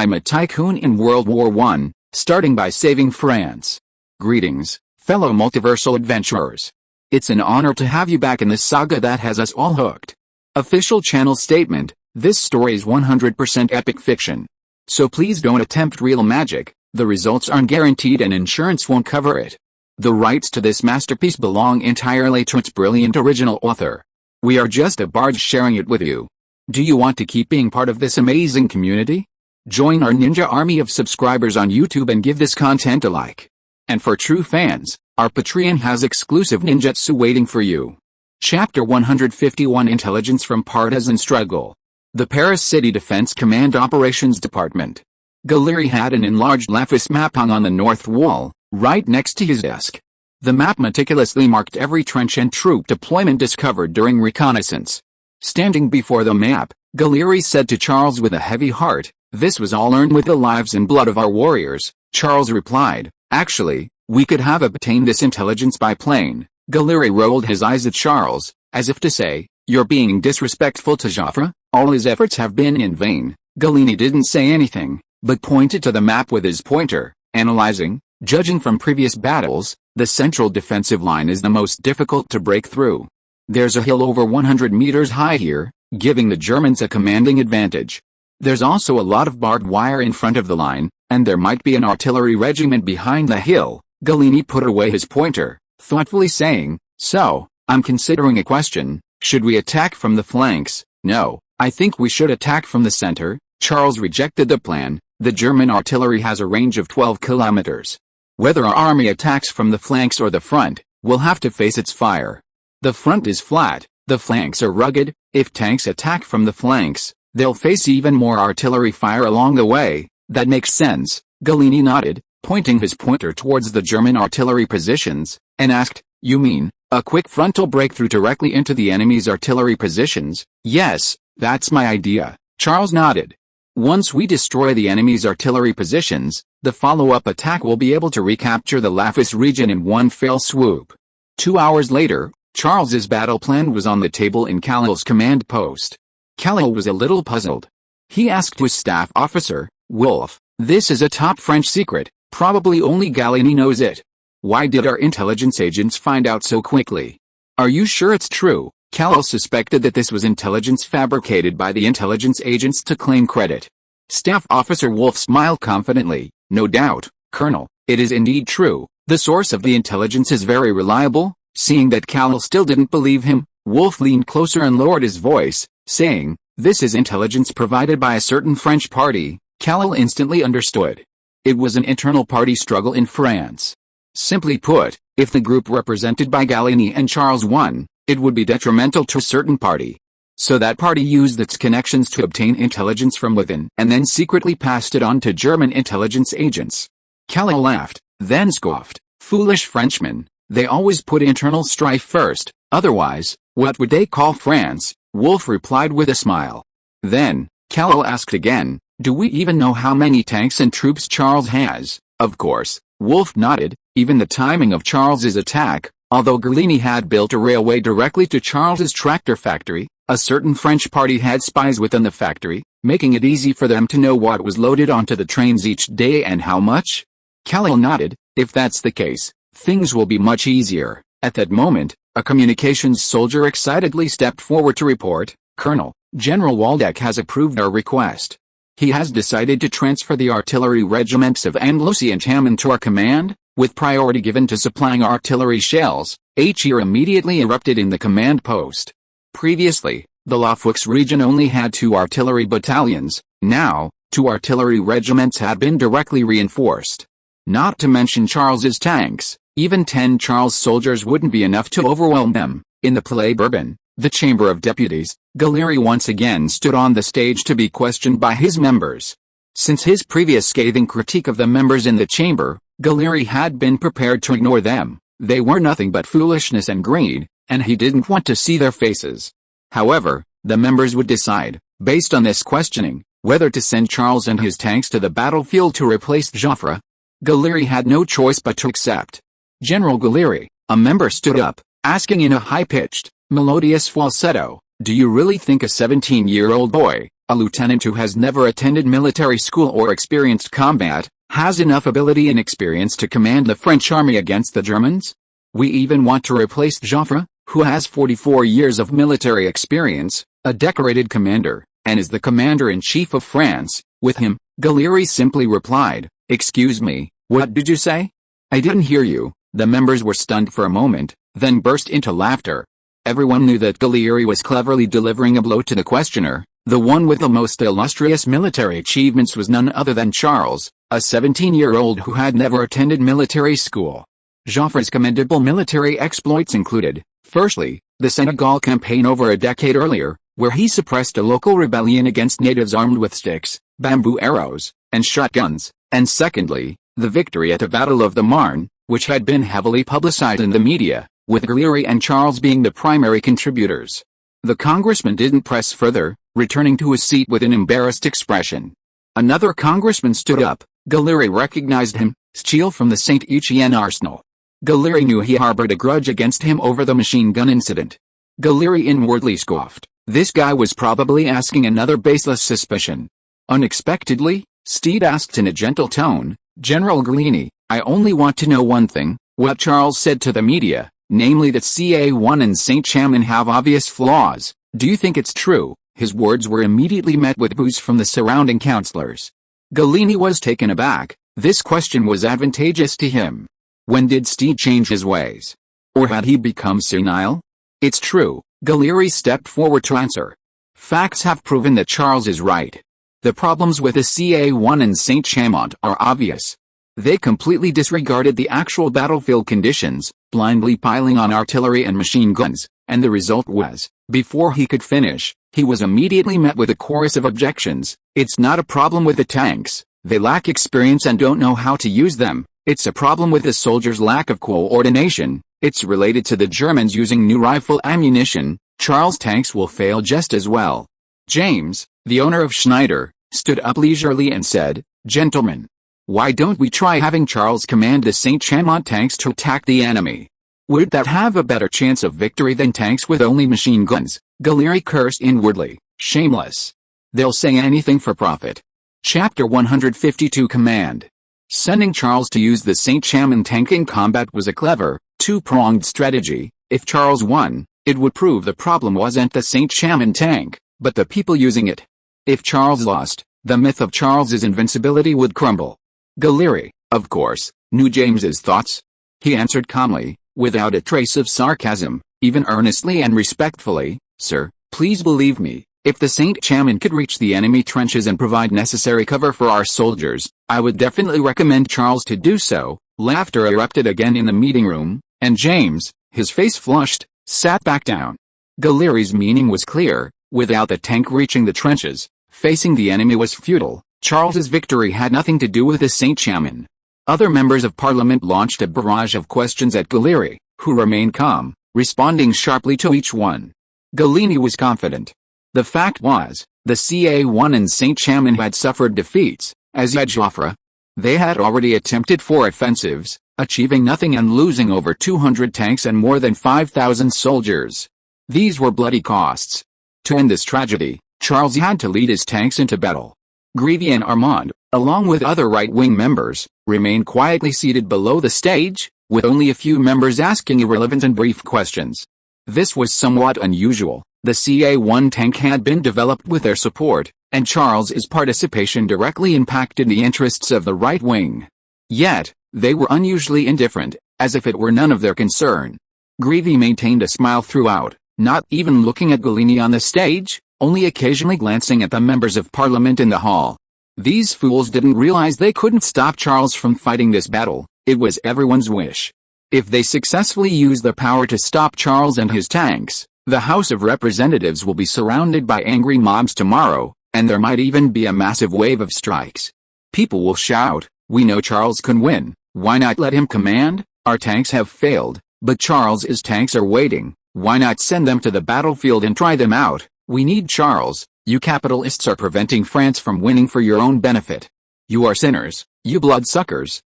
I'm a tycoon in World War I, starting by saving France. Greetings, fellow multiversal adventurers. It's an honor to have you back in this saga that has us all hooked. Official channel statement: this story is 100% epic fiction. So please don't attempt real magic, the results aren't guaranteed and insurance won't cover it. The rights to this masterpiece belong entirely to its brilliant original author. We are just a barge sharing it with you. Do you want to keep being part of this amazing community? Join our ninja army of subscribers on YouTube and give this content a like. And for true fans, our Patreon has exclusive ninjutsu waiting for you. Chapter 151: Intelligence from Partisan Struggle. The Paris City Defense Command Operations Department. Galleri had an enlarged lapis map hung on the north wall, right next to his desk. The map meticulously marked every trench and troop deployment discovered during reconnaissance. Standing before the map, Galleri said to Charles with a heavy heart, "This was all earned with the lives and blood of our warriors." Charles replied, "Actually, we could have obtained this intelligence by plane." Galleri rolled his eyes at Charles, as if to say, "You're being disrespectful to Joffre. All his efforts have been in vain." Galleri didn't say anything, but pointed to the map with his pointer, analyzing. Judging from previous battles, the central defensive line is the most difficult to break through. There's a hill over 100 meters high here, giving the Germans a commanding advantage. There's also a lot of barbed wire in front of the line, and there might be an artillery regiment behind the hill. Galleri put away his pointer, thoughtfully saying, "So, I'm considering a question. Should we attack from the flanks?" "No, I think we should attack from the center." Charles rejected the plan. The German artillery has a range of 12 kilometers. Whether our army attacks from the flanks or the front, we'll have to face its fire. The front is flat, the flanks are rugged. If tanks attack from the flanks, they'll face even more artillery fire along the way. That makes sense. Galleri nodded, pointing his pointer towards the German artillery positions, and asked, "You mean, a quick frontal breakthrough directly into the enemy's artillery positions?" "Yes, that's my idea." Charles nodded. "Once we destroy the enemy's artillery positions, the follow-up attack will be able to recapture the Lapis region in one fell swoop." 2 hours later, Charles's battle plan was on the table in Khalil's command post. Khalil was a little puzzled. He asked his staff officer, "Wolf, this is a top French secret, probably only Galleri knows it. Why did our intelligence agents find out so quickly?" "Are you sure it's true?" Khalil suspected that this was intelligence fabricated by the intelligence agents to claim credit. Staff Officer Wolf smiled confidently. "No doubt, Colonel, it is indeed true. The source of the intelligence is very reliable." Seeing that Khalil still didn't believe him, Wolf leaned closer and lowered his voice, saying, "This is intelligence provided by a certain French party." Khalil instantly understood. It was an internal party struggle in France. Simply put, if the group represented by Galleri and Charles won, it would be detrimental to a certain party. So that party used its connections to obtain intelligence from within and then secretly passed it on to German intelligence agents. Khalil laughed, then scoffed. "Foolish Frenchmen, they always put internal strife first, otherwise, what would they call France?" Wolf replied with a smile. Then, Khalil asked again, "Do we even know how many tanks and troops Charles has?" "Of course," Wolf nodded. Even the timing of Charles's attack, although Galleri had built a railway directly to Charles's tractor factory, a certain French party had spies within the factory, making it easy for them to know what was loaded onto the trains each day and how much. Khalil nodded. "If that's the case, things will be much easier." At that moment, a communications soldier excitedly stepped forward to report, "Colonel, General Waldeck has approved our request. He has decided to transfer the artillery regiments of Andalusia and Hammond to our command, with priority given to supplying artillery shells." A cheer immediately erupted in the command post. Previously, the Lafoux region only had 2 artillery battalions. Now, 2 artillery regiments had been directly reinforced. Not to mention Charles's tanks, even 10 Charles soldiers wouldn't be enough to overwhelm them. In the Palais Bourbon, the Chamber of Deputies, Galleri once again stood on the stage to be questioned by his members. Since his previous scathing critique of the members in the chamber, Galleri had been prepared to ignore them. They were nothing but foolishness and greed, and he didn't want to see their faces. However, the members would decide, based on this questioning, whether to send Charles and his tanks to the battlefield to replace Joffre. Galleri had no choice but to accept. "General Galleri," a member stood up, asking in a high-pitched, melodious falsetto, "do you really think a 17-year-old boy, A lieutenant who has never attended military school or experienced combat, has enough ability and experience to command the French army against the Germans? We even want to replace Joffre, who has 44 years of military experience, a decorated commander, and is the commander-in-chief of France, with him. Gallieri simply replied, "Excuse me, what did you say? I didn't hear you." The members were stunned for a moment, then burst into laughter. Everyone knew that Gallieri was cleverly delivering a blow to the questioner. The one with the most illustrious military achievements was none other than Charles, a 17-year-old who had never attended military school. Joffre's commendable military exploits included, firstly, the Senegal campaign over a decade earlier, where he suppressed a local rebellion against natives armed with sticks, bamboo arrows, and shotguns, and secondly, the victory at the Battle of the Marne, which had been heavily publicized in the media, with Gallieri and Charles being the primary contributors. The congressman didn't press further, returning to his seat with an embarrassed expression. Another congressman stood up. Gallieri recognized him, Steele from the St. Etienne arsenal. Gallieri knew he harbored a grudge against him over the machine gun incident. Gallieri inwardly scoffed. This guy was probably asking another baseless suspicion. Unexpectedly, Steed asked in a gentle tone, "General Gallieni, I only want to know one thing, what Charles said to the media, namely that CA1 and Saint-Chamond have obvious flaws. Do you think it's true?" His words were immediately met with boos from the surrounding councillors. Gallieni was taken aback. This question was advantageous to him. When did Steed change his ways? Or had he become senile? "It's true," Gallieri stepped forward to answer. "Facts have proven that Charles is right. The problems with the CA1 and Saint-Chamond are obvious. They completely disregarded the actual battlefield conditions, blindly piling on artillery and machine guns, and the result was, before he could finish, he was immediately met with a chorus of objections. It's not a problem with the tanks, they lack experience and don't know how to use them. It's a problem with the soldiers' lack of coordination. It's related to the Germans using new rifle ammunition. Charles' tanks will fail just as well." James, the owner of Schneider, stood up leisurely and said, "Gentlemen, why don't we try having Charles command the Saint-Chamond tanks to attack the enemy? Would that have a better chance of victory than tanks with only machine guns?" Gallieri cursed inwardly, shameless. They'll say anything for profit. Chapter 152 Command. Sending Charles to use the Saint-Chamond tank in combat was a clever, two-pronged strategy. If Charles won, it would prove the problem wasn't the Saint-Chamond tank, but the people using it. If Charles lost, the myth of Charles's invincibility would crumble. Gallieri, of course, knew James's thoughts. He answered calmly, without a trace of sarcasm, even earnestly and respectfully, "Sir, please believe me, if the Saint-Chamond could reach the enemy trenches and provide necessary cover for our soldiers, I would definitely recommend Charles to do so." Laughter erupted again in the meeting room, and James, his face flushed, sat back down. Gallieri's meaning was clear. Without the tank reaching the trenches, facing the enemy was futile. Charles's victory had nothing to do with the Saint-Chamond. Other members of parliament launched a barrage of questions at Gallieri, who remained calm, responding sharply to each one. Gallieni was confident. The fact was, the CA1 and Saint-Chamond had suffered defeats, as had Joffre. They had already attempted 4 offensives, achieving nothing and losing over 200 tanks and more than 5,000 soldiers. These were bloody costs. To end this tragedy, Charles had to lead his tanks into battle. Grevy and Armand, along with other right-wing members, remained quietly seated below the stage, with only a few members asking irrelevant and brief questions. This was somewhat unusual. The CA1 tank had been developed with their support, and Charles's participation directly impacted the interests of the right wing. Yet, they were unusually indifferent, as if it were none of their concern. Grevy maintained a smile throughout, not even looking at Gallieni on the stage, only occasionally glancing at the members of parliament in the hall. These fools didn't realize they couldn't stop Charles from fighting this battle. It was everyone's wish. If they successfully use their power to stop Charles and his tanks, the House of Representatives will be surrounded by angry mobs tomorrow, and there might even be a massive wave of strikes. People will shout, "We know Charles can win, why not let him command? Our tanks have failed, but Charles's tanks are waiting, why not send them to the battlefield and try them out? We need Charles. You capitalists are preventing France from winning for your own benefit. You are sinners, you bloodsuckers."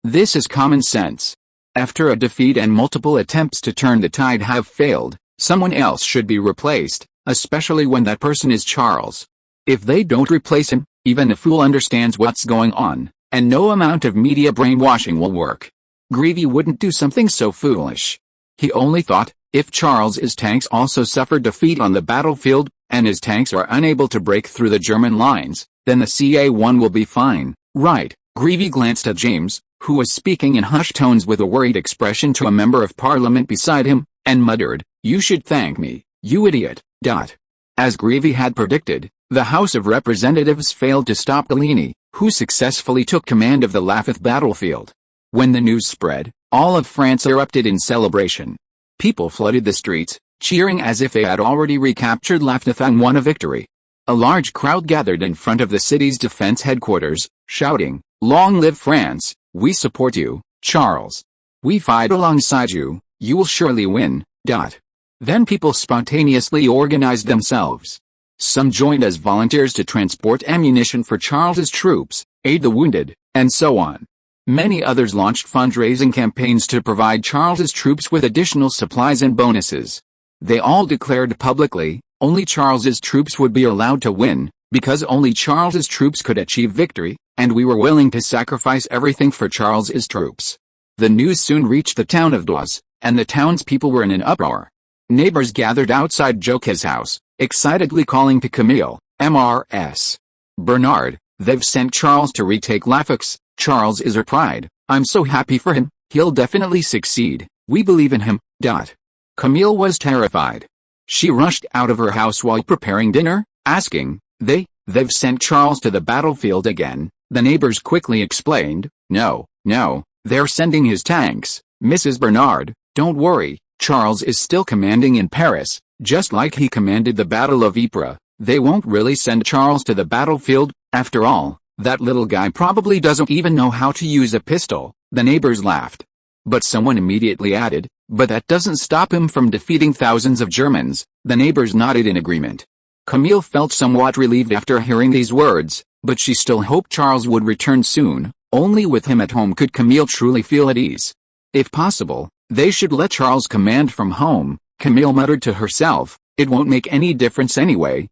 This is common sense. After a defeat and multiple attempts to turn the tide have failed, someone else should be replaced, especially when that person is Charles. If they don't replace him, even a fool understands what's going on, and no amount of media brainwashing will work. Greevy wouldn't do something so foolish. He only thought, if Charles's tanks also suffered defeat on the battlefield, and his tanks are unable to break through the German lines, then the CA1 will be fine, right? Greevy glanced at James, who was speaking in hushed tones with a worried expression to a member of parliament beside him, and muttered, "You should thank me, you idiot." As Greevy had predicted, the House of Representatives failed to stop Gallieni, who successfully took command of the Lafayette battlefield. When the news spread, all of France erupted in celebration. People flooded the streets, cheering as if they had already recaptured Lafayette and won a victory. A large crowd gathered in front of the city's defense headquarters, shouting, "Long live France, we support you, Charles. We fight alongside you, you will surely win." Then people spontaneously organized themselves. Some joined as volunteers to transport ammunition for Charles's troops, aid the wounded, and so on. Many others launched fundraising campaigns to provide Charles's troops with additional supplies and bonuses. They all declared publicly, only Charles's troops would be allowed to win, because only Charles's troops could achieve victory, and we were willing to sacrifice everything for Charles's troops. The news soon reached the town of Doise, and the townspeople were in an uproar. Neighbors gathered outside Joquet's house, excitedly calling to Camille, "MRS. Bernard, they've sent Charles to retake Lafayette. Charles is our pride. I'm so happy for him, he'll definitely succeed, we believe in him." Camille was terrified. She rushed out of her house while preparing dinner, asking, They've sent Charles to the battlefield again." The neighbors quickly explained, No, they're sending his tanks, Mrs. Bernard, don't worry, Charles is still commanding in Paris, just like he commanded the Battle of Ypres. They won't really send Charles to the battlefield, after all. That little guy probably doesn't even know how to use a pistol. The neighbors laughed. But someone immediately added, "But that doesn't stop him from defeating thousands of Germans." The neighbors nodded in agreement. Camille felt somewhat relieved after hearing these words, but she still hoped Charles would return soon. Only with him at home could Camille truly feel at ease. If possible, they should let Charles command from home, Camille muttered to herself. It won't make any difference anyway.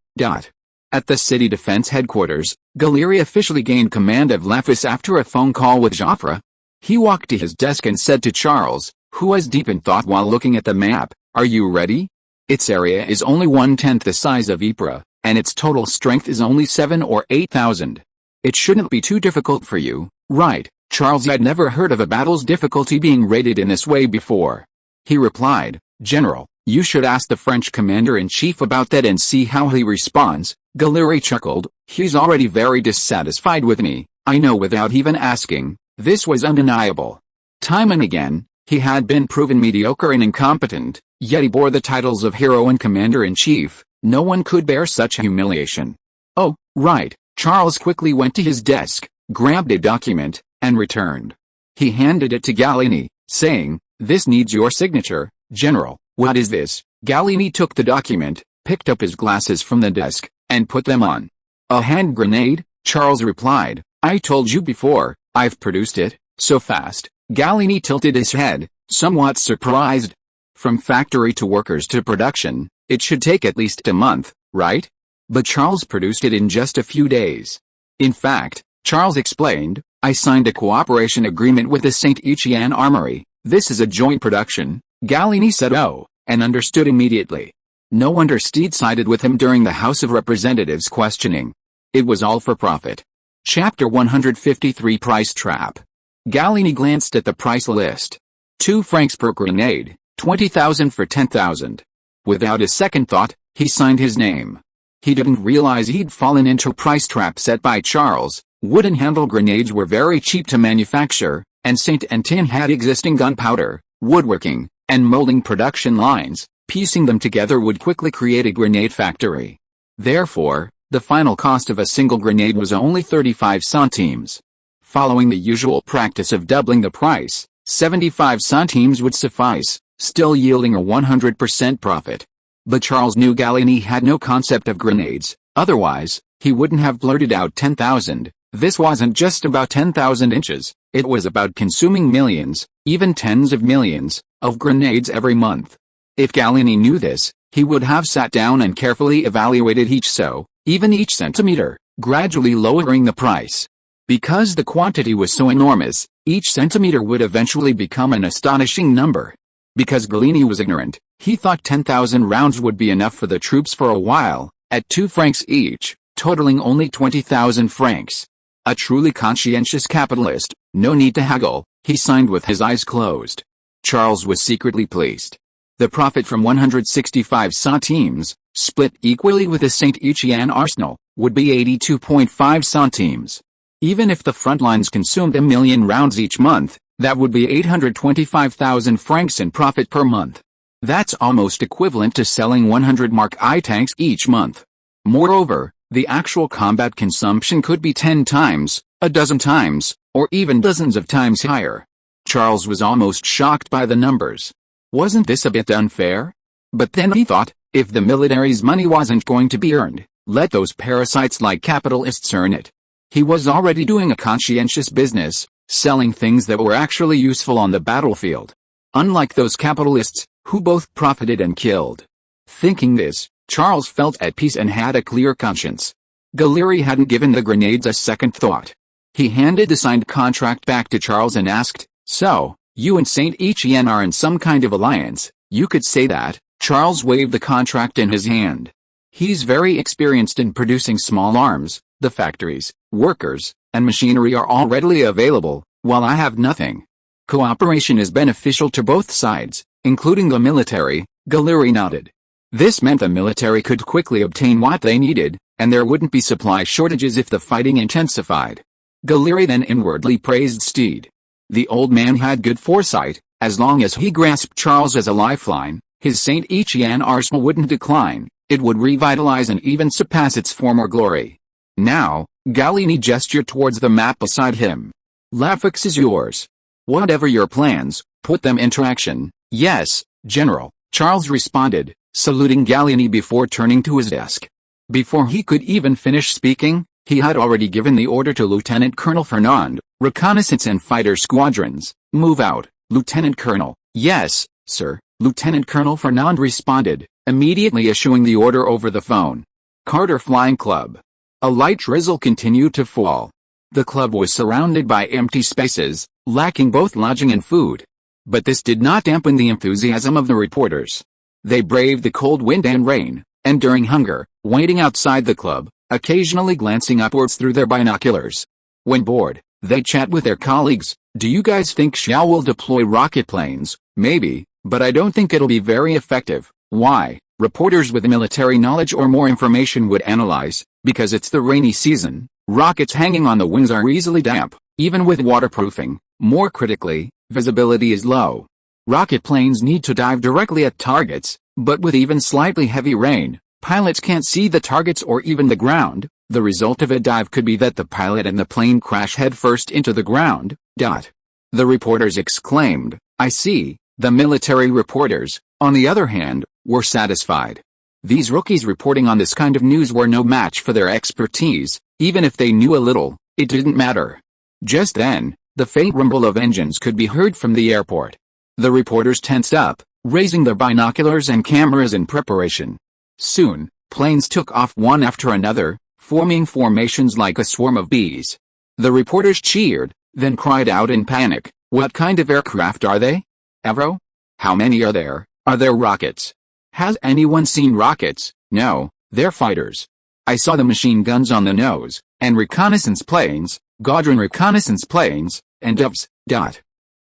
At the city defense headquarters, Gallieni officially gained command of Lafayette after a phone call with Joffre. He walked to his desk and said to Charles, who was deep in thought while looking at the map, "Are you ready? Its area is only 1/10 the size of Ypres, and its total strength is only 7 or 8,000. It shouldn't be too difficult for you, right?" Charles had never heard of a battle's difficulty being rated in this way before. He replied, "General, you should ask the French commander-in-chief about that and see how he responds." Gallieni chuckled, "He's already very dissatisfied with me, I know without even asking." This was undeniable. Time and again, he had been proven mediocre and incompetent, yet he bore the titles of hero and commander-in-chief. No one could bear such humiliation. "Oh, right." Charles quickly went to his desk, grabbed a document, and returned. He handed it to Gallieni, saying, "This needs your signature, General." "What is this?" Gallieni took the document, picked up his glasses from the desk, and put them on. "A hand grenade," Charles replied. "I told you before, I've produced it." "So fast?" Gallieni tilted his head, somewhat surprised. "From factory to workers to production, it should take at least a month, right?" But Charles produced it in just a few days. "In fact," Charles explained, "I signed a cooperation agreement with the St. Etienne Armory. This is a joint production." Gallieni said "Oh," and understood immediately. No wonder Steed sided with him during the House of Representatives questioning. It was all for profit. Chapter 153 Price Trap. Gallieni glanced at the price list. 2 francs per grenade, 20,000 for 10,000. Without a second thought, he signed his name. He didn't realize he'd fallen into a price trap set by Charles. Wooden handle grenades were very cheap to manufacture, and St. Etienne had existing gunpowder, woodworking, and molding production lines. Piecing them together would quickly create a grenade factory. Therefore, the final cost of a single grenade was only 35 centimes. Following the usual practice of doubling the price, 75 centimes would suffice, still yielding a 100% profit. But Charles knew Gallieni had no concept of grenades, otherwise, he wouldn't have blurted out 10,000. This wasn't just about 10,000 inches, it was about consuming millions, even tens of millions, of grenades every month. If Gallieni knew this, he would have sat down and carefully evaluated each so, even each centimeter, gradually lowering the price. Because the quantity was so enormous, each centimeter would eventually become an astonishing number. Because Gallieni was ignorant, he thought 10,000 rounds would be enough for the troops for a while, at 2 francs each, totaling only 20,000 francs. A truly conscientious capitalist, no need to haggle, he signed with his eyes closed. Charles was secretly pleased. The profit from 165 centimes, split equally with the Saint-Étienne arsenal, would be 82.5 centimes. Even if the front lines consumed 1,000,000 rounds each month, that would be 825,000 francs in profit per month. That's almost equivalent to selling 100 Mark I tanks each month. Moreover, the actual combat consumption could be 10 times, a dozen times, or even dozens of times higher. Charles was almost shocked by the numbers. Wasn't this a bit unfair? But then he thought, if the military's money wasn't going to be earned, let those parasites like capitalists earn it. He was already doing a conscientious business, selling things that were actually useful on the battlefield. Unlike those capitalists, who both profited and killed. Thinking this, Charles felt at peace and had a clear conscience. Gallieni hadn't given the grenades a second thought. He handed the signed contract back to Charles and asked, "So, you and Saint-Étienne are in some kind of alliance?" "You could say that." Charles waved the contract in his hand. "He's very experienced in producing small arms. The factories, workers, and machinery are all readily available, while I have nothing. Cooperation is beneficial to both sides, including the military." Gallieni nodded. This meant the military could quickly obtain what they needed, and there wouldn't be supply shortages if the fighting intensified. Gallieni then inwardly praised Steed. The old man had good foresight. As long as he grasped Charles as a lifeline, his Saint-Étienne arsenal wouldn't decline, it would revitalize and even surpass its former glory. Now, Gallieni gestured towards the map beside him. "Laffix is yours. Whatever your plans, put them into action." "Yes, General," Charles responded, saluting Gallieni before turning to his desk. Before he could even finish speaking, he had already given the order to Lieutenant Colonel Fernand, "Reconnaissance and fighter squadrons, move out." "Lieutenant Colonel." "Yes, sir," Lieutenant Colonel Fernand responded, immediately issuing the order over the phone. Carter Flying Club. A light drizzle continued to fall. The club was surrounded by empty spaces, lacking both lodging and food. But this did not dampen the enthusiasm of the reporters. They braved the cold wind and rain, enduring hunger, waiting outside the club, occasionally glancing upwards through their binoculars. When bored, they chat with their colleagues. "Do you guys think Xiao will deploy rocket planes?" "Maybe, but I don't think it'll be very effective." "Why?" Reporters with military knowledge or more information would analyze. "Because it's the rainy season, rockets hanging on the wings are easily damp, even with waterproofing. More critically, visibility is low. Rocket planes need to dive directly at targets, but with even slightly heavy rain, pilots can't see the targets or even the ground. The result of a dive could be that the pilot and the plane crash headfirst into the ground." The reporters exclaimed, "I see." The military reporters, on the other hand, were satisfied. These rookies reporting on this kind of news were no match for their expertise. Even if they knew a little, it didn't matter. Just then, the faint rumble of engines could be heard from the airport. The reporters tensed up, raising their binoculars and cameras in preparation. Soon, planes took off one after another, forming formations like a swarm of bees. The reporters cheered, then cried out in panic, "What kind of aircraft are they? Avro? How many are there? Are there rockets? Has anyone seen rockets?" "No, they're fighters. I saw the machine guns on the nose, and reconnaissance planes, Gaudron reconnaissance planes, and doves."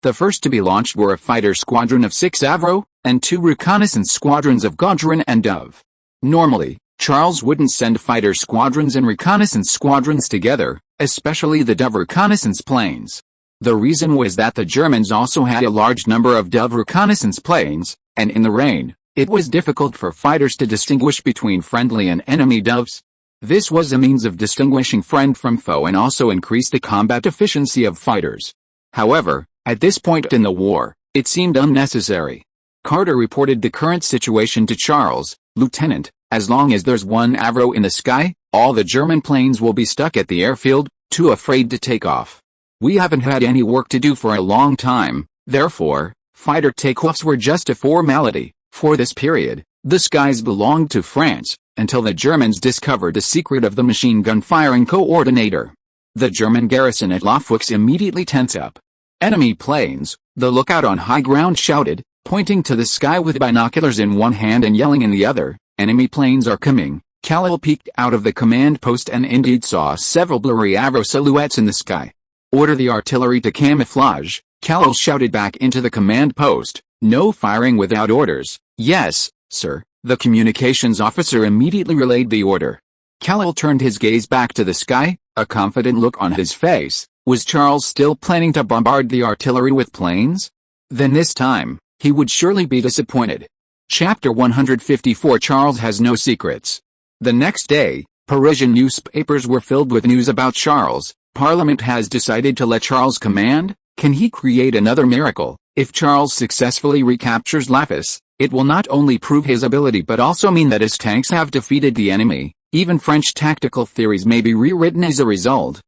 The first to be launched were a fighter squadron of 6 Avro, and 2 reconnaissance squadrons of Gaudron and Dove. Normally, Charles wouldn't send fighter squadrons and reconnaissance squadrons together, especially the Dove reconnaissance planes. The reason was that the Germans also had a large number of Dove reconnaissance planes, and in the rain, it was difficult for fighters to distinguish between friendly and enemy Doves. This was a means of distinguishing friend from foe and also increased the combat efficiency of fighters. However, at this point in the war, it seemed unnecessary. Carter reported the current situation to Charles. "Lieutenant, as long as there's one Avro in the sky, all the German planes will be stuck at the airfield, too afraid to take off. We haven't had any work to do for a long time, therefore, fighter takeoffs were just a formality. For this period, the skies belonged to France, until the Germans discovered the secret of the machine gun firing coordinator. The German garrison at Lofwix immediately tense up. "Enemy planes," the lookout on high ground shouted, pointing to the sky with binoculars in one hand and yelling in the other, "Enemy planes are coming." Khalil peeked out of the command post and indeed saw several blurry Avro silhouettes in the sky. "Order the artillery to camouflage," Khalil shouted back into the command post. "No firing without orders." "Yes, sir," the communications officer immediately relayed the order. Khalil turned his gaze back to the sky, a confident look on his face. Was Charles still planning to bombard the artillery with planes? Then this time, he would surely be disappointed. Chapter 154 Charles has no secrets. The next day, Parisian newspapers were filled with news about Charles. Parliament has decided to let Charles command. Can he create another miracle? If Charles successfully recaptures Lafis, it will not only prove his ability but also mean that his tanks have defeated the enemy. Even French tactical theories may be rewritten as a result.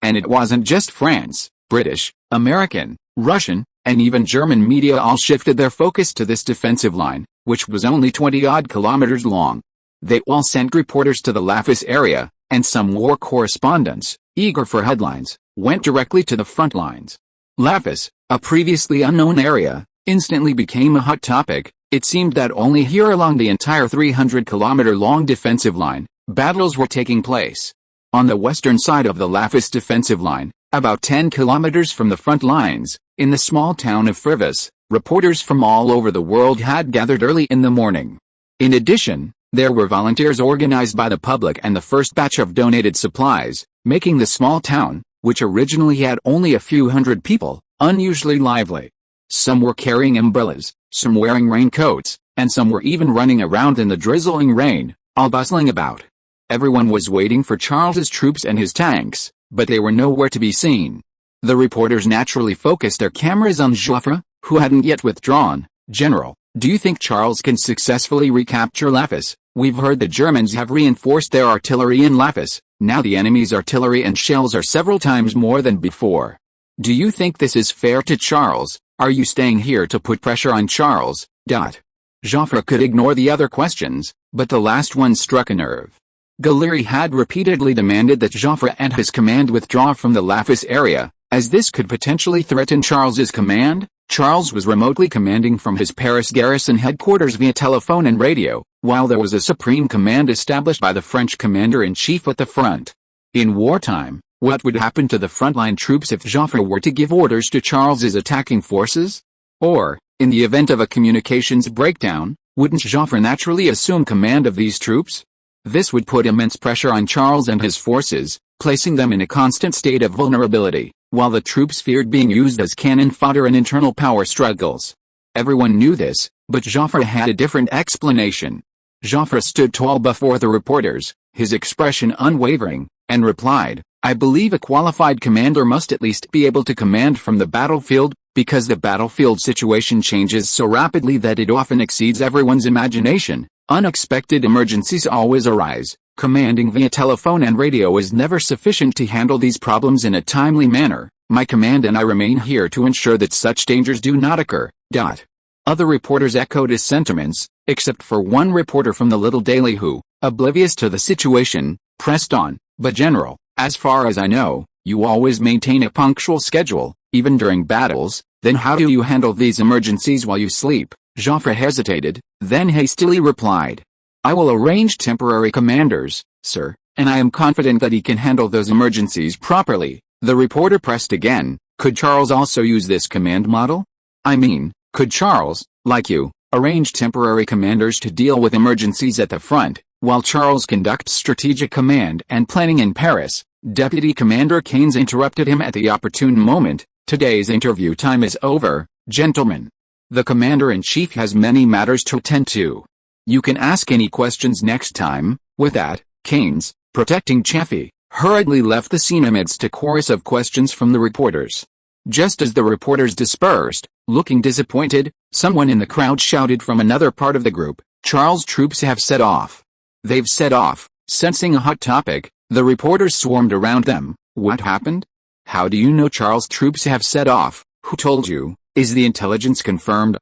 And it wasn't just France. British, American, Russian, and even German media all shifted their focus to this defensive line, which was only 20-odd kilometers long. They all sent reporters to the Lafis area, and some war correspondents, eager for headlines, went directly to the front lines. Lafis, a previously unknown area, instantly became a hot topic. It seemed that only here along the entire 300-kilometer-long defensive line, battles were taking place. On the western side of the Lafis defensive line, about 10 kilometers from the front lines, in the small town of Fervis, reporters from all over the world had gathered early in the morning. In addition, there were volunteers organized by the public and the first batch of donated supplies, making the small town, which originally had only a few hundred people, unusually lively. Some were carrying umbrellas, some wearing raincoats, and some were even running around in the drizzling rain, all bustling about. Everyone was waiting for Charles's troops and his tanks, but they were nowhere to be seen. The reporters naturally focused their cameras on Joffre, who hadn't yet withdrawn. "General, do you think Charles can successfully recapture Lafis? We've heard the Germans have reinforced their artillery in Lafis. Now the enemy's artillery and shells are several times more than before. Do you think this is fair to Charles? Are you staying here to put pressure on Charles?" Joffre could ignore the other questions, but the last one struck a nerve. Gallieri had repeatedly demanded that Joffre and his command withdraw from the Lafis area, as this could potentially threaten Charles's command. Charles was remotely commanding from his Paris garrison headquarters via telephone and radio, while there was a supreme command established by the French commander-in-chief at the front. In wartime, what would happen to the frontline troops if Joffre were to give orders to Charles's attacking forces? Or, in the event of a communications breakdown, wouldn't Joffre naturally assume command of these troops? This would put immense pressure on Charles and his forces, placing them in a constant state of vulnerability, while the troops feared being used as cannon fodder in internal power struggles. Everyone knew this, but Joffre had a different explanation. Joffre stood tall before the reporters, his expression unwavering, and replied, "I believe a qualified commander must at least be able to command from the battlefield, because the battlefield situation changes so rapidly that it often exceeds everyone's imagination. Unexpected emergencies always arise. Commanding via telephone and radio is never sufficient to handle these problems in a timely manner. My command and I remain here to ensure that such dangers do not occur." Other reporters echoed his sentiments, except for one reporter from the little daily who, oblivious to the situation, pressed on, "But General, as far as I know, you always maintain a punctual schedule, even during battles. Then how do you handle these emergencies while you sleep?" Joffre hesitated, then hastily replied, "I will arrange temporary commanders, sir, and I am confident that he can handle those emergencies properly." The reporter pressed again, "Could Charles also use this command model? I mean, could Charles, like you, arrange temporary commanders to deal with emergencies at the front, while Charles conducts strategic command and planning in Paris?" Deputy Commander Keynes interrupted him at the opportune moment. "Today's interview time is over, gentlemen. The commander-in-chief has many matters to attend to. You can ask any questions next time." With that, Keynes, protecting Chaffee, hurriedly left the scene amidst a chorus of questions from the reporters. Just as the reporters dispersed, looking disappointed, someone in the crowd shouted from another part of the group, "Charles' troops have set off." "They've set off." Sensing a hot topic, the reporters swarmed around them. "What happened? How do you know Charles' troops have set off? Who told you? Is the intelligence confirmed?"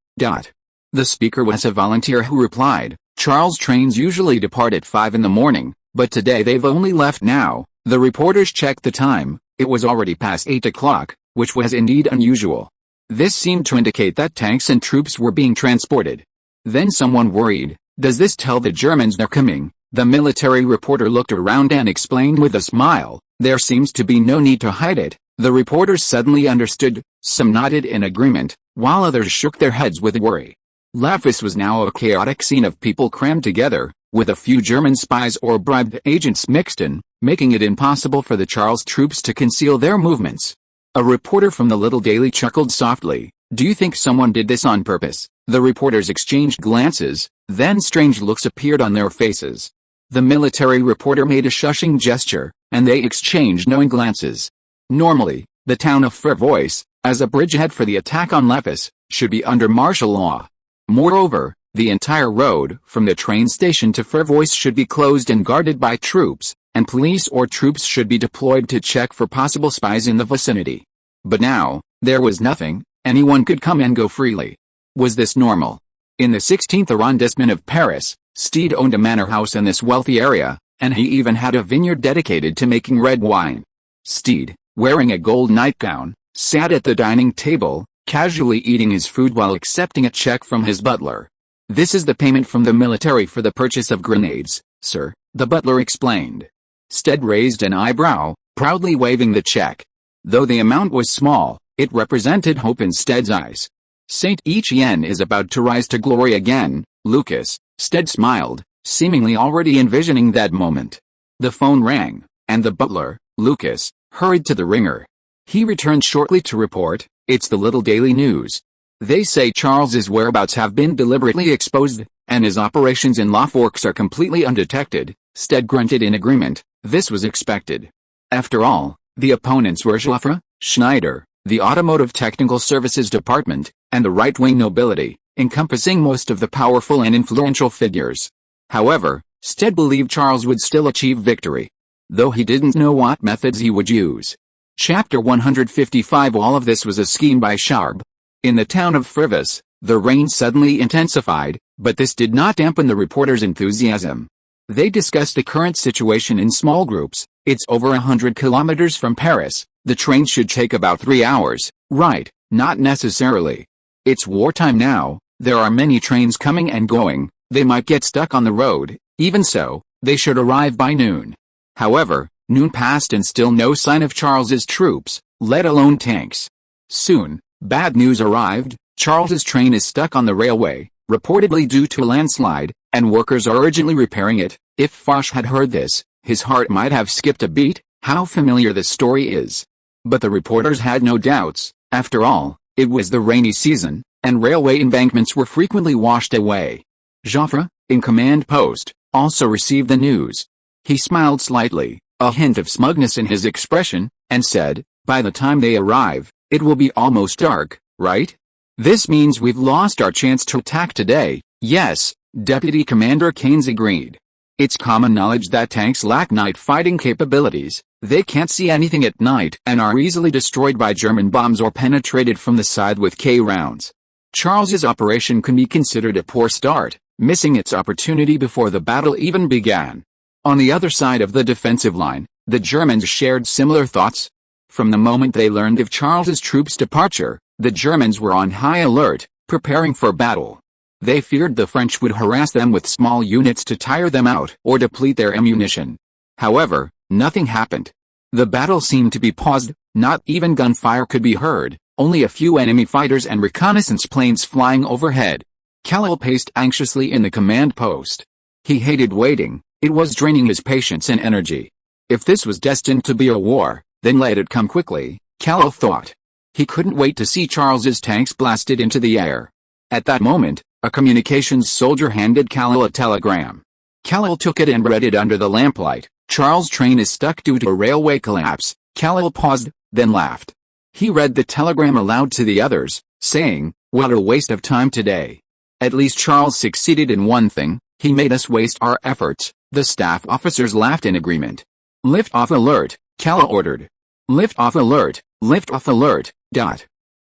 The speaker was a volunteer who replied, Charles trains usually depart at 5 in the morning, but today they've only left now. The reporters checked the time. It was already past 8 o'clock, which was indeed unusual. This seemed to indicate that tanks and troops were being transported. Then someone worried, "Does this tell the Germans they're coming?" The military reporter looked around and explained with a smile, "There seems to be no need to hide it." The reporters suddenly understood. Some nodded in agreement, while others shook their heads with worry. Lapis was now a chaotic scene of people crammed together, with a few German spies or bribed agents mixed in, making it impossible for the Charles troops to conceal their movements. A reporter from the little daily chuckled softly, "Do you think someone did this on purpose?" The reporters exchanged glances, then strange looks appeared on their faces. The military reporter made a shushing gesture, and they exchanged knowing glances. Normally, the town of Fervois, as a bridgehead for the attack on Lapis, should be under martial law. Moreover, the entire road from the train station to Fervois should be closed and guarded by troops, and police or troops should be deployed to check for possible spies in the vicinity. But now, there was nothing. Anyone could come and go freely. Was this normal? In the 16th arrondissement of Paris, Steed owned a manor house in this wealthy area, and he even had a vineyard dedicated to making red wine. Steed, wearing a gold nightgown, sat at the dining table, casually eating his food while accepting a check from his butler. "This is the payment from the military for the purchase of grenades, sir," the butler explained. Steed raised an eyebrow, proudly waving the check. Though the amount was small, it represented hope in Steed's eyes. "Saint Etienne is about to rise to glory again, Lucas," Steed smiled, seemingly already envisioning that moment. The phone rang, and the butler, Lucas, hurried to the ringer. He returned shortly to report, "It's the little daily news. They say Charles's whereabouts have been deliberately exposed, and his operations in La Forks are completely undetected." Steed grunted in agreement. This was expected. After all, the opponents were Joffre, Schneider, the Automotive Technical Services Department, and the right-wing nobility, encompassing most of the powerful and influential figures. However, Steed believed Charles would still achieve victory, though he didn't know what methods he would use. Chapter 155. All of this was a scheme by Charb. In the town of Fervois, the rain suddenly intensified, but this did not dampen the reporters' enthusiasm. They discussed the current situation in small groups. "It's over 100 kilometers from Paris. The train should take about 3 hours, right?" "Not necessarily. It's wartime now. There are many trains coming and going. They might get stuck on the road. Even so, they should arrive by noon." However, noon passed and still no sign of Charles's troops, let alone tanks. Soon, bad news arrived. Charles's train is stuck on the railway, reportedly due to a landslide, and workers are urgently repairing it. If Foch had heard this, his heart might have skipped a beat. How familiar this story is. But the reporters had no doubts. After all, it was the rainy season, and railway embankments were frequently washed away. Joffre, in command post, also received the news. He smiled slightly, a hint of smugness in his expression, and said, "By the time they arrive, it will be almost dark, right? This means we've lost our chance to attack today." "Yes," Deputy Commander Keynes agreed. "It's common knowledge that tanks lack night fighting capabilities. They can't see anything at night and are easily destroyed by German bombs or penetrated from the side with K rounds. Charles's operation can be considered a poor start, missing its opportunity before the battle even began." On the other side of the defensive line, the Germans shared similar thoughts. From the moment they learned of Charles's troops' departure, the Germans were on high alert, preparing for battle. They feared the French would harass them with small units to tire them out or deplete their ammunition. However, nothing happened. The battle seemed to be paused. Not even gunfire could be heard, only a few enemy fighters and reconnaissance planes flying overhead. Khalil paced anxiously in the command post. He hated waiting. It was draining his patience and energy. If this was destined to be a war, then let it come quickly, Khalil thought. He couldn't wait to see Charles's tanks blasted into the air. At that moment, a communications soldier handed Khalil a telegram. Khalil took it and read it under the lamplight. "Charles' train is stuck due to a railway collapse." Khalil paused, then laughed. He read the telegram aloud to the others, saying, "What a waste of time today. At least Charles succeeded in one thing, he made us waste our efforts." The staff officers laughed in agreement. "Lift off alert," Khalil ordered. "Lift off alert, lift off alert."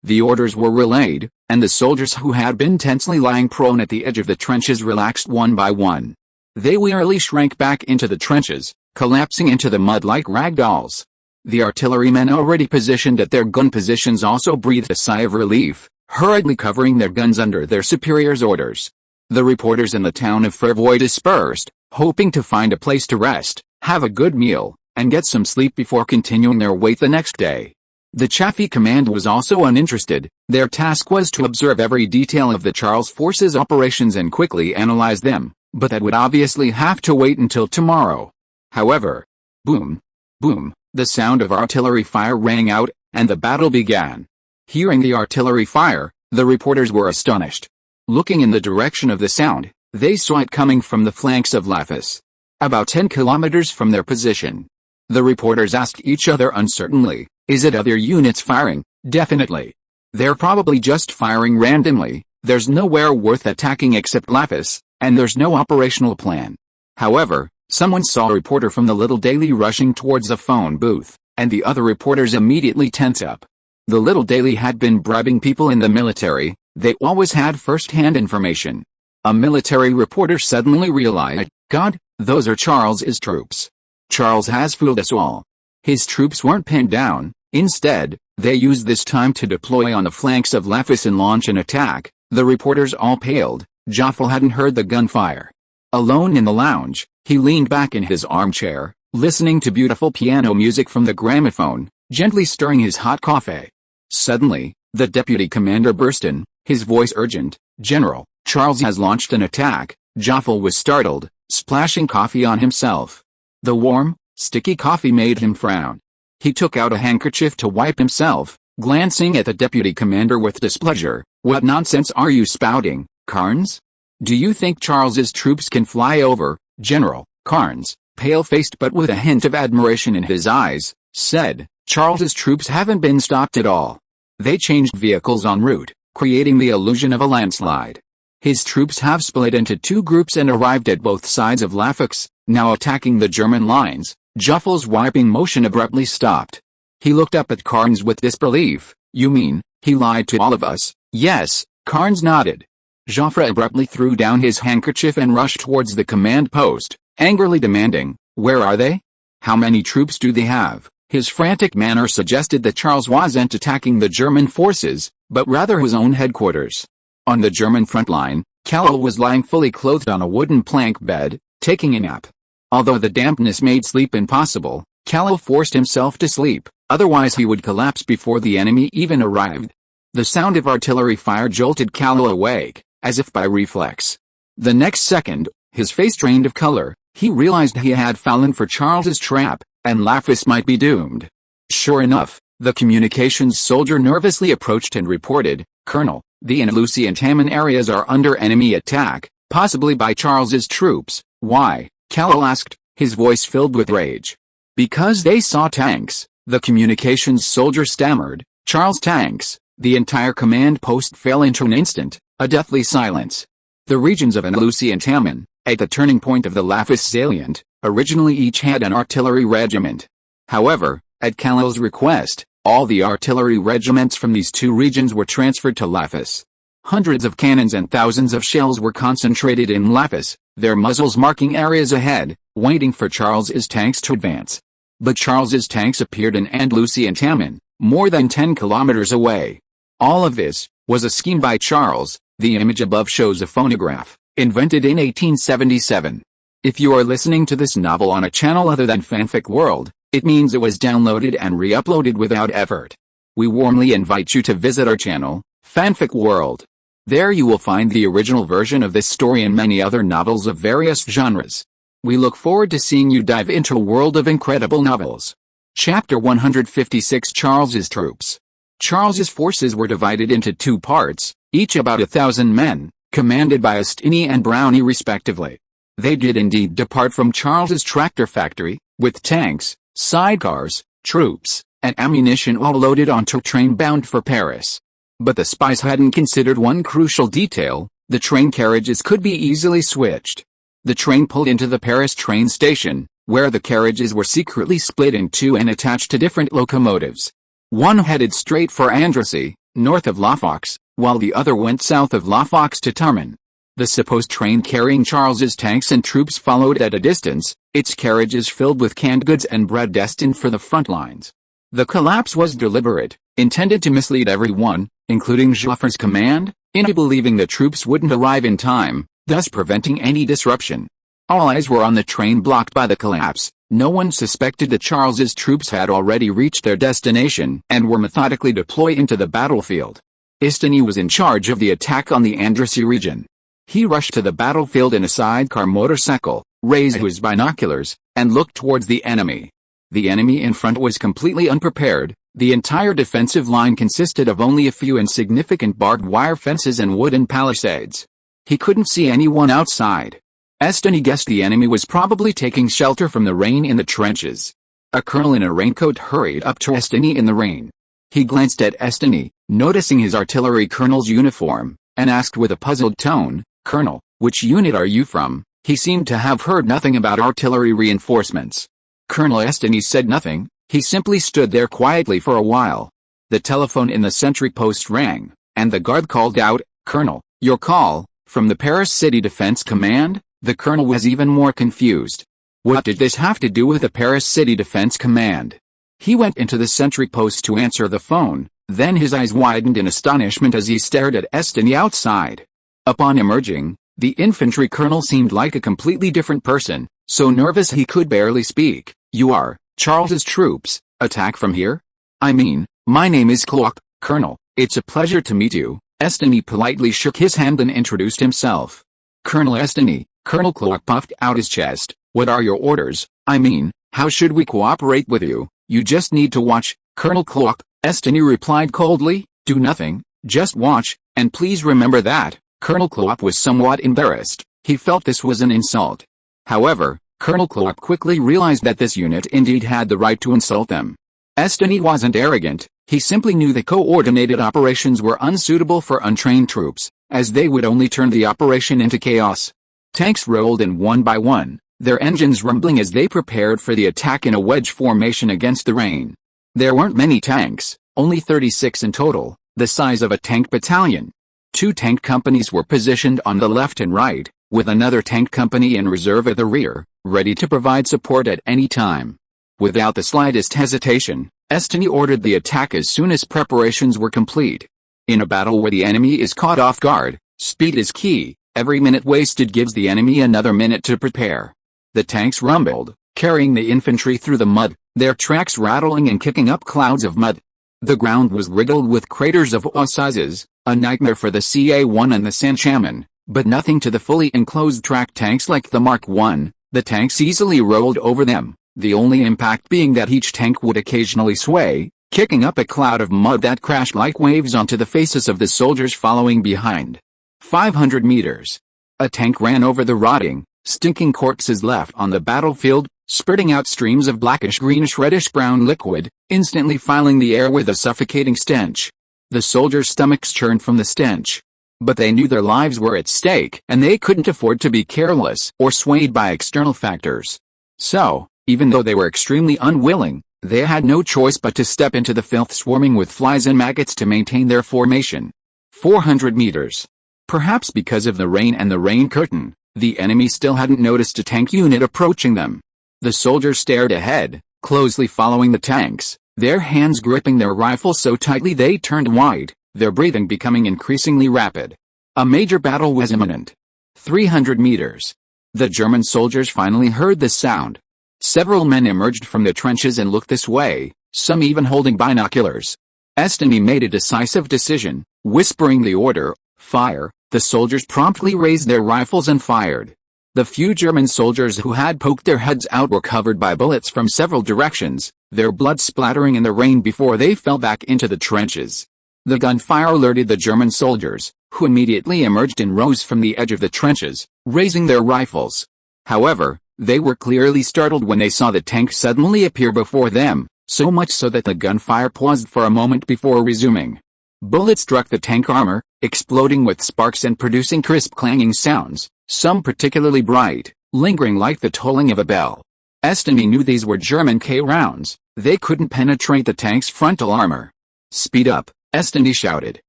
The orders were relayed, and the soldiers who had been tensely lying prone at the edge of the trenches relaxed one by one. They wearily shrank back into the trenches, collapsing into the mud like rag dolls. The artillerymen already positioned at their gun positions also breathed a sigh of relief, hurriedly covering their guns under their superiors' orders. The reporters in the town of Fervoy dispersed, hoping to find a place to rest, have a good meal, and get some sleep before continuing their wait the next day. The Chaffee command was also uninterested. Their task was to observe every detail of the Charles forces' operations and quickly analyze them, but that would obviously have to wait until tomorrow. However, boom, boom, the sound of artillery fire rang out, and the battle began. Hearing the artillery fire, the reporters were astonished. Looking in the direction of the sound, they saw it coming from the flanks of Lapis, about 10 kilometers from their position. The reporters asked each other uncertainly, "Is it other units firing?" "Definitely. They're probably just firing randomly. There's nowhere worth attacking except Lapis, and there's no operational plan." However, someone saw a reporter from the little daily rushing towards the phone booth, and the other reporters immediately tense up. The little daily had been bribing people in the military. They always had first-hand information. A military reporter suddenly realized, "God, those are Charles's troops. Charles has fooled us all." His troops weren't pinned down. Instead, they used this time to deploy on the flanks of Lapis and launch an attack. The reporters all paled. Joffel hadn't heard the gunfire. Alone in the lounge, he leaned back in his armchair, listening to beautiful piano music from the gramophone, gently stirring his hot coffee. Suddenly, the deputy commander burst in, his voice urgent. "General, Charles has launched an attack." Joffel was startled, splashing coffee on himself. The warm, sticky coffee made him frown. He took out a handkerchief to wipe himself, glancing at the deputy commander with displeasure. "What nonsense are you spouting, Carnes? Do you think Charles's troops can fly over?" General, Carnes, pale-faced but with a hint of admiration in his eyes, said, "Charles's troops haven't been stopped at all. They changed vehicles en route, creating the illusion of a landslide. His troops have split into two groups and arrived at both sides of Lafax, now attacking the German lines." Joffel's wiping motion abruptly stopped. He looked up at Carnes with disbelief. "You mean, he lied to all of us?" "Yes," Carnes nodded. Joffre abruptly threw down his handkerchief and rushed towards the command post, angrily demanding, "Where are they? How many troops do they have?" His frantic manner suggested that Charles wasn't attacking the German forces, but rather his own headquarters. On the German front line, Callel was lying fully clothed on a wooden plank bed, taking a nap. Although the dampness made sleep impossible, Callel forced himself to sleep, otherwise he would collapse before the enemy even arrived. The sound of artillery fire jolted Callel awake, as if by reflex. The next second, his face drained of color, he realized he had fallen for Charles's trap, and Lapis might be doomed. Sure enough, the communications soldier nervously approached and reported, "Colonel, the Andalusi and Taman areas are under enemy attack, possibly by Charles's troops." "Why?" Callel asked, his voice filled with rage. "Because they saw tanks," the communications soldier stammered. "Charles tanks." The entire command post fell into an instant, a deathly silence. The regions of Andalusi and Taman, at the turning point of the Lapis salient, originally each had an artillery regiment. However, at Callel's request, all the artillery regiments from these two regions were transferred to Lapis. Hundreds of cannons and thousands of shells were concentrated in Lapis, their muzzles marking areas ahead, waiting for Charles's tanks to advance. But Charles's tanks appeared in Andalusi and Taman, more than 10 kilometers away. All of this was a scheme by Charles. The image above shows a phonograph, invented in 1877. If you are listening to this novel on a channel other than Fanfic World, it means it was downloaded and re-uploaded without effort. We warmly invite you to visit our channel, Fanfic World. There you will find the original version of this story and many other novels of various genres. We look forward to seeing you dive into a world of incredible novels. Chapter 156: Charles's Troops. Charles's forces were divided into two parts, each about 1,000 men, commanded by Ostini and Brownie respectively. They did indeed depart from Charles's tractor factory, with tanks, sidecars, troops, and ammunition all loaded onto a train bound for Paris. But the spies hadn't considered one crucial detail: the train carriages could be easily switched. The train pulled into the Paris train station, where the carriages were secretly split in two and attached to different locomotives. One headed straight for Andrassy, north of Lafox, while the other went south of Lafox to Tarman. The supposed train carrying Charles's tanks and troops followed at a distance, its carriages filled with canned goods and bread destined for the front lines. The collapse was deliberate, intended to mislead everyone, including Joffre's command, into believing the troops wouldn't arrive in time, thus preventing any disruption. All eyes were on the train blocked by the collapse. No one suspected that Charles's troops had already reached their destination and were methodically deployed into the battlefield. Estany was in charge of the attack on the Andrassy region. He rushed to the battlefield in a sidecar motorcycle, raised his binoculars, and looked towards the enemy. The enemy in front was completely unprepared. The entire defensive line consisted of only a few insignificant barbed wire fences and wooden palisades. He couldn't see anyone outside. Estany guessed the enemy was probably taking shelter from the rain in the trenches. A colonel in a raincoat hurried up to Estany in the rain. He glanced at Estany, noticing his artillery colonel's uniform, and asked with a puzzled tone, "Colonel, which unit are you from?" He seemed to have heard nothing about artillery reinforcements. Colonel Estany said nothing. He simply stood there quietly for a while. The telephone in the sentry post rang, and the guard called out, "Colonel, your call, from the Paris City Defense Command?" The colonel was even more confused. What did this have to do with the Paris City Defense Command? He went into the sentry post to answer the phone, then his eyes widened in astonishment as he stared at Estany outside. Upon emerging, the infantry colonel seemed like a completely different person, so nervous he could barely speak. "You are Charles's troops, attack from here? I mean, my name is Clark, Colonel, it's a pleasure to meet you." Estany politely shook his hand and introduced himself. "Colonel Estany." Colonel Clark puffed out his chest. "What are your orders? I mean, how should we cooperate with you? You just need to watch." Colonel Clark, Estany replied coldly, "Do nothing, just watch, and please remember that." Colonel Clark was somewhat embarrassed. He felt this was an insult. However, Colonel Clark quickly realized that this unit indeed had the right to insult them. Estany wasn't arrogant, he simply knew that coordinated operations were unsuitable for untrained troops, as they would only turn the operation into chaos. Tanks rolled in one by one, their engines rumbling as they prepared for the attack in a wedge formation against the rain. There weren't many tanks, only 36 in total, the size of a tank battalion. 2 tank companies were positioned on the left and right, with another tank company in reserve at the rear, ready to provide support at any time. Without the slightest hesitation, Estany ordered the attack as soon as preparations were complete. In a battle where the enemy is caught off guard, speed is key. Every minute wasted gives the enemy another minute to prepare. The tanks rumbled, carrying the infantry through the mud, their tracks rattling and kicking up clouds of mud. The ground was riddled with craters of all sizes, a nightmare for the CA-1 and the Sanchaman, but nothing to the fully enclosed track tanks like the Mark I. The tanks easily rolled over them, the only impact being that each tank would occasionally sway, kicking up a cloud of mud that crashed like waves onto the faces of the soldiers following behind. 500 meters. A tank ran over the rotting, stinking corpses left on the battlefield, spurting out streams of blackish-greenish reddish-brown liquid, instantly filling the air with a suffocating stench. The soldiers' stomachs churned from the stench. But they knew their lives were at stake, and they couldn't afford to be careless or swayed by external factors. So, even though they were extremely unwilling, they had no choice but to step into the filth swarming with flies and maggots to maintain their formation. 400 meters. Perhaps because of the rain and the rain curtain, the enemy still hadn't noticed a tank unit approaching them. The soldiers stared ahead, closely following the tanks, their hands gripping their rifles so tightly they turned white, their breathing becoming increasingly rapid. A major battle was imminent. 300 meters. The German soldiers finally heard the sound. Several men emerged from the trenches and looked this way, some even holding binoculars. Estany made a decisive decision, whispering the order, "Fire." The soldiers promptly raised their rifles and fired. The few German soldiers who had poked their heads out were covered by bullets from several directions, their blood splattering in the rain before they fell back into the trenches. The gunfire alerted the German soldiers, who immediately emerged in rows from the edge of the trenches, raising their rifles. However, they were clearly startled when they saw the tank suddenly appear before them, so much so that the gunfire paused for a moment before resuming. Bullets struck the tank armor, exploding with sparks and producing crisp clanging sounds, some particularly bright, lingering like the tolling of a bell. Estany knew these were German K rounds, they couldn't penetrate the tank's frontal armor. "Speed up," Destined, shouted.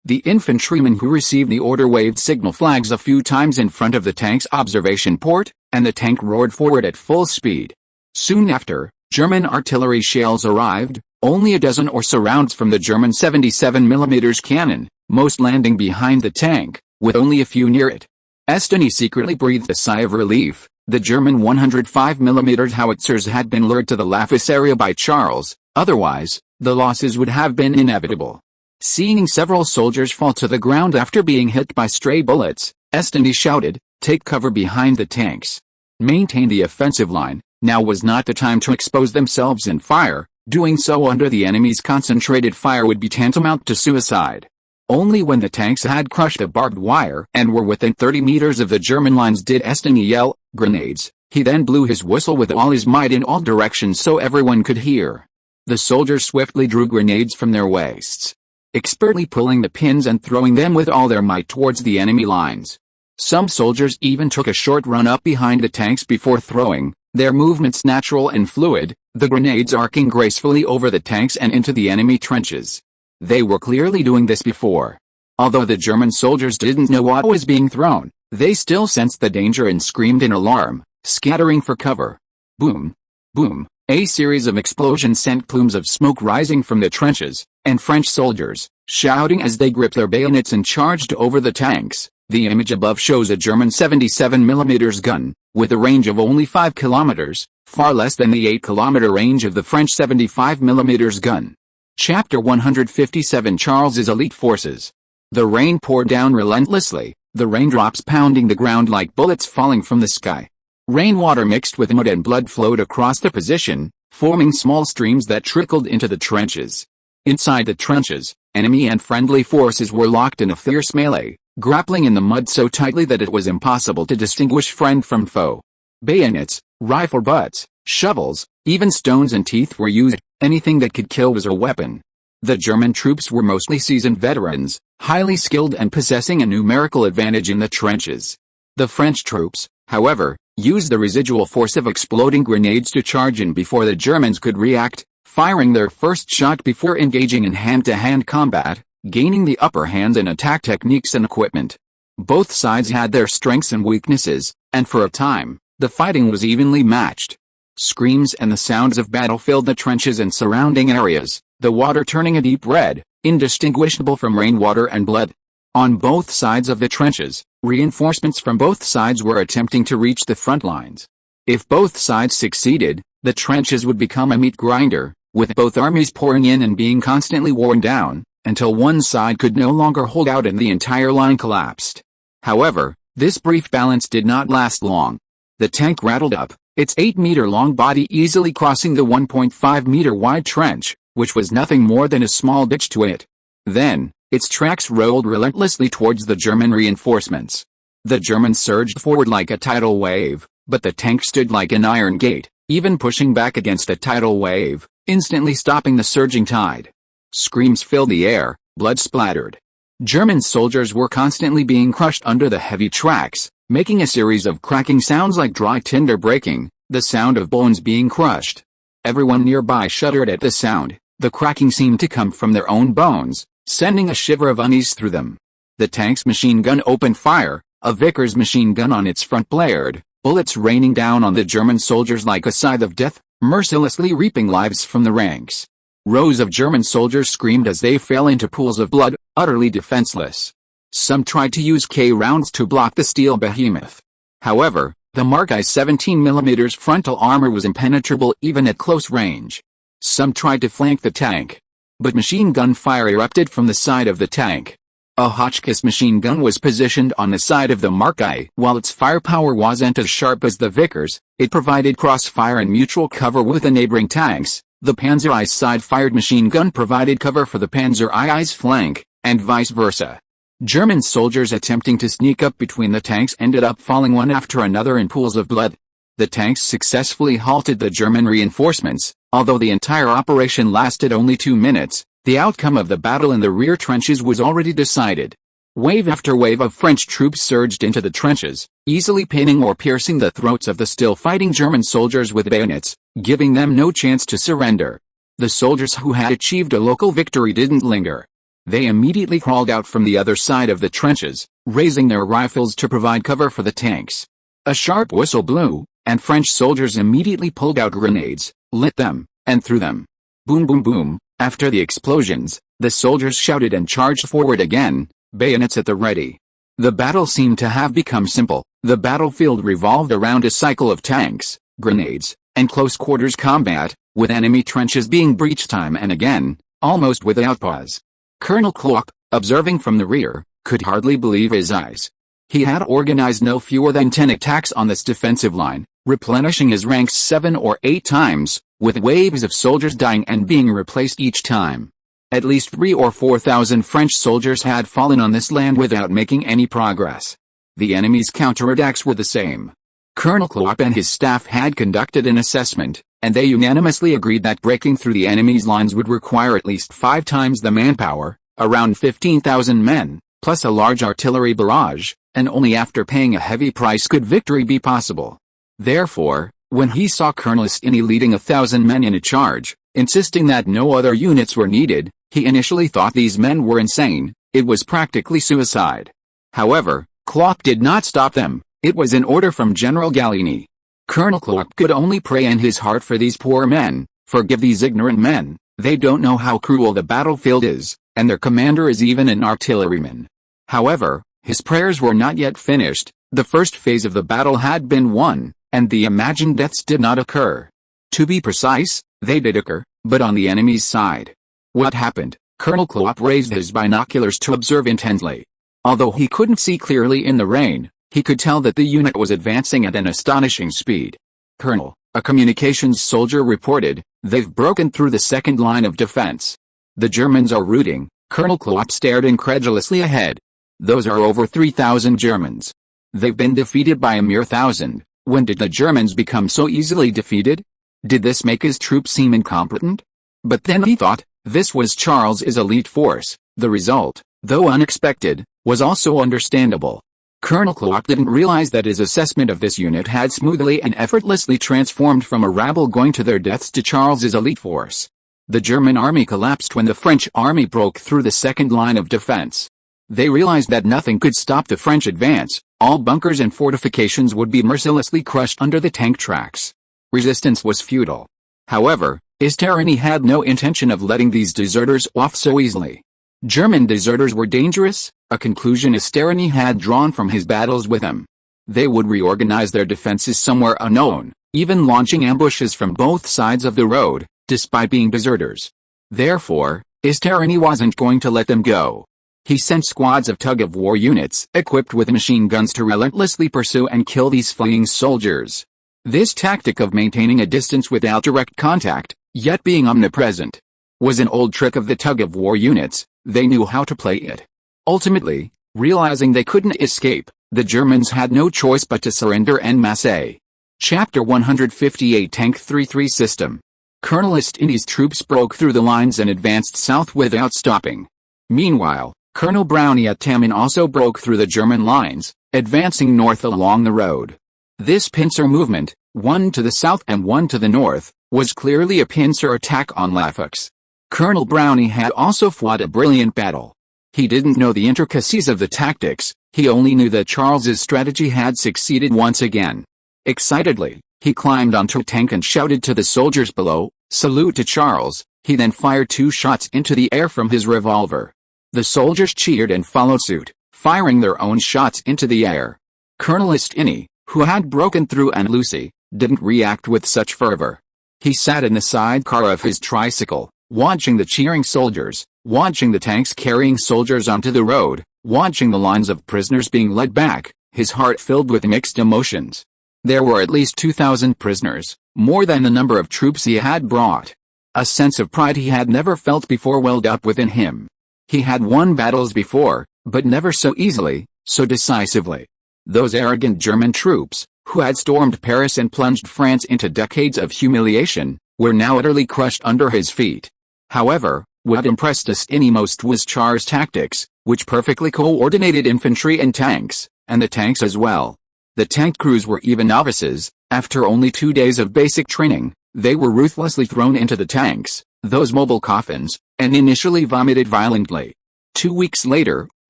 The infantryman who received the order waved signal flags a few times in front of the tank's observation port, and the tank roared forward at full speed. Soon after, German artillery shells arrived, only a dozen or so rounds from the German 77mm cannon, most landing behind the tank, with only a few near it. Destined secretly breathed a sigh of relief. The German 105mm howitzers had been lured to the Lafis area by Charles, otherwise, the losses would have been inevitable. Seeing several soldiers fall to the ground after being hit by stray bullets, Destined shouted, "Take cover behind the tanks. Maintain the offensive line, now was not the time to expose themselves and fire, doing so under the enemy's concentrated fire would be tantamount to suicide." Only when the tanks had crushed the barbed wire and were within 30 meters of the German lines did Destined yell, "Grenades." He then blew his whistle with all his might in all directions so everyone could hear. The soldiers swiftly drew grenades from their waists, expertly pulling the pins and throwing them with all their might towards the enemy lines. Some soldiers even took a short run up behind the tanks before throwing, their movements natural and fluid, the grenades arcing gracefully over the tanks and into the enemy trenches. They were clearly doing this before. Although the German soldiers didn't know what was being thrown, they still sensed the danger and screamed in alarm, scattering for cover. Boom! Boom! A series of explosions sent plumes of smoke rising from the trenches, and French soldiers, shouting as they gripped their bayonets and charged over the tanks. The image above shows a German 77mm gun, with a range of only 5 kilometers, far less than the 8-kilometer range of the French 75mm gun. Chapter 157 Charles's Elite Forces. The rain poured down relentlessly, the raindrops pounding the ground like bullets falling from the sky. Rainwater mixed with mud and blood flowed across the position, forming small streams that trickled into the trenches. Inside the trenches, enemy and friendly forces were locked in a fierce melee, grappling in the mud so tightly that it was impossible to distinguish friend from foe. Bayonets, rifle butts, shovels, even stones and teeth were used. Anything that could kill was a weapon. The German troops were mostly seasoned veterans, highly skilled and possessing a numerical advantage in the trenches. The French troops, however, used the residual force of exploding grenades to charge in before the Germans could react, firing their first shot before engaging in hand-to-hand combat, gaining the upper hand in attack techniques and equipment. Both sides had their strengths and weaknesses, and for a time, the fighting was evenly matched. Screams and the sounds of battle filled the trenches and surrounding areas, the water turning a deep red, indistinguishable from rainwater and blood. On both sides of the trenches, reinforcements from both sides were attempting to reach the front lines. If both sides succeeded, the trenches would become a meat grinder, with both armies pouring in and being constantly worn down, until one side could no longer hold out and the entire line collapsed. However, this brief balance did not last long. The tank rattled up, its 8-meter-long body easily crossing the 1.5-meter-wide trench, which was nothing more than a small ditch to it. Then, its tracks rolled relentlessly towards the German reinforcements. The Germans surged forward like a tidal wave, but the tank stood like an iron gate, even pushing back against a tidal wave, instantly stopping the surging tide. Screams filled the air, blood splattered. German soldiers were constantly being crushed under the heavy tracks, making a series of cracking sounds like dry tinder breaking, the sound of bones being crushed. Everyone nearby shuddered at the sound. The cracking seemed to come from their own bones, sending a shiver of unease through them. The tank's machine gun opened fire, a Vickers machine gun on its front blared, bullets raining down on the German soldiers like a scythe of death, mercilessly reaping lives from the ranks. Rows of German soldiers screamed as they fell into pools of blood, utterly defenseless. Some tried to use K rounds to block the steel behemoth. However, the Mark's 17mm frontal armor was impenetrable even at close range. Some tried to flank the tank, but machine gun fire erupted from the side of the tank. A Hotchkiss machine gun was positioned on the side of the Mark I. While its firepower wasn't as sharp as the Vickers, it provided crossfire and mutual cover with the neighboring tanks. The Panzer I's side-fired machine gun provided cover for the Panzer II's flank, and vice versa. German soldiers attempting to sneak up between the tanks ended up falling one after another in pools of blood. The tanks successfully halted the German reinforcements. Although the entire operation lasted only 2 minutes, the outcome of the battle in the rear trenches was already decided. Wave after wave of French troops surged into the trenches, easily pinning or piercing the throats of the still fighting German soldiers with bayonets, giving them no chance to surrender. The soldiers who had achieved a local victory didn't linger. They immediately crawled out from the other side of the trenches, raising their rifles to provide cover for the tanks. A sharp whistle blew, and French soldiers immediately pulled out grenades, lit them, and threw them. Boom boom boom. After the explosions, the soldiers shouted and charged forward again, bayonets at the ready. The battle seemed to have become simple. The battlefield revolved around a cycle of tanks, grenades, and close-quarters combat, with enemy trenches being breached time and again, almost without pause. Colonel Klopp, observing from the rear, could hardly believe his eyes. He had organized no fewer than 10 attacks on this defensive line, replenishing his ranks 7 or 8 times, with waves of soldiers dying and being replaced each time. At least 3,000 or 4,000 French soldiers had fallen on this land without making any progress. The enemy's counterattacks were the same. Colonel Klopp and his staff had conducted an assessment, and they unanimously agreed that breaking through the enemy's lines would require at least 5 times the manpower, around 15,000 men, plus a large artillery barrage, and only after paying a heavy price could victory be possible. Therefore, when he saw Colonel Stinney leading 1,000 men in a charge, insisting that no other units were needed, he initially thought these men were insane. It was practically suicide. However, Klopp did not stop them. It was an order from General Gallieni. Colonel Klopp could only pray in his heart for these poor men. Forgive these ignorant men, they don't know how cruel the battlefield is, and their commander is even an artilleryman. However, his prayers were not yet finished. The first phase of the battle had been won, and the imagined deaths did not occur. To be precise, they did occur, but on the enemy's side. What happened? Colonel Klopp raised his binoculars to observe intently. Although he couldn't see clearly in the rain, he could tell that the unit was advancing at an astonishing speed. "Colonel," a communications soldier reported, "they've broken through the second line of defense. The Germans are routing." Colonel Klopp stared incredulously ahead. "Those are over 3,000 Germans. They've been defeated by a mere 1,000. When did the Germans become so easily defeated? Did this make his troops seem incompetent?" But then he thought, this was Charles's elite force. The result, though unexpected, was also understandable. Colonel Klopp didn't realize that his assessment of this unit had smoothly and effortlessly transformed from a rabble going to their deaths to Charles's elite force. The German army collapsed when the French army broke through the second line of defense. They realized that nothing could stop the French advance. All bunkers and fortifications would be mercilessly crushed under the tank tracks. Resistance was futile. However, Stinney had no intention of letting these deserters off so easily. German deserters were dangerous, a conclusion Stinney had drawn from his battles with them. They would reorganize their defenses somewhere unknown, even launching ambushes from both sides of the road, despite being deserters. Therefore, Stinney wasn't going to let them go. He sent squads of tug-of-war units equipped with machine guns to relentlessly pursue and kill these fleeing soldiers. This tactic of maintaining a distance without direct contact, yet being omnipresent, was an old trick of the tug-of-war units. They knew how to play it. Ultimately, realizing they couldn't escape, the Germans had no choice but to surrender en masse. Chapter 158 Tank 33 System. Colonel Stinney's troops broke through the lines and advanced south without stopping. Meanwhile, Colonel Brownie at Taman also broke through the German lines, advancing north along the road. This pincer movement, one to the south and one to the north, was clearly a pincer attack on Lafox. Colonel Brownie had also fought a brilliant battle. He didn't know the intricacies of the tactics, he only knew that Charles's strategy had succeeded once again. Excitedly, he climbed onto a tank and shouted to the soldiers below, "Salute to Charles." He then fired 2 shots into the air from his revolver. The soldiers cheered and followed suit, firing their own shots into the air. Colonel Stinney, who had broken through en Lucy, didn't react with such fervor. He sat in the sidecar of his tricycle, watching the cheering soldiers, watching the tanks carrying soldiers onto the road, watching the lines of prisoners being led back, his heart filled with mixed emotions. There were at least 2,000 prisoners, more than the number of troops he had brought. A sense of pride he had never felt before welled up within him. He had won battles before, but never so easily, so decisively. Those arrogant German troops, who had stormed Paris and plunged France into decades of humiliation, were now utterly crushed under his feet. However, what impressed Stinney most was Charles' tactics, which perfectly coordinated infantry and tanks, and the tanks as well. The tank crews were even novices. After only 2 days of basic training, they were ruthlessly thrown into the tanks, those mobile coffins, and initially vomited violently. 2 weeks later,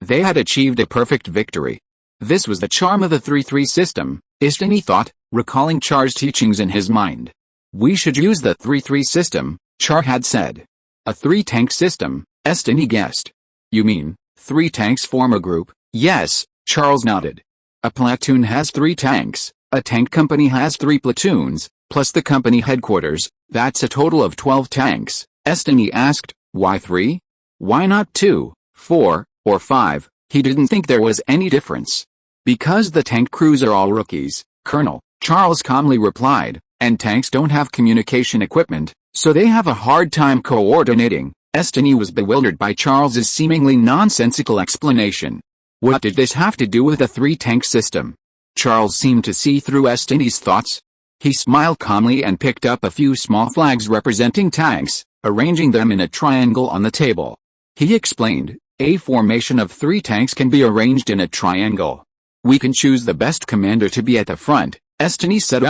they had achieved a perfect victory. This was the charm of the 3-3 system, Istini thought, recalling Char's teachings in his mind. We should use the 3-3 system, Char had said. A 3-tank system, Istini guessed. You mean, 3 tanks form a group? Yes, Charles nodded. A platoon has 3 tanks, a tank company has 3 platoons, plus the company headquarters, that's a total of 12 tanks. Istini asked, why 3? Why not 2, 4, or 5? He didn't think there was any difference. Because the tank crews are all rookies, Colonel, Charles calmly replied, and tanks don't have communication equipment, so they have a hard time coordinating. Istini was bewildered by Charles's seemingly nonsensical explanation. What did this have to do with a 3-tank system? Charles seemed to see through Istini's thoughts. He smiled calmly and picked up a few small flags representing tanks, arranging them in a triangle on the table. He explained, a formation of 3 tanks can be arranged in a triangle. We can choose the best commander to be at the front, Istini said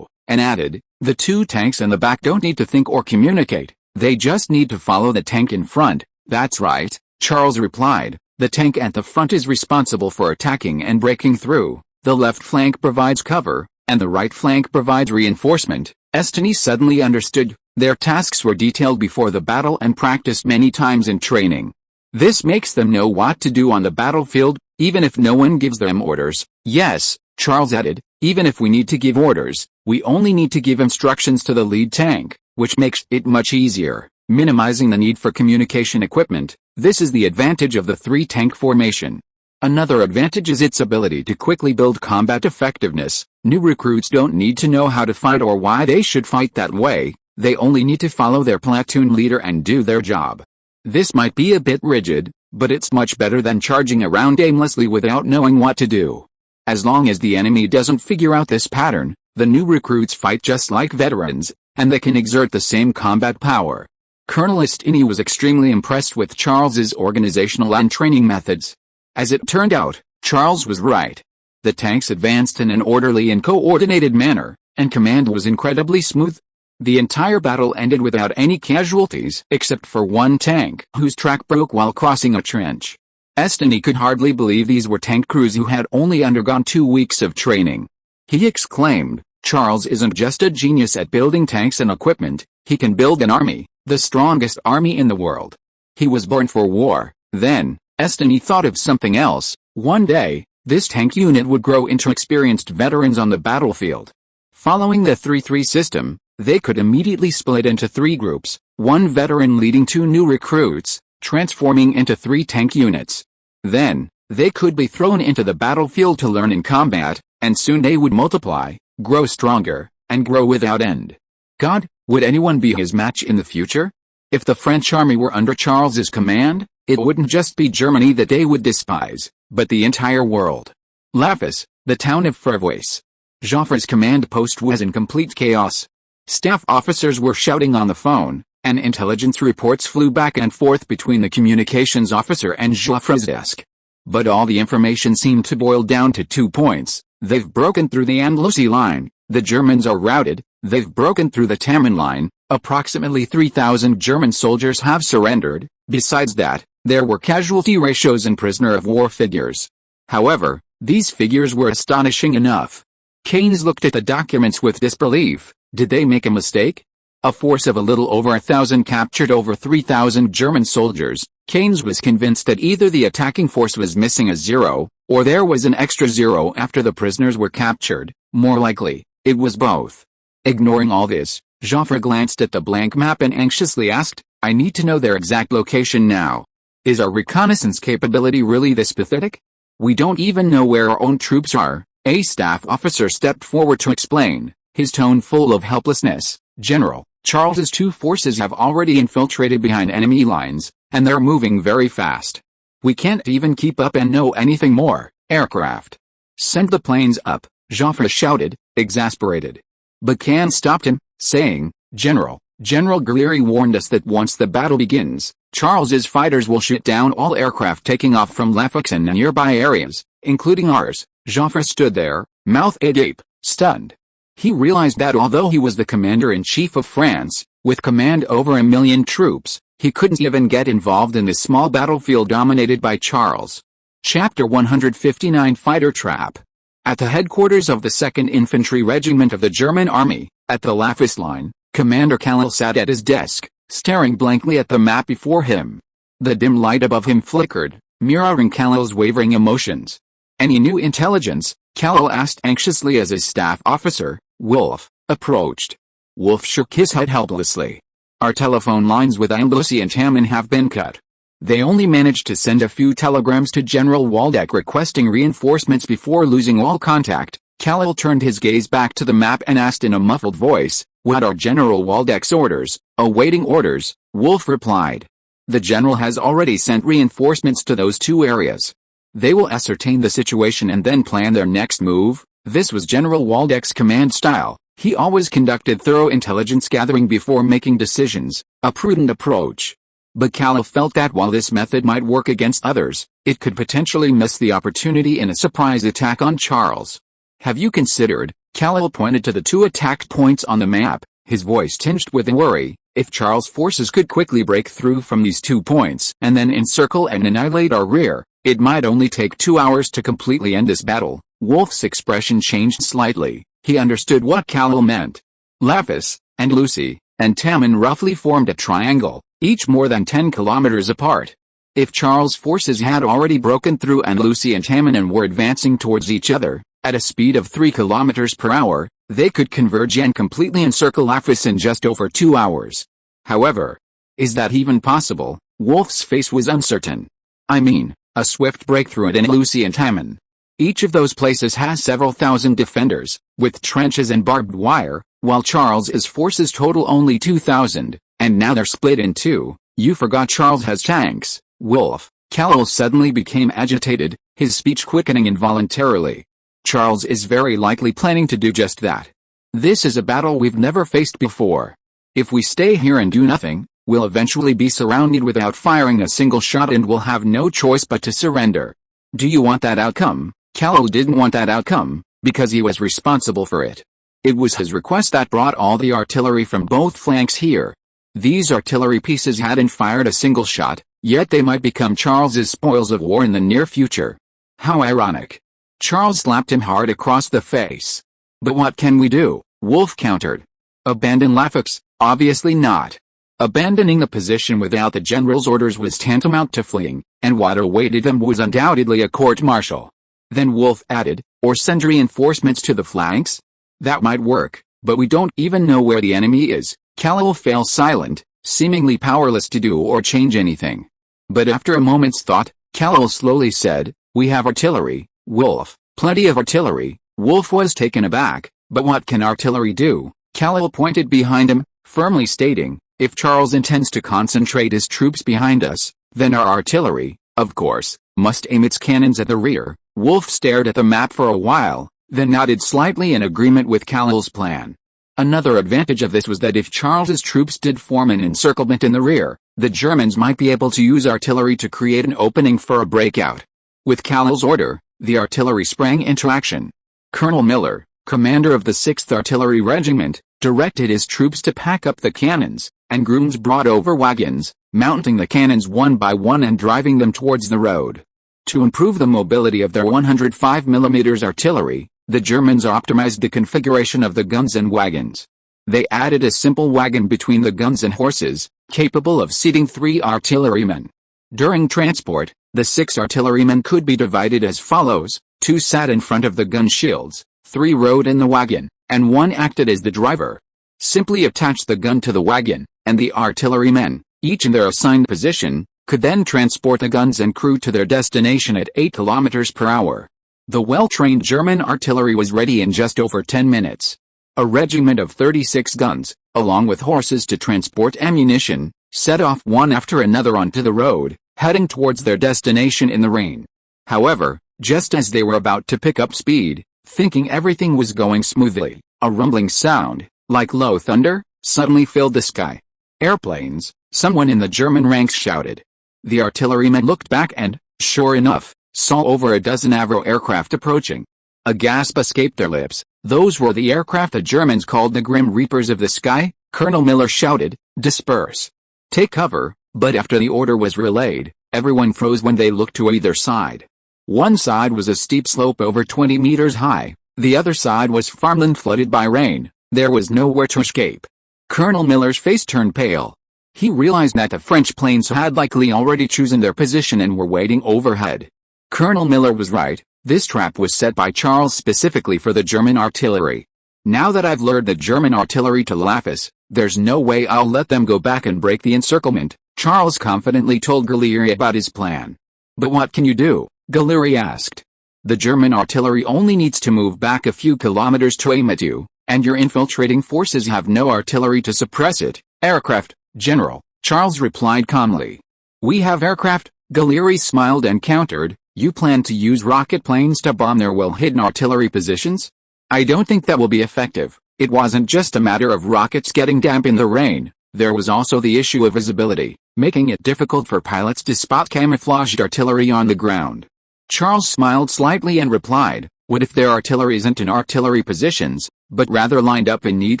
and added, the 2 tanks in the back don't need to think or communicate, they just need to follow the tank in front. That's right, Charles replied, the tank at the front is responsible for attacking and breaking through, the left flank provides cover, and the right flank provides reinforcement. Istini suddenly understood, their tasks were detailed before the battle and practiced many times in training. This makes them know what to do on the battlefield, even if no one gives them orders. Yes, Charles added, even if we need to give orders, we only need to give instructions to the lead tank, which makes it much easier, minimizing the need for communication equipment. This is the advantage of the 3-tank formation. Another advantage is its ability to quickly build combat effectiveness. New recruits don't need to know how to fight or why they should fight that way, they only need to follow their platoon leader and do their job. This might be a bit rigid, but it's much better than charging around aimlessly without knowing what to do. As long as the enemy doesn't figure out this pattern, the new recruits fight just like veterans, and they can exert the same combat power. Colonel Istini was extremely impressed with Charles's organizational and training methods. As it turned out, Charles was right. The tanks advanced in an orderly and coordinated manner, and command was incredibly smooth. The entire battle ended without any casualties except for 1 tank whose track broke while crossing a trench. Istini could hardly believe these were tank crews who had only undergone 2 weeks of training. He exclaimed, Charles isn't just a genius at building tanks and equipment, he can build an army, the strongest army in the world. He was born for war. Then, Istini thought of something else. One day, this tank unit would grow into experienced veterans on the battlefield. Following the 3-3 system, they could immediately split into 3 groups, 1 veteran leading 2 new recruits, transforming into 3 tank units. Then, they could be thrown into the battlefield to learn in combat, and soon they would multiply, grow stronger, and grow without end. God, would anyone be his match in the future? If the French army were under Charles's command, it wouldn't just be Germany that they would despise, but the entire world. Lafis, the town of Frevais. Joffre's command post was in complete chaos. Staff officers were shouting on the phone, and intelligence reports flew back and forth between the communications officer and Joffre's desk. But all the information seemed to boil down to 2 points. They've broken through the Andalusi line, the Germans are routed. They've broken through the Taman line, approximately 3,000 German soldiers have surrendered. Besides that, there were casualty ratios and prisoner of war figures. However, these figures were astonishing enough. Keynes looked at the documents with disbelief. Did they make a mistake? A force of a little over 1,000 captured over 3,000 German soldiers. Keynes was convinced that either the attacking force was missing a 0, or there was an extra 0 after the prisoners were captured. More likely, it was both. Ignoring all this, Joffre glanced at the blank map and anxiously asked, I need to know their exact location now. Is our reconnaissance capability really this pathetic? We don't even know where our own troops are. A staff officer stepped forward to explain, his tone full of helplessness. General, Charles's 2 forces have already infiltrated behind enemy lines, and they're moving very fast. We can't even keep up and know anything more. Aircraft. Send the planes up, Joffre shouted, exasperated. Buchan stopped him, saying, General Guerrieri warned us that once the battle begins, Charles's fighters will shoot down all aircraft taking off from Lafox and nearby areas, including ours. Joffre stood there, mouth agape, stunned. He realized that although he was the commander-in-chief of France, with command over 1 million troops, He couldn't even get involved in this small battlefield dominated by Charles. Chapter 159 Fighter Trap. At the headquarters of the 2nd Infantry Regiment of the German Army, at the Lapis line, Commander Kalil sat at his desk, staring blankly at the map before him. The dim light above him flickered, mirroring Kalil's wavering emotions. "Any new intelligence?" Kalil asked anxiously as his staff officer, Wolf, approached. Wolf shook his head helplessly. "Our telephone lines with Lucy and Hammond have been cut. They only managed to send a few telegrams to General Waldeck requesting reinforcements before losing all contact." Kalil turned his gaze back to the map and asked in a muffled voice, "What are General Waldeck's orders?" "Awaiting orders," Wolf replied. "The general has already sent reinforcements to those two areas. They will ascertain the situation and then plan their next move." This was General Waldeck's command style. He always conducted thorough intelligence gathering before making decisions, a prudent approach. But Kalil felt that while this method might work against others, it could potentially miss the opportunity in a surprise attack on Charles. "Have you considered?" Kalil pointed to the two attack points on the map, his voice tinged with worry. "If Charles' forces could quickly break through from these 2 points and then encircle and annihilate our rear, it might only take 2 hours to completely end this battle." Wolf's expression changed slightly. He understood what Kalil meant. Lapis, and Lucy, and Tammen roughly formed a triangle, each more than 10 kilometers apart. If Charles' forces had already broken through Lucy and Tammen and were advancing towards each other, at a speed of 3 kilometers per hour, they could converge and completely encircle Lapis in just over 2 hours. However, is that even possible? Wolf's face was uncertain. "I mean, a swift breakthrough at Lucy and Tammen. Each of those places has several thousand defenders, with trenches and barbed wire, while Charles's forces total only 2,000, and now they're split in two." "You forgot Charles has tanks, Wolf." Kalil suddenly became agitated, his speech quickening involuntarily. "Charles is very likely planning to do just that. This is a battle we've never faced before. If we stay here and do nothing, we'll eventually be surrounded without firing a single shot and we'll have no choice but to surrender. Do you want that outcome?" Kalil didn't want that outcome, because he was responsible for it. It was his request that brought all the artillery from both flanks here. These artillery pieces hadn't fired a single shot, yet they might become Charles's spoils of war in the near future. How ironic. Charles slapped him hard across the face. "But what can we do?" Wolf countered. "Abandon Lapis?" Obviously not. Abandoning the position without the general's orders was tantamount to fleeing, and what awaited them was undoubtedly a court-martial. Then Wolf added, "Or send reinforcements to the flanks? That might work, but we don't even know where the enemy is." Kalil fell silent, seemingly powerless to do or change anything. But after a moment's thought, Kalil slowly said, "We have artillery, Wolf." "Plenty of artillery." Wolf was taken aback. "But what can artillery do?" Kalil pointed behind him, firmly stating, "If Charles intends to concentrate his troops behind us, then our artillery, of course, must aim its cannons at the rear." Wolf stared at the map for a while, then nodded slightly in agreement with Kalil's plan. Another advantage of this was that if Charles's troops did form an encirclement in the rear, the Germans might be able to use artillery to create an opening for a breakout. With Kalil's order, the artillery sprang into action. Colonel Miller, commander of the 6th Artillery Regiment, directed his troops to pack up the cannons, and grooms brought over wagons, mounting the cannons one by one and driving them towards the road. To improve the mobility of their 105 mm artillery, the Germans optimized the configuration of the guns and wagons. They added a simple wagon between the guns and horses, capable of seating 3 artillerymen. During transport, the 6 artillerymen could be divided as follows: 2 sat in front of the gun shields, 3 rode in the wagon, and 1 acted as the driver. Simply attach the gun to the wagon, and the artillerymen, each in their assigned position, could then transport the guns and crew to their destination at 8 kilometers per hour. The well-trained German artillery was ready in just over 10 minutes. A regiment of 36 guns, along with horses to transport ammunition, set off one after another onto the road, heading towards their destination in the rain. However, just as they were about to pick up speed, thinking everything was going smoothly, a rumbling sound, like low thunder, suddenly filled the sky. "Airplanes!" someone in the German ranks shouted. The artillerymen looked back and, sure enough, saw over a dozen Avro aircraft approaching. A gasp escaped their lips. Those were the aircraft the Germans called the Grim Reapers of the Sky. Colonel Miller shouted, "Disperse! Take cover!" But after the order was relayed, everyone froze when they looked to either side. One side was a steep slope over 20 meters high, the other side was farmland flooded by rain. There was nowhere to escape. Colonel Miller's face turned pale. He realized that the French planes had likely already chosen their position and were waiting overhead. Colonel Miller was right, this trap was set by Charles specifically for the German artillery. Now that I've lured the German artillery to Lapis, there's no way I'll let them go back and break the encirclement, Charles confidently told Gallieri about his plan. But what can you do? Gallieri asked. The German artillery only needs to move back a few kilometers to aim at you, and your infiltrating forces have no artillery to suppress it. Aircraft, General, Charles replied calmly. We have aircraft, Gallieri smiled and countered. You plan to use rocket planes to bomb their well-hidden artillery positions? I don't think that will be effective. It wasn't just a matter of rockets getting damp in the rain, there was also the issue of visibility, making it difficult for pilots to spot camouflaged artillery on the ground. Charles smiled slightly and replied, what if their artillery isn't in artillery positions, but rather lined up in neat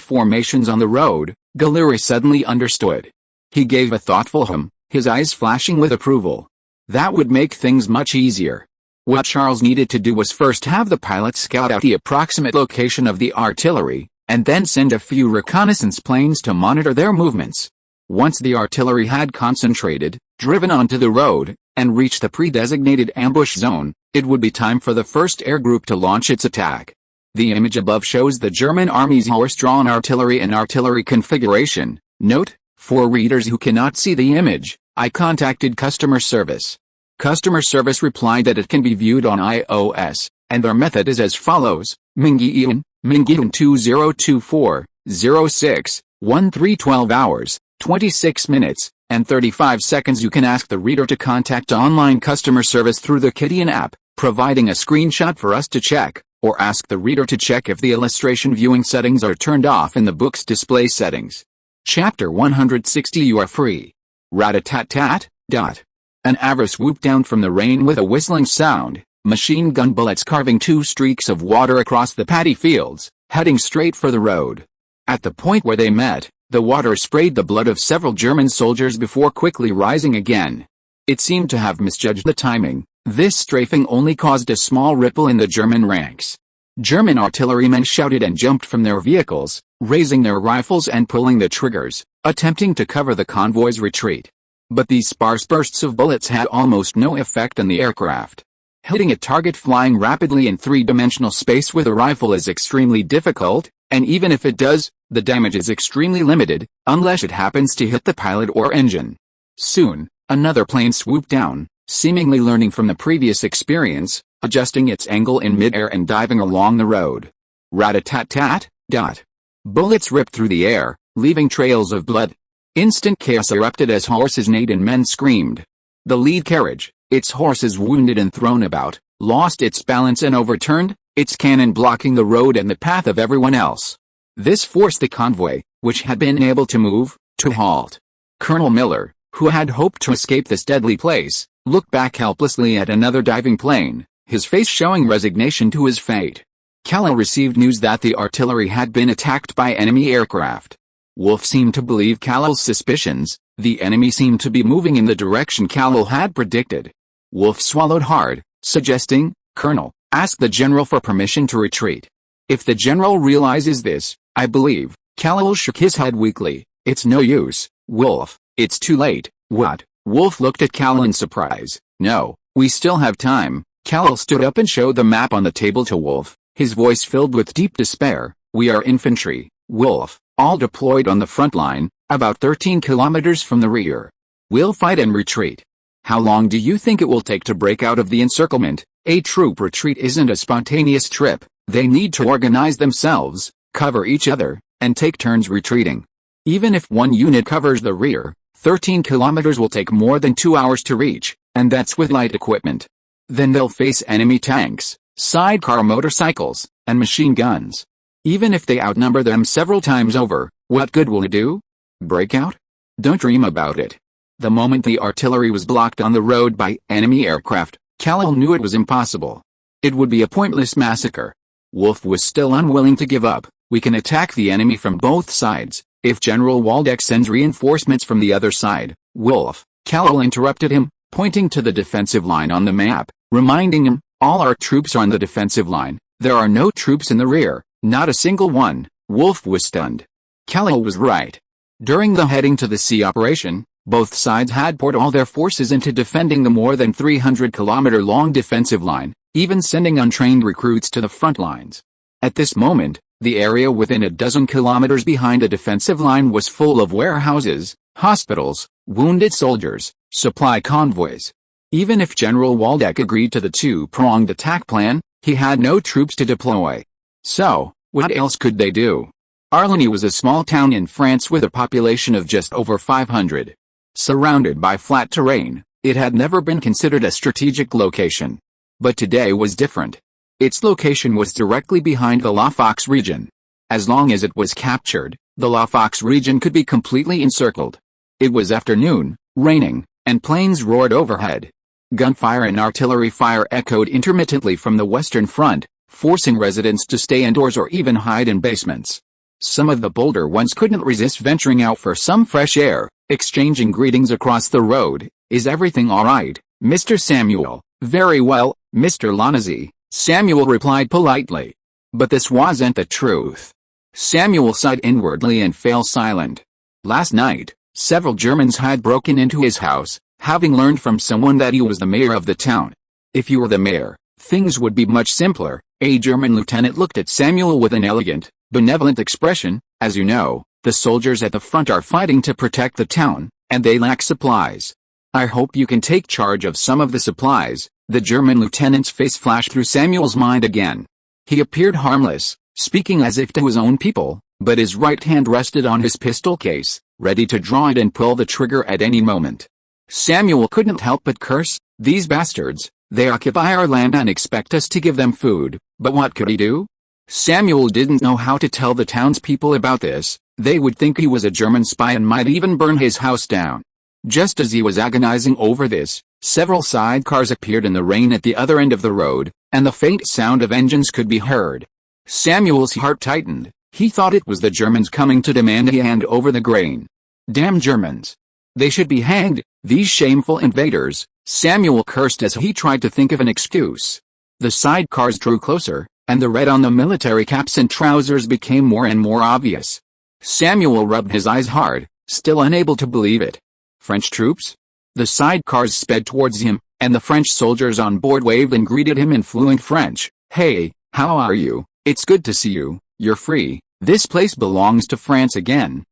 formations on the road? Gallieri suddenly understood. He gave a thoughtful hum, his eyes flashing with approval. That would make things much easier. What Charles needed to do was first have the pilots scout out the approximate location of the artillery, and then send a few reconnaissance planes to monitor their movements. Once the artillery had concentrated, driven onto the road, and reached the pre-designated ambush zone, it would be time for the first air group to launch its attack. The image above shows the German Army's horse-drawn artillery and artillery configuration. Note, for readers who cannot see the image, I contacted customer service. Customer service replied that it can be viewed on iOS, and their method is as follows. Mingian 2024-06-13 hours, 26 minutes, and 35 seconds. You can ask the reader to contact online customer service through the Kidian app, providing a screenshot for us to check, or ask the reader to check if the illustration viewing settings are turned off in the book's display settings. Chapter 160. You are free. Rat-a-tat-tat, dot. An avar swooped down from the rain with a whistling sound, machine gun bullets carving two streaks of water across the paddy fields, heading straight for the road. At the point where they met, the water sprayed the blood of several German soldiers before quickly rising again. It seemed to have misjudged the timing. This strafing only caused a small ripple in the German ranks. German artillerymen shouted and jumped from their vehicles, raising their rifles and pulling the triggers, attempting to cover the convoy's retreat. But these sparse bursts of bullets had almost no effect on the aircraft. Hitting a target flying rapidly in three-dimensional space with a rifle is extremely difficult, and even if it does, the damage is extremely limited, unless it happens to hit the pilot or engine. Soon, another plane swooped down, seemingly learning from the previous experience, adjusting its angle in midair and diving along the road. Rat-a-tat-tat, dot. Bullets ripped through the air, leaving trails of blood. Instant chaos erupted as horses neighed and men screamed. The lead carriage, its horses wounded and thrown about, lost its balance and overturned, its cannon blocking the road and the path of everyone else. This forced the convoy, which had been able to move, to halt. Colonel Miller, who had hoped to escape this deadly place, looked back helplessly at another diving plane, his face showing resignation to his fate. Kallel received news that the artillery had been attacked by enemy aircraft. Wolf seemed to believe Kallel's suspicions. The enemy seemed to be moving in the direction Kallel had predicted. Wolf swallowed hard, suggesting, Colonel, ask the general for permission to retreat. If the general realizes this, I believe. Kallel shook his head weakly. It's no use, Wolf, it's too late. What? Wolf looked at Kallel in surprise. No, we still have time. Kallel stood up and showed the map on the table to Wolf, his voice filled with deep despair. We are infantry, Wolf, all deployed on the front line, about 13 kilometers from the rear. We'll fight and retreat. How long do you think it will take to break out of the encirclement? A troop retreat isn't a spontaneous trip. They need to organize themselves, cover each other, and take turns retreating. Even if one unit covers the rear, 13 kilometers will take more than 2 hours to reach, and that's with light equipment. Then they'll face enemy tanks, sidecar motorcycles, and machine guns. Even if they outnumber them several times over, what good will it do? Break out? Don't dream about it. The moment the artillery was blocked on the road by enemy aircraft, Kallel knew it was impossible. It would be a pointless massacre. Wolf was still unwilling to give up. We can attack the enemy from both sides. If General Waldeck sends reinforcements from the other side, Wolf, Callowell interrupted him, pointing to the defensive line on the map, reminding him, all our troops are on the defensive line, there are no troops in the rear, not a single one. Wolf was stunned. Callowell was right. During the heading to the sea operation, both sides had poured all their forces into defending the more than 300-kilometer-long defensive line, even sending untrained recruits to the front lines. At this moment, the area within a dozen kilometers behind the defensive line was full of warehouses, hospitals, wounded soldiers, supply convoys. Even if General Waldeck agreed to the two-pronged attack plan, he had no troops to deploy. So, what else could they do? Arligny was a small town in France with a population of just over 500. Surrounded by flat terrain, it had never been considered a strategic location. But today was different. Its location was directly behind the La Fox region. As long as it was captured, the La Fox region could be completely encircled. It was afternoon, raining, and planes roared overhead. Gunfire and artillery fire echoed intermittently from the western front, forcing residents to stay indoors or even hide in basements. Some of the bolder ones couldn't resist venturing out for some fresh air, exchanging greetings across the road. Is everything all right, Mr. Samuel? Very well, Mr. Lonazzi, Samuel replied politely. But this wasn't the truth. Samuel sighed inwardly and fell silent. Last night, several Germans had broken into his house, having learned from someone that he was the mayor of the town. If you were the mayor, things would be much simpler. A German lieutenant looked at Samuel with an elegant, benevolent expression. As you know, the soldiers at the front are fighting to protect the town, and they lack supplies. I hope you can take charge of some of the supplies. The German lieutenant's face flashed through Samuel's mind again. He appeared harmless, speaking as if to his own people, but his right hand rested on his pistol case, ready to draw it and pull the trigger at any moment. Samuel couldn't help but curse, these bastards, they occupy our land and expect us to give them food, but what could he do? Samuel didn't know how to tell the townspeople about this. They would think he was a German spy and might even burn his house down. Just as he was agonizing over this, several sidecars appeared in the rain at the other end of the road, and the faint sound of engines could be heard. Samuel's heart tightened. He thought it was the Germans coming to demand he hand over the grain. Damn Germans! They should be hanged, these shameful invaders, Samuel cursed as he tried to think of an excuse. The sidecars drew closer, and the red on the military caps and trousers became more and more obvious. Samuel rubbed his eyes hard, still unable to believe it. French troops? The sidecars sped towards him, and the French soldiers on board waved and greeted him in fluent French. Hey, how are you? It's good to see you. You're free. This place belongs to France again.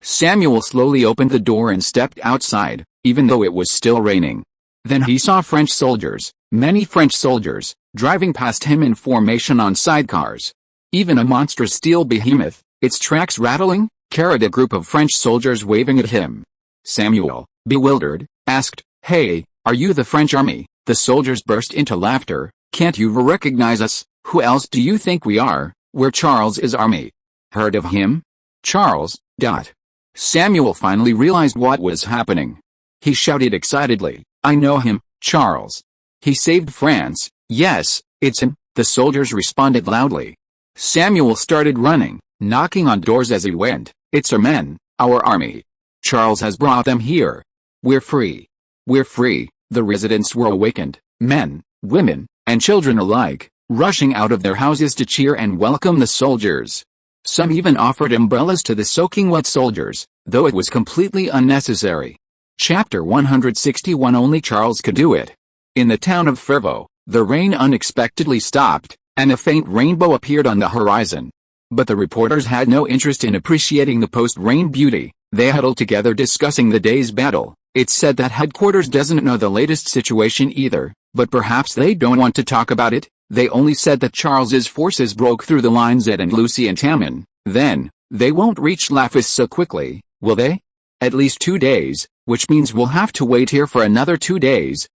Samuel slowly opened the door and stepped outside, even though it was still raining. Then he saw French soldiers, many French soldiers, driving past him in formation on sidecars. Even a monstrous steel behemoth, its tracks rattling, carried a group of French soldiers waving at him. Samuel, bewildered, asked, Hey, are you the French army? The soldiers burst into laughter. Can't you recognize us? Who else do you think we are? We're Charles's army. Heard of him? Charles. Samuel finally realized what was happening. He shouted excitedly, I know him, Charles. He saved France. Yes, it's him, the soldiers responded loudly. Samuel started running, knocking on doors as he went. It's our men, our army. Charles has brought them here. We're free. We're free. The residents were awakened, men, women, and children alike, rushing out of their houses to cheer and welcome the soldiers. Some even offered umbrellas to the soaking wet soldiers, though it was completely unnecessary. Chapter 161 Only Charles could do it. In the town of Fervaux, the rain unexpectedly stopped, and a faint rainbow appeared on the horizon. But the reporters had no interest in appreciating the post-rain beauty. They huddled together discussing the day's battle. It's said that headquarters doesn't know the latest situation either, but perhaps they don't want to talk about it. They only said that Charles's forces broke through the lines at Andalusia and Taman. Then, they won't reach Lafis so quickly, will they? At least 2 days, which means we'll have to wait here for another 2 days.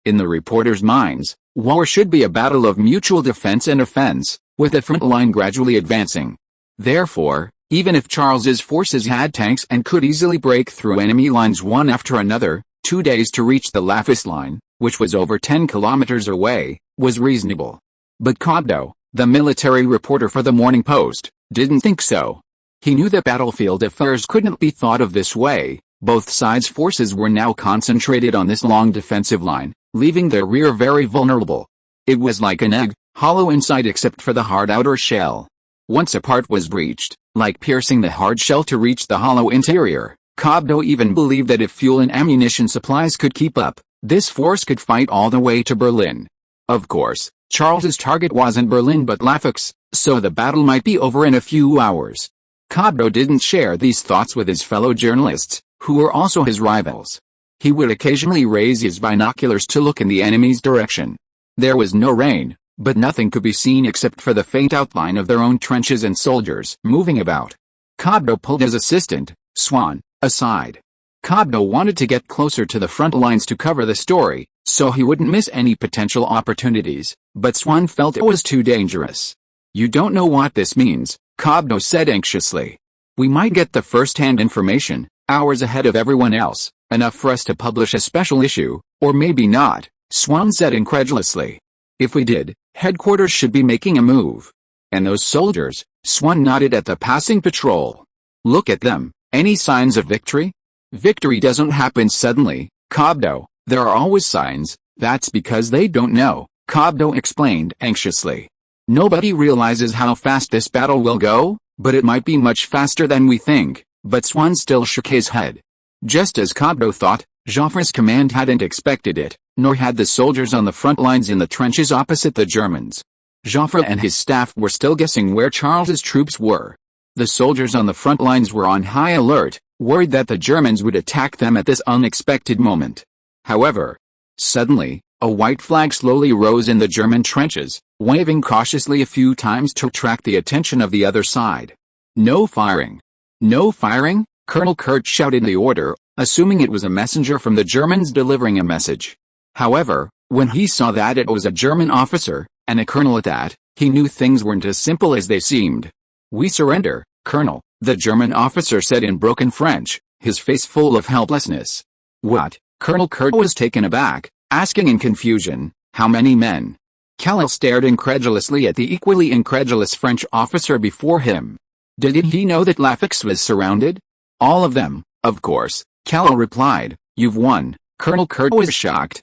In the reporters' minds, war should be a battle of mutual defense and offense, with the front line gradually advancing. Therefore, even if Charles's forces had tanks and could easily break through enemy lines one after another, 2 days to reach the Lafis line, which was over 10 kilometers away, was reasonable. But Cobdo, the military reporter for the Morning Post, didn't think so. He knew that battlefield affairs couldn't be thought of this way, Both sides' forces were now concentrated on this long defensive line, leaving their rear very vulnerable. It was like an egg, hollow inside except for the hard outer shell. Once a part was breached, like piercing the hard shell to reach the hollow interior, Cobdo even believed that if fuel and ammunition supplies could keep up, this force could fight all the way to Berlin. Of course, Charles's target wasn't Berlin but Laffix, so the battle might be over in a few hours. Cobdo didn't share these thoughts with his fellow journalists, who were also his rivals. He would occasionally raise his binoculars to look in the enemy's direction. There was no rain, but nothing could be seen except for the faint outline of their own trenches and soldiers moving about. Cobdo pulled his assistant, Swan, aside. Cobdo wanted to get closer to the front lines to cover the story, so he wouldn't miss any potential opportunities, but Swan felt it was too dangerous. "You don't know what this means," Cobdo said anxiously. "We might get the first-hand information, hours ahead of everyone else, enough for us to publish a special issue, or maybe not," Swan said incredulously. "If we did, headquarters should be making a move." "And those soldiers?" Swan nodded at the passing patrol. "Look at them. Any signs of victory?" "Victory doesn't happen suddenly, Cobdo. There are always signs. That's because they don't know," Cobdo explained anxiously. "Nobody realizes how fast this battle will go, but it might be much faster than we think," but Swan still shook his head. Just as Cobdo thought, Joffre's command hadn't expected it, nor had the soldiers on the front lines in the trenches opposite the Germans. Joffre and his staff were still guessing where Charles's troops were. The soldiers on the front lines were on high alert, worried that the Germans would attack them at this unexpected moment. However, suddenly, a white flag slowly rose in the German trenches, waving cautiously a few times to attract the attention of the other side. "No firing! No firing!" Colonel Kurt shouted the order, assuming it was a messenger from the Germans delivering a message. However, when he saw that it was a German officer, and a colonel at that, he knew things weren't as simple as they seemed. "We surrender, Colonel," the German officer said in broken French, his face full of helplessness. "What?" Colonel Kurt was taken aback, asking in confusion, "How many men?" Khalil stared incredulously at the equally incredulous French officer before him. Didn't he know that Laffix was surrounded? "All of them, of course," Khalil replied. "You've won." Colonel Kurt was shocked.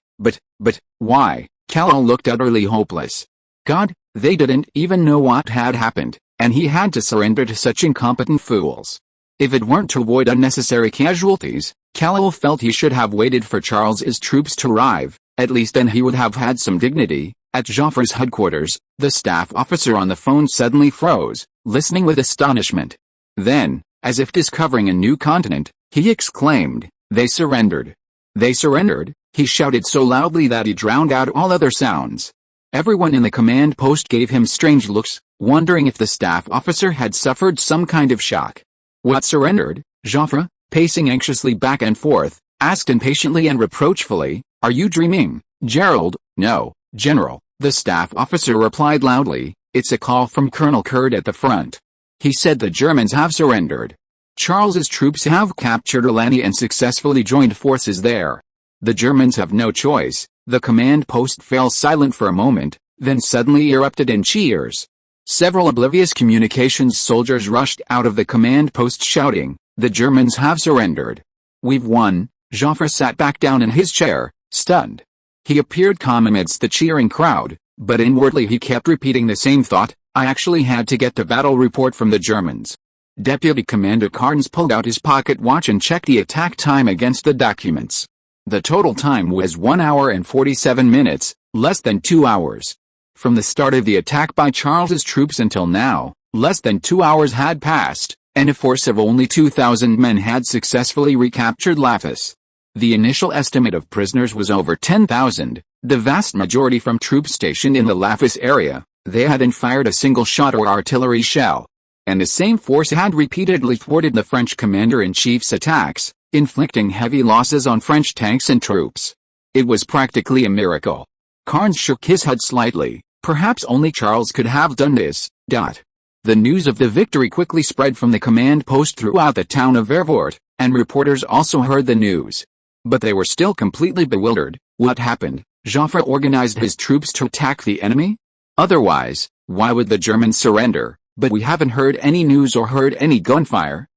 But why?" Khalil looked utterly hopeless. God, they didn't even know what had happened, and he had to surrender to such incompetent fools. If it weren't to avoid unnecessary casualties, Khalil felt he should have waited for Charles's troops to arrive, at least then he would have had some dignity. At Joffre's headquarters, the staff officer on the phone suddenly froze, listening with astonishment. Then, as if discovering a new continent, he exclaimed, "They surrendered! They surrendered!" He shouted so loudly that he drowned out all other sounds. Everyone in the command post gave him strange looks, wondering if the staff officer had suffered some kind of shock. "What surrendered?" Joffre, pacing anxiously back and forth, asked impatiently and reproachfully. "Are you dreaming, Gerald?" "No, General," the staff officer replied loudly. "It's a call from Colonel Kurt at the front. He said the Germans have surrendered. Charles's troops have captured Alani and successfully joined forces there. The Germans have no choice." The command post fell silent for a moment, then suddenly erupted in cheers. Several oblivious communications soldiers rushed out of the command post shouting, "The Germans have surrendered! We've won!" Joffre sat back down in his chair, stunned. He appeared calm amidst the cheering crowd, but inwardly he kept repeating the same thought, "I actually had to get the battle report from the Germans." Deputy Commander Carnes pulled out his pocket watch and checked the attack time against the documents. The total time was 1 hour and 47 minutes, less than 2 hours. From the start of the attack by Charles's troops until now, less than 2 hours had passed, and a force of only 2,000 men had successfully recaptured Laffix. The initial estimate of prisoners was over 10,000, the vast majority from troops stationed in the Laffix area. They hadn't fired a single shot or artillery shell. And the same force had repeatedly thwarted the French commander-in-chief's attacks, inflicting heavy losses on French tanks and troops. It was practically a miracle. Carnes shook his head slightly. Perhaps only Charles could have done this. The news of the victory quickly spread from the command post throughout the town of Vervoort, and reporters also heard the news. But they were still completely bewildered. What happened? Joffre organized his troops to attack the enemy? Otherwise, why would the Germans surrender? But we haven't heard any news or heard any gunfire.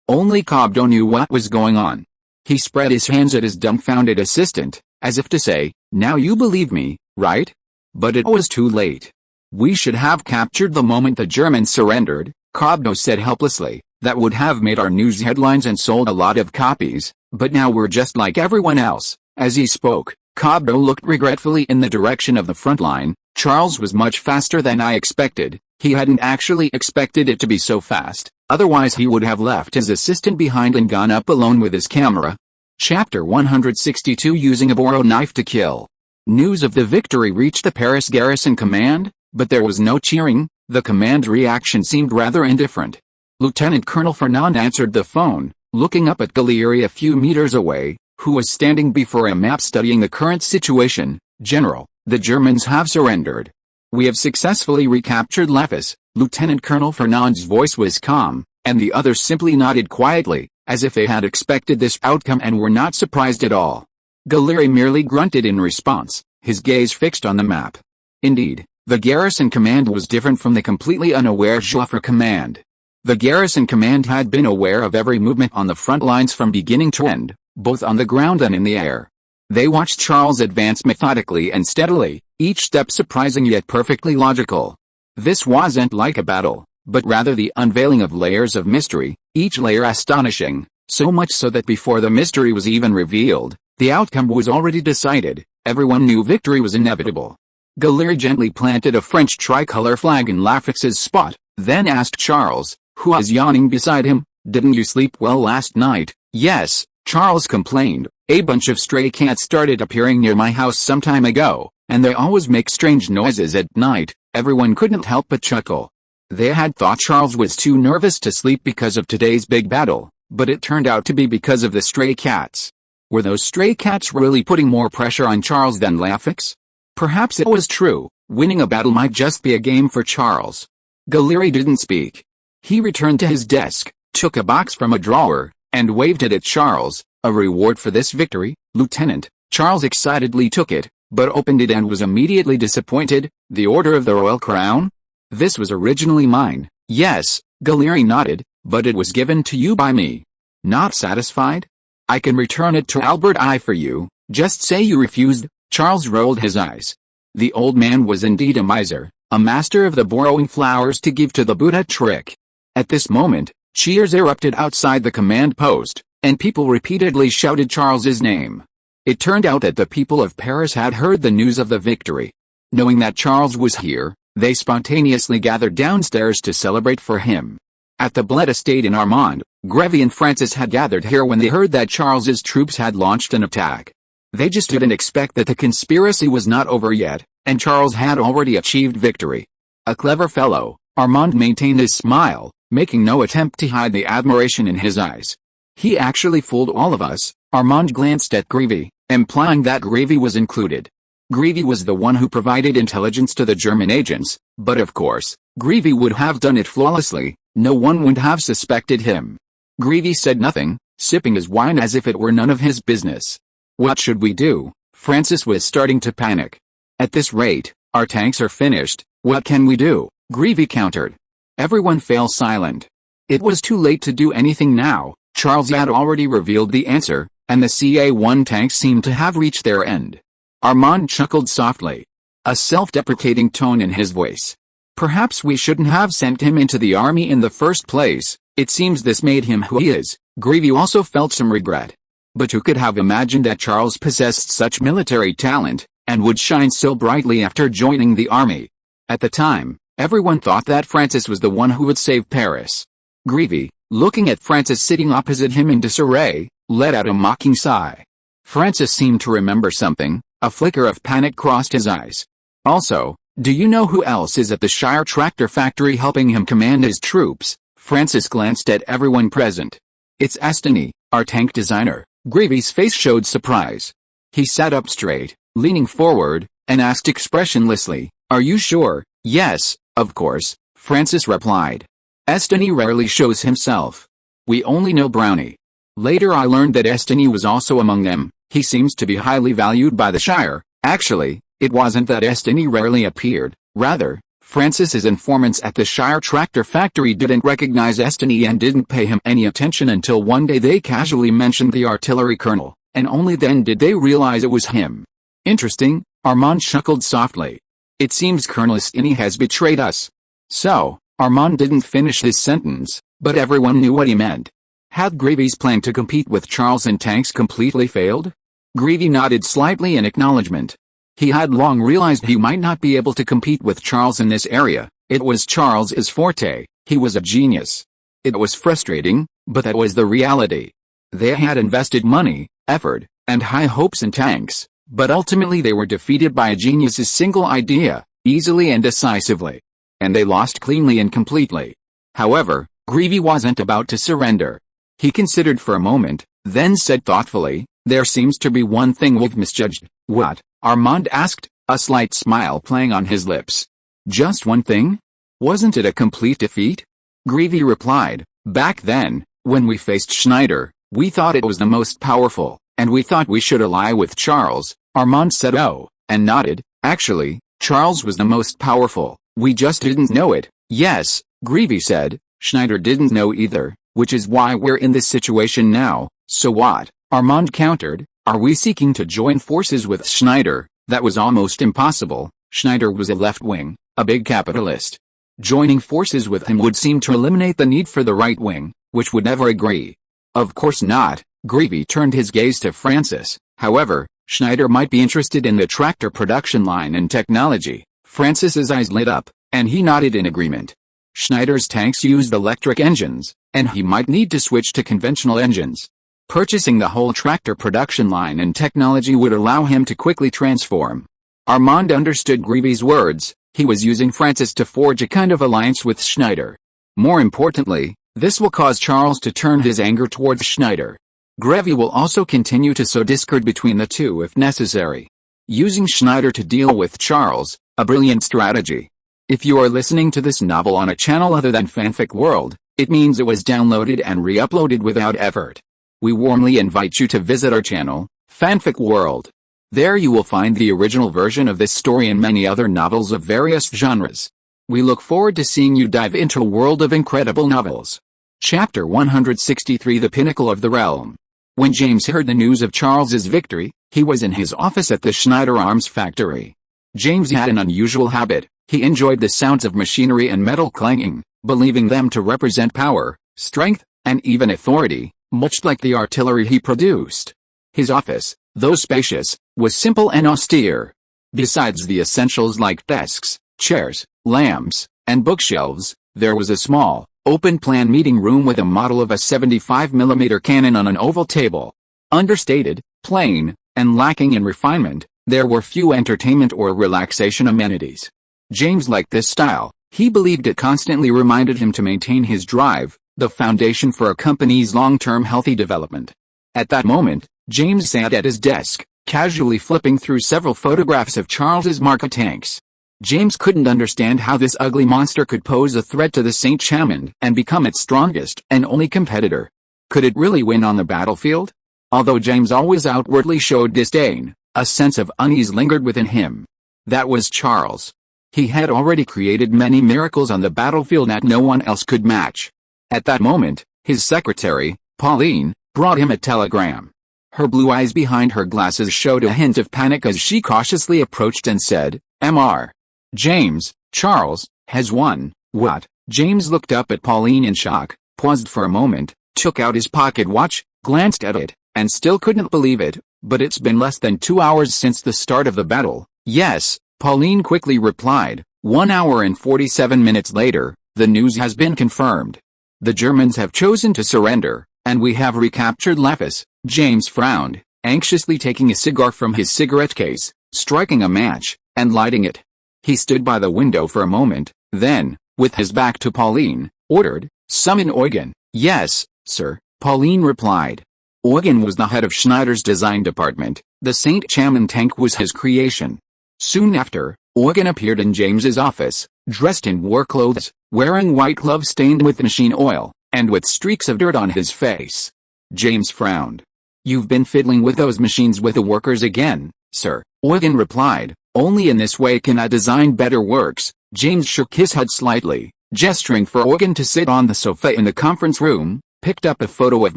Only Cobdo knew what was going on. He spread his hands at his dumbfounded assistant, as if to say, "Now you believe me, right?" But it was too late. "We should have captured the moment the Germans surrendered," Cobdo said helplessly. "That would have made our news headlines and sold a lot of copies, but now we're just like everyone else." As he spoke, Cobdo looked regretfully in the direction of the front line. "Charles was much faster than I expected." He hadn't actually expected it to be so fast, otherwise he would have left his assistant behind and gone up alone with his camera. Chapter 162 Using a borrowed knife to kill. News of the victory reached the Paris garrison command, but there was no cheering. The command's reaction seemed rather indifferent. Lieutenant Colonel Fernand answered the phone, looking up at Gallieri a few meters away, who was standing before a map studying the current situation. "General, the Germans have surrendered. We have successfully recaptured Lafis." Lieutenant Colonel Fernand's voice was calm, and the others simply nodded quietly, as if they had expected this outcome and were not surprised at all. Gallieri merely grunted in response, his gaze fixed on the map. Indeed, the garrison command was different from the completely unaware Joffre command. The garrison command had been aware of every movement on the front lines from beginning to end, both on the ground and in the air. They watched Charles advance methodically and steadily, each step surprising yet perfectly logical. This wasn't like a battle, but rather the unveiling of layers of mystery, each layer astonishing, so much so that before the mystery was even revealed, the outcome was already decided. Everyone knew victory was inevitable. Gallieri gently planted a French tricolor flag in Lafix's spot, then asked Charles, who was yawning beside him, "Didn't you sleep well last night?" "Yes," Charles complained. "A bunch of stray cats started appearing near my house some time ago, and they always make strange noises at night." Everyone couldn't help but chuckle. They had thought Charles was too nervous to sleep because of today's big battle, but it turned out to be because of the stray cats. Were those stray cats really putting more pressure on Charles than Lafix? Perhaps it was true. Winning a battle might just be a game for Charles. Gallieri didn't speak. He returned to his desk, took a box from a drawer, and waved it at Charles. "A reward for this victory, Lieutenant." Charles excitedly took it, but opened it and was immediately disappointed. "The Order of the Royal Crown? This was originally mine." "Yes," Gallieri nodded, "but it was given to you by me." "Not satisfied? I can return it to Albert I for you. Just say you refused." Charles rolled his eyes. The old man was indeed a miser, a master of the borrowing flowers to give to the Buddha trick. At this moment, cheers erupted outside the command post, and people repeatedly shouted Charles's name. It turned out that the people of Paris had heard the news of the victory. Knowing that Charles was here, they spontaneously gathered downstairs to celebrate for him. At the Bled estate in Armand, Grevy and Francis had gathered here when they heard that Charles's troops had launched an attack. They just didn't expect that the conspiracy was not over yet, and Charles had already achieved victory. A clever fellow, Armand maintained his smile, making no attempt to hide the admiration in his eyes. "He actually fooled all of us." Armand glanced at Grevy, implying that Grevy was included. Grevy was the one who provided intelligence to the German agents, but of course, Grevy would have done it flawlessly. No one would have suspected him. Grevy said nothing, sipping his wine as if it were none of his business. "What should we do?" Francis was starting to panic. "At this rate, our tanks are finished. What can we do?" Grevy countered. Everyone fell silent. It was too late to do anything now. Charles had already revealed the answer, and the CA-1 tanks seemed to have reached their end. Armand chuckled softly, a self-deprecating tone in his voice. "Perhaps we shouldn't have sent him into the army in the first place. It seems this made him who he is." Grevy also felt some regret. But who could have imagined that Charles possessed such military talent, and would shine so brightly after joining the army? At the time, everyone thought that Francis was the one who would save Paris. Grevy, looking at Francis sitting opposite him in disarray, let out a mocking sigh. Francis seemed to remember something. A flicker of panic crossed his eyes. "Also, do you know who else is at the Shire tractor factory helping him command his troops?" Francis glanced at everyone present. "It's Estany, our tank designer." Grevy's face showed surprise. He sat up straight, leaning forward, and asked expressionlessly, "Are you sure?" "Yes, of course," Francis replied. "Estany rarely shows himself. We only know Brownie. Later I learned that Estany was also among them. He seems to be highly valued by the Shire." Actually, it wasn't that Estany rarely appeared. Rather, Francis's informants at the Shire tractor factory didn't recognize Destiny and didn't pay him any attention until one day they casually mentioned the artillery colonel, and only then did they realize it was him. Interesting, Armand chuckled softly. It seems Colonel Destiny has betrayed us. So, Armand didn't finish his sentence, but everyone knew what he meant. Had Greavy's plan to compete with Charles in tanks completely failed? Greavy nodded slightly in acknowledgement. He had long realized he might not be able to compete with Charles in this area. It was Charles's forte. He was a genius. It was frustrating, but that was the reality. They had invested money, effort, and high hopes in tanks, but ultimately they were defeated by a genius's single idea, easily and decisively. And they lost cleanly and completely. However, Greavy wasn't about to surrender. He considered for a moment, then said thoughtfully, "There seems to be one thing we've misjudged." "What?" Armand asked, a slight smile playing on his lips. "Just one thing? Wasn't it a complete defeat?" Greavy replied, "Back then, when we faced Schneider, we thought it was the most powerful, and we thought we should ally with Charles." Armand said "Oh," and nodded. "Actually, Charles was the most powerful, we just didn't know it." "Yes," Greavy said, "Schneider didn't know either, which is why we're in this situation now." "So what?" Armand countered. "Are we seeking to join forces with Schneider?" That was almost impossible. Schneider was a left-wing, a big capitalist. Joining forces with him would seem to eliminate the need for the right wing, which would never agree. "Of course not." Greavy turned his gaze to Francis. "However, Schneider might be interested in the tractor production line and technology." Francis's eyes lit up, and he nodded in agreement. Schneider's tanks used electric engines, and he might need to switch to conventional engines. Purchasing the whole tractor production line and technology would allow him to quickly transform. Armand understood Greavy's words. He was using Francis to forge a kind of alliance with Schneider. More importantly, this will cause Charles to turn his anger towards Schneider. Greavy will also continue to sow discord between the two if necessary. Using Schneider to deal with Charles, a brilliant strategy. If you are listening to this novel on a channel other than Fanfic World, it means it was downloaded and re-uploaded without effort. We warmly invite you to visit our channel, Fanfic World. There you will find the original version of this story and many other novels of various genres. We look forward to seeing you dive into a world of incredible novels. Chapter 163 The Pinnacle of the Realm. When James heard the news of Charles's victory, he was in his office at the Schneider Arms factory. James had an unusual habit. He enjoyed the sounds of machinery and metal clanging, believing them to represent power, strength, and even authority, much like the artillery he produced. His office, though spacious, was simple and austere. Besides the essentials like desks, chairs, lamps, and bookshelves, there was a small, open-plan meeting room with a model of a 75mm cannon on an oval table. Understated, plain, and lacking in refinement, there were few entertainment or relaxation amenities. James liked this style. He believed it constantly reminded him to maintain his drive, the foundation for a company's long-term healthy development. At that moment, James sat at his desk, casually flipping through several photographs of Charles's Marka tanks. James couldn't understand how this ugly monster could pose a threat to the St. Chamond and become its strongest and only competitor. Could it really win on the battlefield? Although James always outwardly showed disdain, a sense of unease lingered within him. That was Charles. He had already created many miracles on the battlefield that no one else could match. At that moment, his secretary, Pauline, brought him a telegram. Her blue eyes behind her glasses showed a hint of panic as she cautiously approached and said, "Mr. James, Charles has won." "What?" James looked up at Pauline in shock, paused for a moment, took out his pocket watch, glanced at it, and still couldn't believe it. "But it's been less than 2 hours since the start of the battle." "Yes," Pauline quickly replied. 1 hour and 47 minutes later, the news has been confirmed. The Germans have chosen to surrender, and we have recaptured Lefis." James frowned, anxiously taking a cigar from his cigarette case, striking a match, and lighting it. He stood by the window for a moment, then, with his back to Pauline, ordered, "Summon Eugen." "Yes, sir," Pauline replied. Eugen was the head of Schneider's design department. The St. Chamond tank was his creation. Soon after, Eugen appeared in James's office, dressed in war clothes, wearing white gloves stained with machine oil, and with streaks of dirt on his face. James frowned. "You've been fiddling with those machines with the workers again, sir," Eugen replied. "Only in this way can I design better works." James shook his head slightly, gesturing for Eugen to sit on the sofa in the conference room, picked up a photo of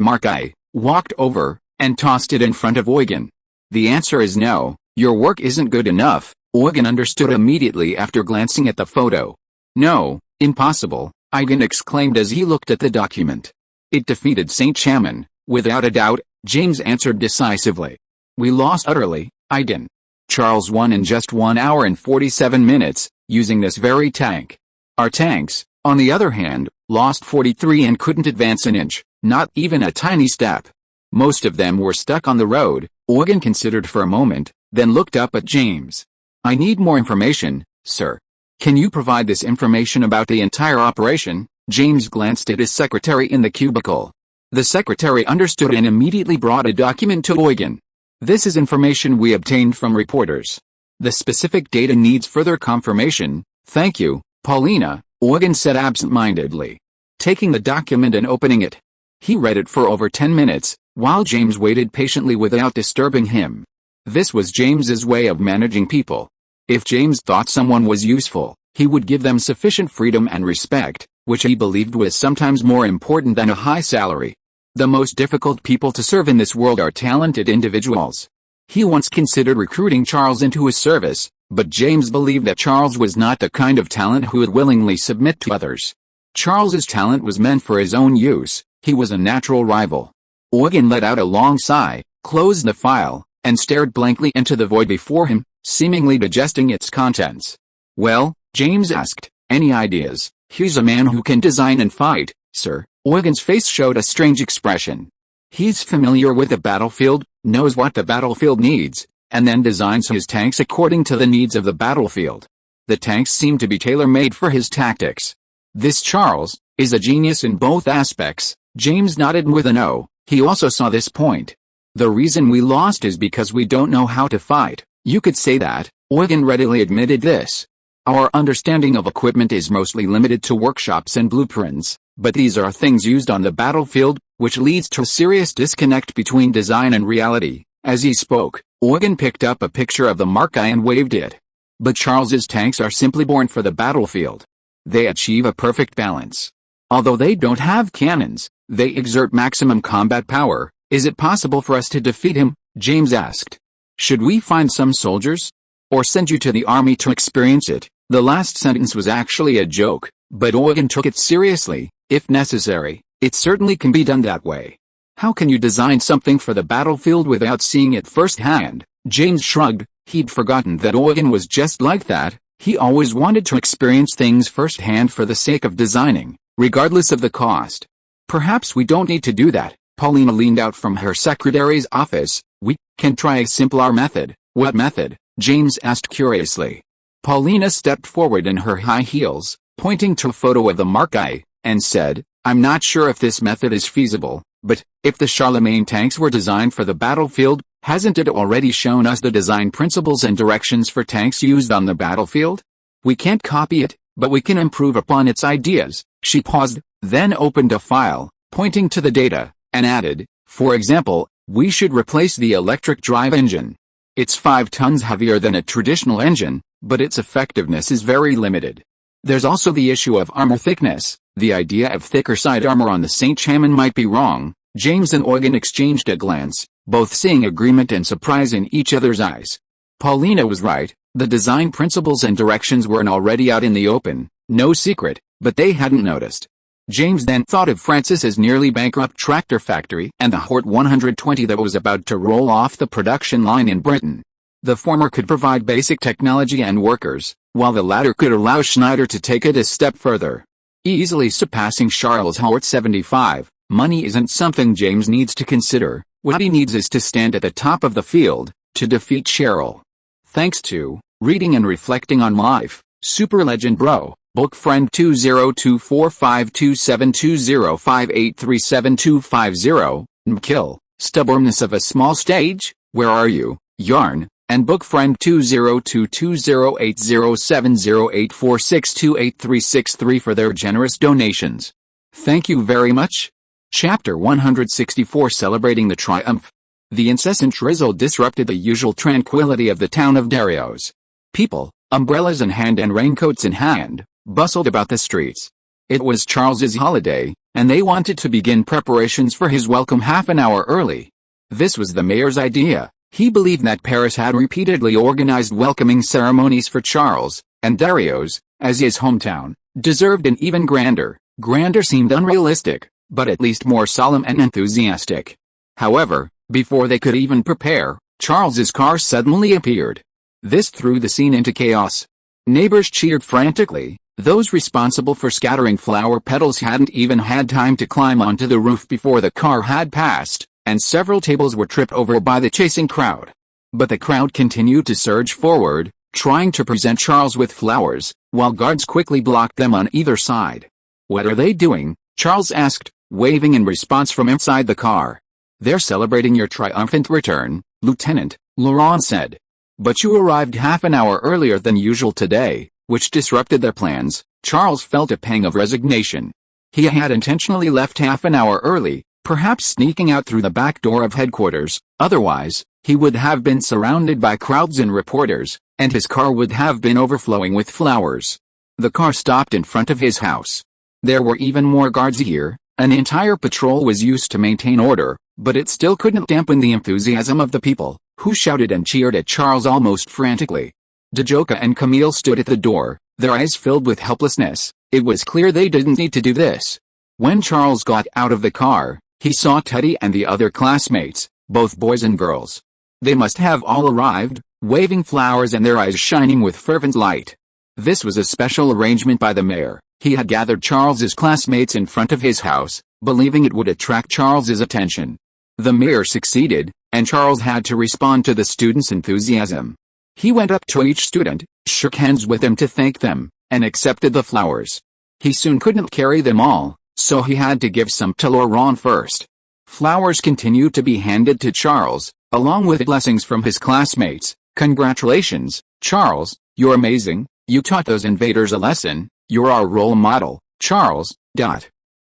Mark-I, walked over, and tossed it in front of Eugen. The answer is no, your work isn't good enough, Eugen understood immediately after glancing at the photo. No, impossible, Eugen exclaimed as he looked at the document. It defeated Saint Chamon, without a doubt, James answered decisively. We lost utterly, Eugen. Charles won in just 1 hour and 47 minutes, using this very tank. Our tanks, on the other hand, lost 43 and couldn't advance an inch, not even a tiny step. Most of them were stuck on the road. Eugen considered for a moment, then looked up at James. I need more information, sir. Can you provide this information about the entire operation? James glanced at his secretary in the cubicle. The secretary understood and immediately brought a document to Eugen. This is information we obtained from reporters. The specific data needs further confirmation. Thank you, Paulina, Eugen said absent-mindedly, taking the document and opening it. He read it for over 10 minutes, while James waited patiently without disturbing him. This was James's way of managing people. If James thought someone was useful, he would give them sufficient freedom and respect, which he believed was sometimes more important than a high salary. The most difficult people to serve in this world are talented individuals. He once considered recruiting Charles into his service, but James believed that Charles was not the kind of talent who would willingly submit to others. Charles's talent was meant for his own use. He was a natural rival. Eugen let out a long sigh, closed the file, and stared blankly into the void before him, seemingly digesting its contents. Well, James asked, any ideas? He's a man who can design and fight, sir. Eugen's face showed a strange expression. He's familiar with the battlefield, knows what the battlefield needs, and then designs his tanks according to the needs of the battlefield. The tanks seem to be tailor-made for his tactics. This Charles is a genius in both aspects. James nodded with a no. He also saw this point. The reason we lost is because we don't know how to fight. You could say that. Eugen readily admitted this. Our understanding of equipment is mostly limited to workshops and blueprints, but these are things used on the battlefield, which leads to a serious disconnect between design and reality. As he spoke, Eugen picked up a picture of the Mark-I and waved it. But Charles's tanks are simply born for the battlefield. They achieve a perfect balance. Although they don't have cannons, they exert maximum combat power. Is it possible for us to defeat him? James asked. Should we find some soldiers? Or send you to the army to experience it? The last sentence was actually a joke, but Eugen took it seriously. If necessary, it certainly can be done that way. How can you design something for the battlefield without seeing it firsthand? James shrugged. He'd forgotten that Eugen was just like that. He always wanted to experience things firsthand for the sake of designing, regardless of the cost. Perhaps we don't need to do that. Paulina leaned out from her secretary's office. We can try a simpler method. What method? James asked curiously. Paulina stepped forward in her high heels, pointing to a photo of the Mark-I, and said, I'm not sure if this method is feasible, but, if the Charlemagne tanks were designed for the battlefield, hasn't it already shown us the design principles and directions for tanks used on the battlefield? We can't copy it, but we can improve upon its ideas. She paused, then opened a file, pointing to the data, and added, for example, we should replace the electric drive engine. It's 5 tons heavier than a traditional engine, but its effectiveness is very limited. There's also the issue of armor thickness. The idea of thicker side armor on the Saint Chamon might be wrong. James and Eugen exchanged a glance, both seeing agreement and surprise in each other's eyes. Paulina was right. The design principles and directions were already out in the open, no secret, but they hadn't noticed. James then thought of Francis's nearly bankrupt tractor factory and the Hort 120 that was about to roll off the production line in Britain. The former could provide basic technology and workers, while the latter could allow Schneider to take it a step further. Easily surpassing Charles' Hort 75, money isn't something James needs to consider. What he needs is to stand at the top of the field, to defeat Cheryl. Thanks to Reading and Reflecting on Life, Super Legend Bro, Book Friend 20245272058372250, Mkill, Stubbornness of a Small Stage, Where Are You, Yarn, and Book Friend 20220807084628363 for their generous donations. Thank you very much. Chapter 164 Celebrating the Triumph. The incessant drizzle disrupted the usual tranquility of the town of Darios. People, umbrellas in hand and raincoats in hand, bustled about the streets. It was Charles's holiday, and they wanted to begin preparations for his welcome half an hour early. This was the mayor's idea. He believed that Paris had repeatedly organized welcoming ceremonies for Charles, and Dario's, as his hometown, deserved an even grander. Grander seemed unrealistic, but at least more solemn and enthusiastic. However, before they could even prepare, Charles's car suddenly appeared. This threw the scene into chaos. Neighbors cheered frantically. Those responsible for scattering flower petals hadn't even had time to climb onto the roof before the car had passed, and several tables were tripped over by the chasing crowd. But the crowd continued to surge forward, trying to present Charles with flowers, while guards quickly blocked them on either side. "What are they doing?" Charles asked, waving in response from inside the car. "They're celebrating your triumphant return, Lieutenant," Laurent said. "But you arrived half an hour earlier than usual today, which disrupted their plans." Charles felt a pang of resignation. He had intentionally left half an hour early, perhaps sneaking out through the back door of headquarters. Otherwise, he would have been surrounded by crowds and reporters, and his car would have been overflowing with flowers. The car stopped in front of his house. There were even more guards here. An entire patrol was used to maintain order, but it still couldn't dampen the enthusiasm of the people, who shouted and cheered at Charles almost frantically. Djoka and Camille stood at the door, their eyes filled with helplessness. It was clear they didn't need to do this. When Charles got out of the car, he saw Teddy and the other classmates, both boys and girls. They must have all arrived, waving flowers and their eyes shining with fervent light. This was a special arrangement by the mayor. He had gathered Charles's classmates in front of his house, believing it would attract Charles's attention. The mayor succeeded, and Charles had to respond to the students' enthusiasm. He went up to each student, shook hands with them to thank them, and accepted the flowers. He soon couldn't carry them all, so he had to give some to Laurent first. Flowers continued to be handed to Charles, along with blessings from his classmates. "Congratulations, Charles, you're amazing, you taught those invaders a lesson, you're our role model, Charles."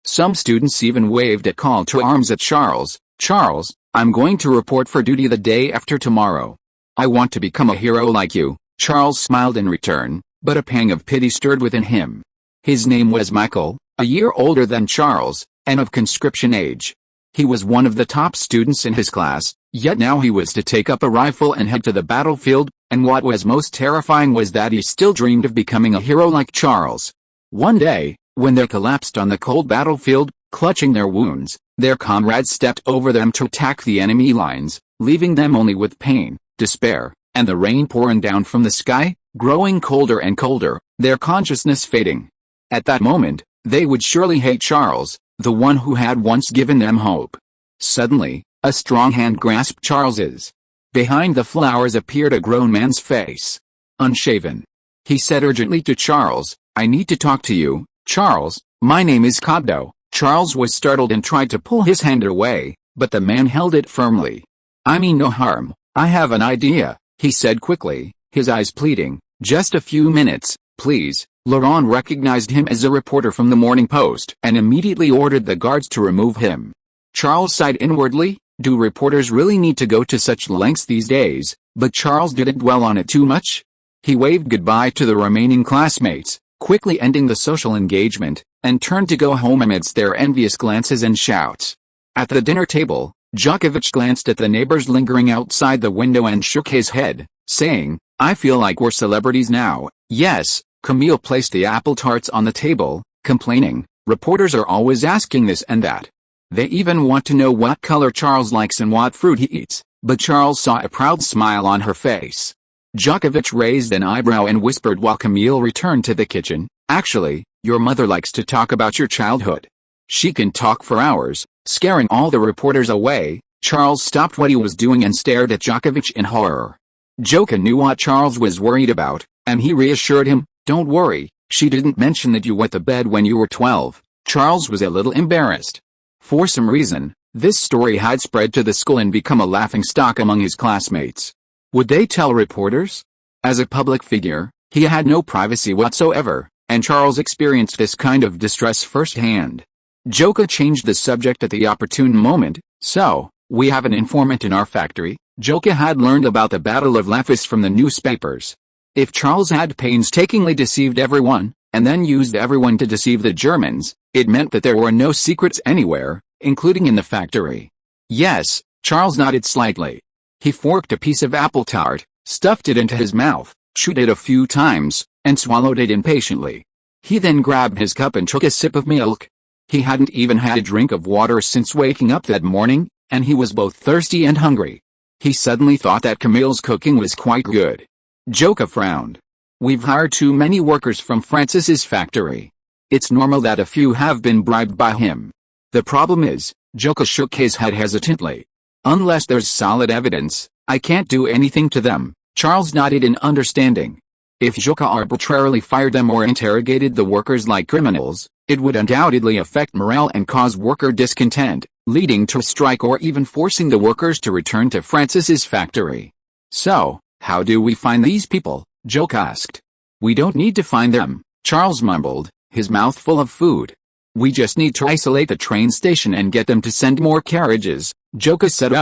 Some students even waved a call to arms at Charles. "Charles, I'm going to report for duty the day after tomorrow. I want to become a hero like you." Charles smiled in return, but a pang of pity stirred within him. His name was Michael, a year older than Charles, and of conscription age. He was one of the top students in his class, yet now he was to take up a rifle and head to the battlefield, and what was most terrifying was that he still dreamed of becoming a hero like Charles. One day, when they collapsed on the cold battlefield, clutching their wounds, their comrades stepped over them to attack the enemy lines, leaving them only with pain, despair, and the rain pouring down from the sky, growing colder and colder, their consciousness fading. At that moment, they would surely hate Charles, the one who had once given them hope. Suddenly, a strong hand grasped Charles's. Behind the flowers appeared a grown man's face. Unshaven. He said urgently to Charles, "I need to talk to you, Charles, my name is Cogdo." Charles was startled and tried to pull his hand away, but the man held it firmly. "I mean no harm, I have an idea," he said quickly, his eyes pleading. "Just a few minutes, please." Laurent recognized him as a reporter from the Morning Post and immediately ordered the guards to remove him. Charles sighed inwardly. Do reporters really need to go to such lengths these days? But Charles didn't dwell on it too much. He waved goodbye to the remaining classmates, quickly ending the social engagement, and turned to go home amidst their envious glances and shouts. At the dinner table, Djokovic glanced at the neighbors lingering outside the window and shook his head, saying, "I feel like we're celebrities now." "Yes." Camille placed the apple tarts on the table, complaining, "Reporters are always asking this and that. They even want to know what color Charles likes and what fruit he eats." But Charles saw a proud smile on her face. Djokovic raised an eyebrow and whispered while Camille returned to the kitchen, "Actually, your mother likes to talk about your childhood. She can talk for hours." Scaring all the reporters away, Charles stopped what he was doing and stared at Djokovic in horror. Djoka knew what Charles was worried about, and he reassured him, "Don't worry, she didn't mention that you wet the bed when you were 12. Charles was a little embarrassed. For some reason, this story had spread to the school and become a laughingstock among his classmates. Would they tell reporters? As a public figure, he had no privacy whatsoever, and Charles experienced this kind of distress firsthand. Djoka changed the subject at the opportune moment. "So, we have an informant in our factory." Djoka had learned about the Battle of Lafis from the newspapers. If Charles had painstakingly deceived everyone, and then used everyone to deceive the Germans, it meant that there were no secrets anywhere, including in the factory. Yes, Charles nodded slightly. He forked a piece of apple tart, stuffed it into his mouth, chewed it a few times, and swallowed it impatiently. He then grabbed his cup and took a sip of milk. He hadn't even had a drink of water since waking up that morning, and he was both thirsty and hungry. He suddenly thought that Camille's cooking was quite good. Joka frowned. We've hired too many workers from Francis's factory. It's normal that a few have been bribed by him. The problem is, Joka shook his head hesitantly. Unless there's solid evidence, I can't do anything to them. Charles nodded in understanding. If Joka arbitrarily fired them or interrogated the workers like criminals, it would undoubtedly affect morale and cause worker discontent, leading to a strike or even forcing the workers to return to Francis's factory. So, how do we find these people? Joka asked. We don't need to find them, Charles mumbled, his mouth full of food. We just need to isolate the train station and get them to send more carriages, Joka said,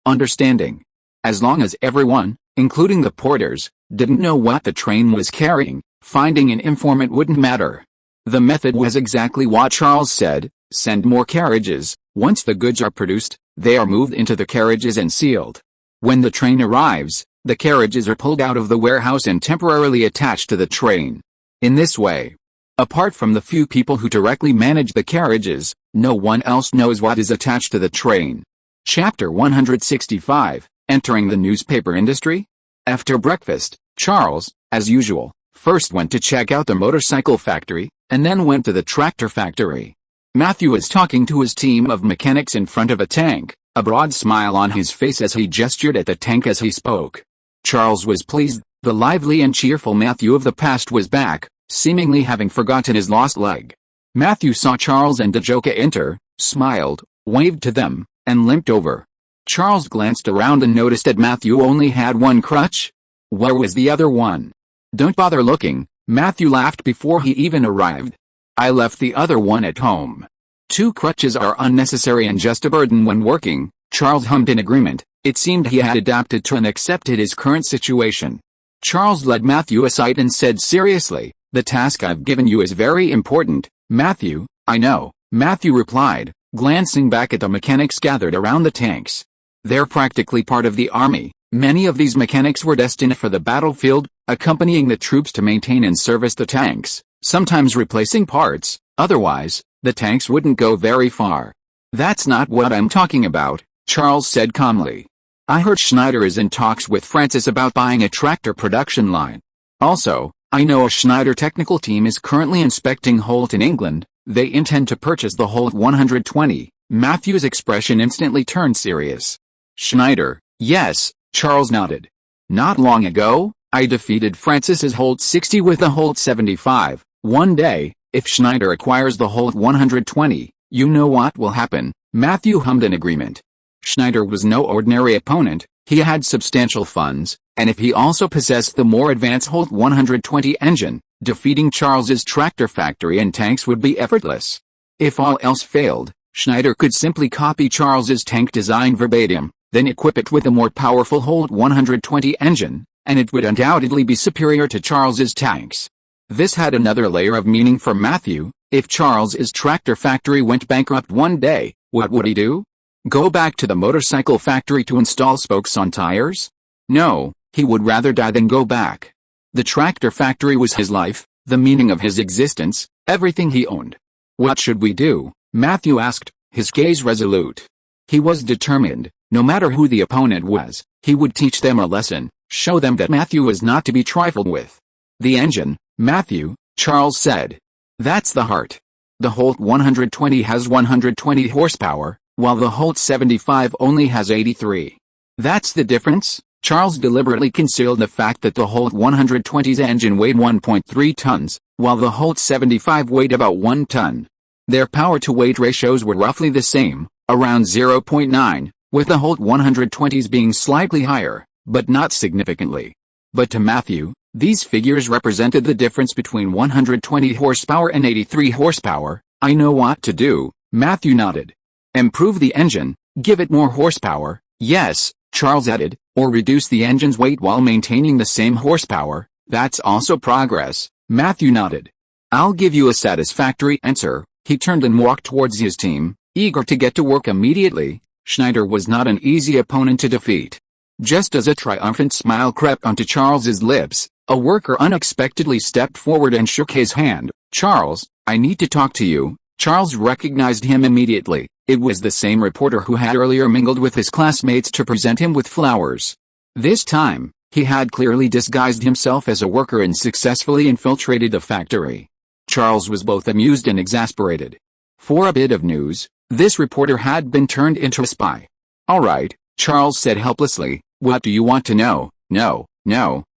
understanding. As long as everyone, including the porters, didn't know what the train was carrying, finding an informant wouldn't matter. The method was exactly what Charles said, send more carriages. Once the goods are produced, they are moved into the carriages and sealed. When the train arrives, the carriages are pulled out of the warehouse and temporarily attached to the train. In this way, apart from the few people who directly manage the carriages, no one else knows what is attached to the train. Chapter 165, Entering the Newspaper Industry? After breakfast, Charles, as usual, first went to check out the motorcycle factory, and then went to the tractor factory. Matthew was talking to his team of mechanics in front of a tank, a broad smile on his face as he gestured at the tank as he spoke. Charles was pleased. The lively and cheerful Matthew of the past was back, seemingly having forgotten his lost leg. Matthew saw Charles and Joka enter, smiled, waved to them, and limped over. Charles glanced around and noticed that Matthew only had one crutch. Where was the other one? Don't bother looking, Matthew laughed before he even arrived. I left the other one at home. 2 crutches are unnecessary and just a burden when working, Charles hummed in agreement. It seemed he had adapted to and accepted his current situation. Charles led Matthew aside and said seriously, the task I've given you is very important, Matthew. I know, Matthew replied, glancing back at the mechanics gathered around the tanks. They're practically part of the army. Many of these mechanics were destined for the battlefield, accompanying the troops to maintain and service the tanks, sometimes replacing parts. Otherwise, the tanks wouldn't go very far. That's not what I'm talking about, Charles said calmly. I heard Schneider is in talks with Francis about buying a tractor production line. Also, I know a Schneider technical team is currently inspecting Holt in England. They intend to purchase the Holt 120. Matthew's expression instantly turned serious. Schneider, yes, Charles nodded. Not long ago, I defeated Francis's Holt 60 with the Holt 75. One day, if Schneider acquires the Holt 120, you know what will happen, Matthew hummed in agreement. Schneider was no ordinary opponent, he had substantial funds, and if he also possessed the more advanced Holt 120 engine, defeating Charles's tractor factory and tanks would be effortless. If all else failed, Schneider could simply copy Charles's tank design verbatim, then equip it with a more powerful Holt 120 engine, and it would undoubtedly be superior to Charles's tanks. This had another layer of meaning for Matthew. If Charles's tractor factory went bankrupt one day, what would he do? Go back to the motorcycle factory to install spokes on tires? No, he would rather die than go back. The tractor factory was his life, the meaning of his existence, everything he owned. What should we do? Matthew asked, his gaze resolute. He was determined, no matter who the opponent was, he would teach them a lesson, show them that Matthew was not to be trifled with. The engine, Matthew, Charles said. That's the heart. The Holt 120 has 120 horsepower, while the Holt 75 only has 83. That's the difference. Charles deliberately concealed the fact that the Holt 120's engine weighed 1.3 tons, while the Holt 75 weighed about 1 ton. Their power-to-weight ratios were roughly the same, around 0.9, with the Holt 120's being slightly higher, but not significantly. But to Matthew, these figures represented the difference between 120 horsepower and 83 horsepower. I know what to do, Matthew nodded. Improve the engine, give it more horsepower, yes, Charles added, or reduce the engine's weight while maintaining the same horsepower. That's also progress, Matthew nodded. I'll give you a satisfactory answer. He turned and walked towards his team, eager to get to work immediately. Schneider was not an easy opponent to defeat. Just as a triumphant smile crept onto Charles's lips, a worker unexpectedly stepped forward and shook his hand. Charles, I need to talk to you. Charles recognized him immediately. It was the same reporter who had earlier mingled with his classmates to present him with flowers. This time, he had clearly disguised himself as a worker and successfully infiltrated the factory. Charles was both amused and exasperated. For a bit of news, this reporter had been turned into a spy. All right, Charles said helplessly, what do you want to know? No,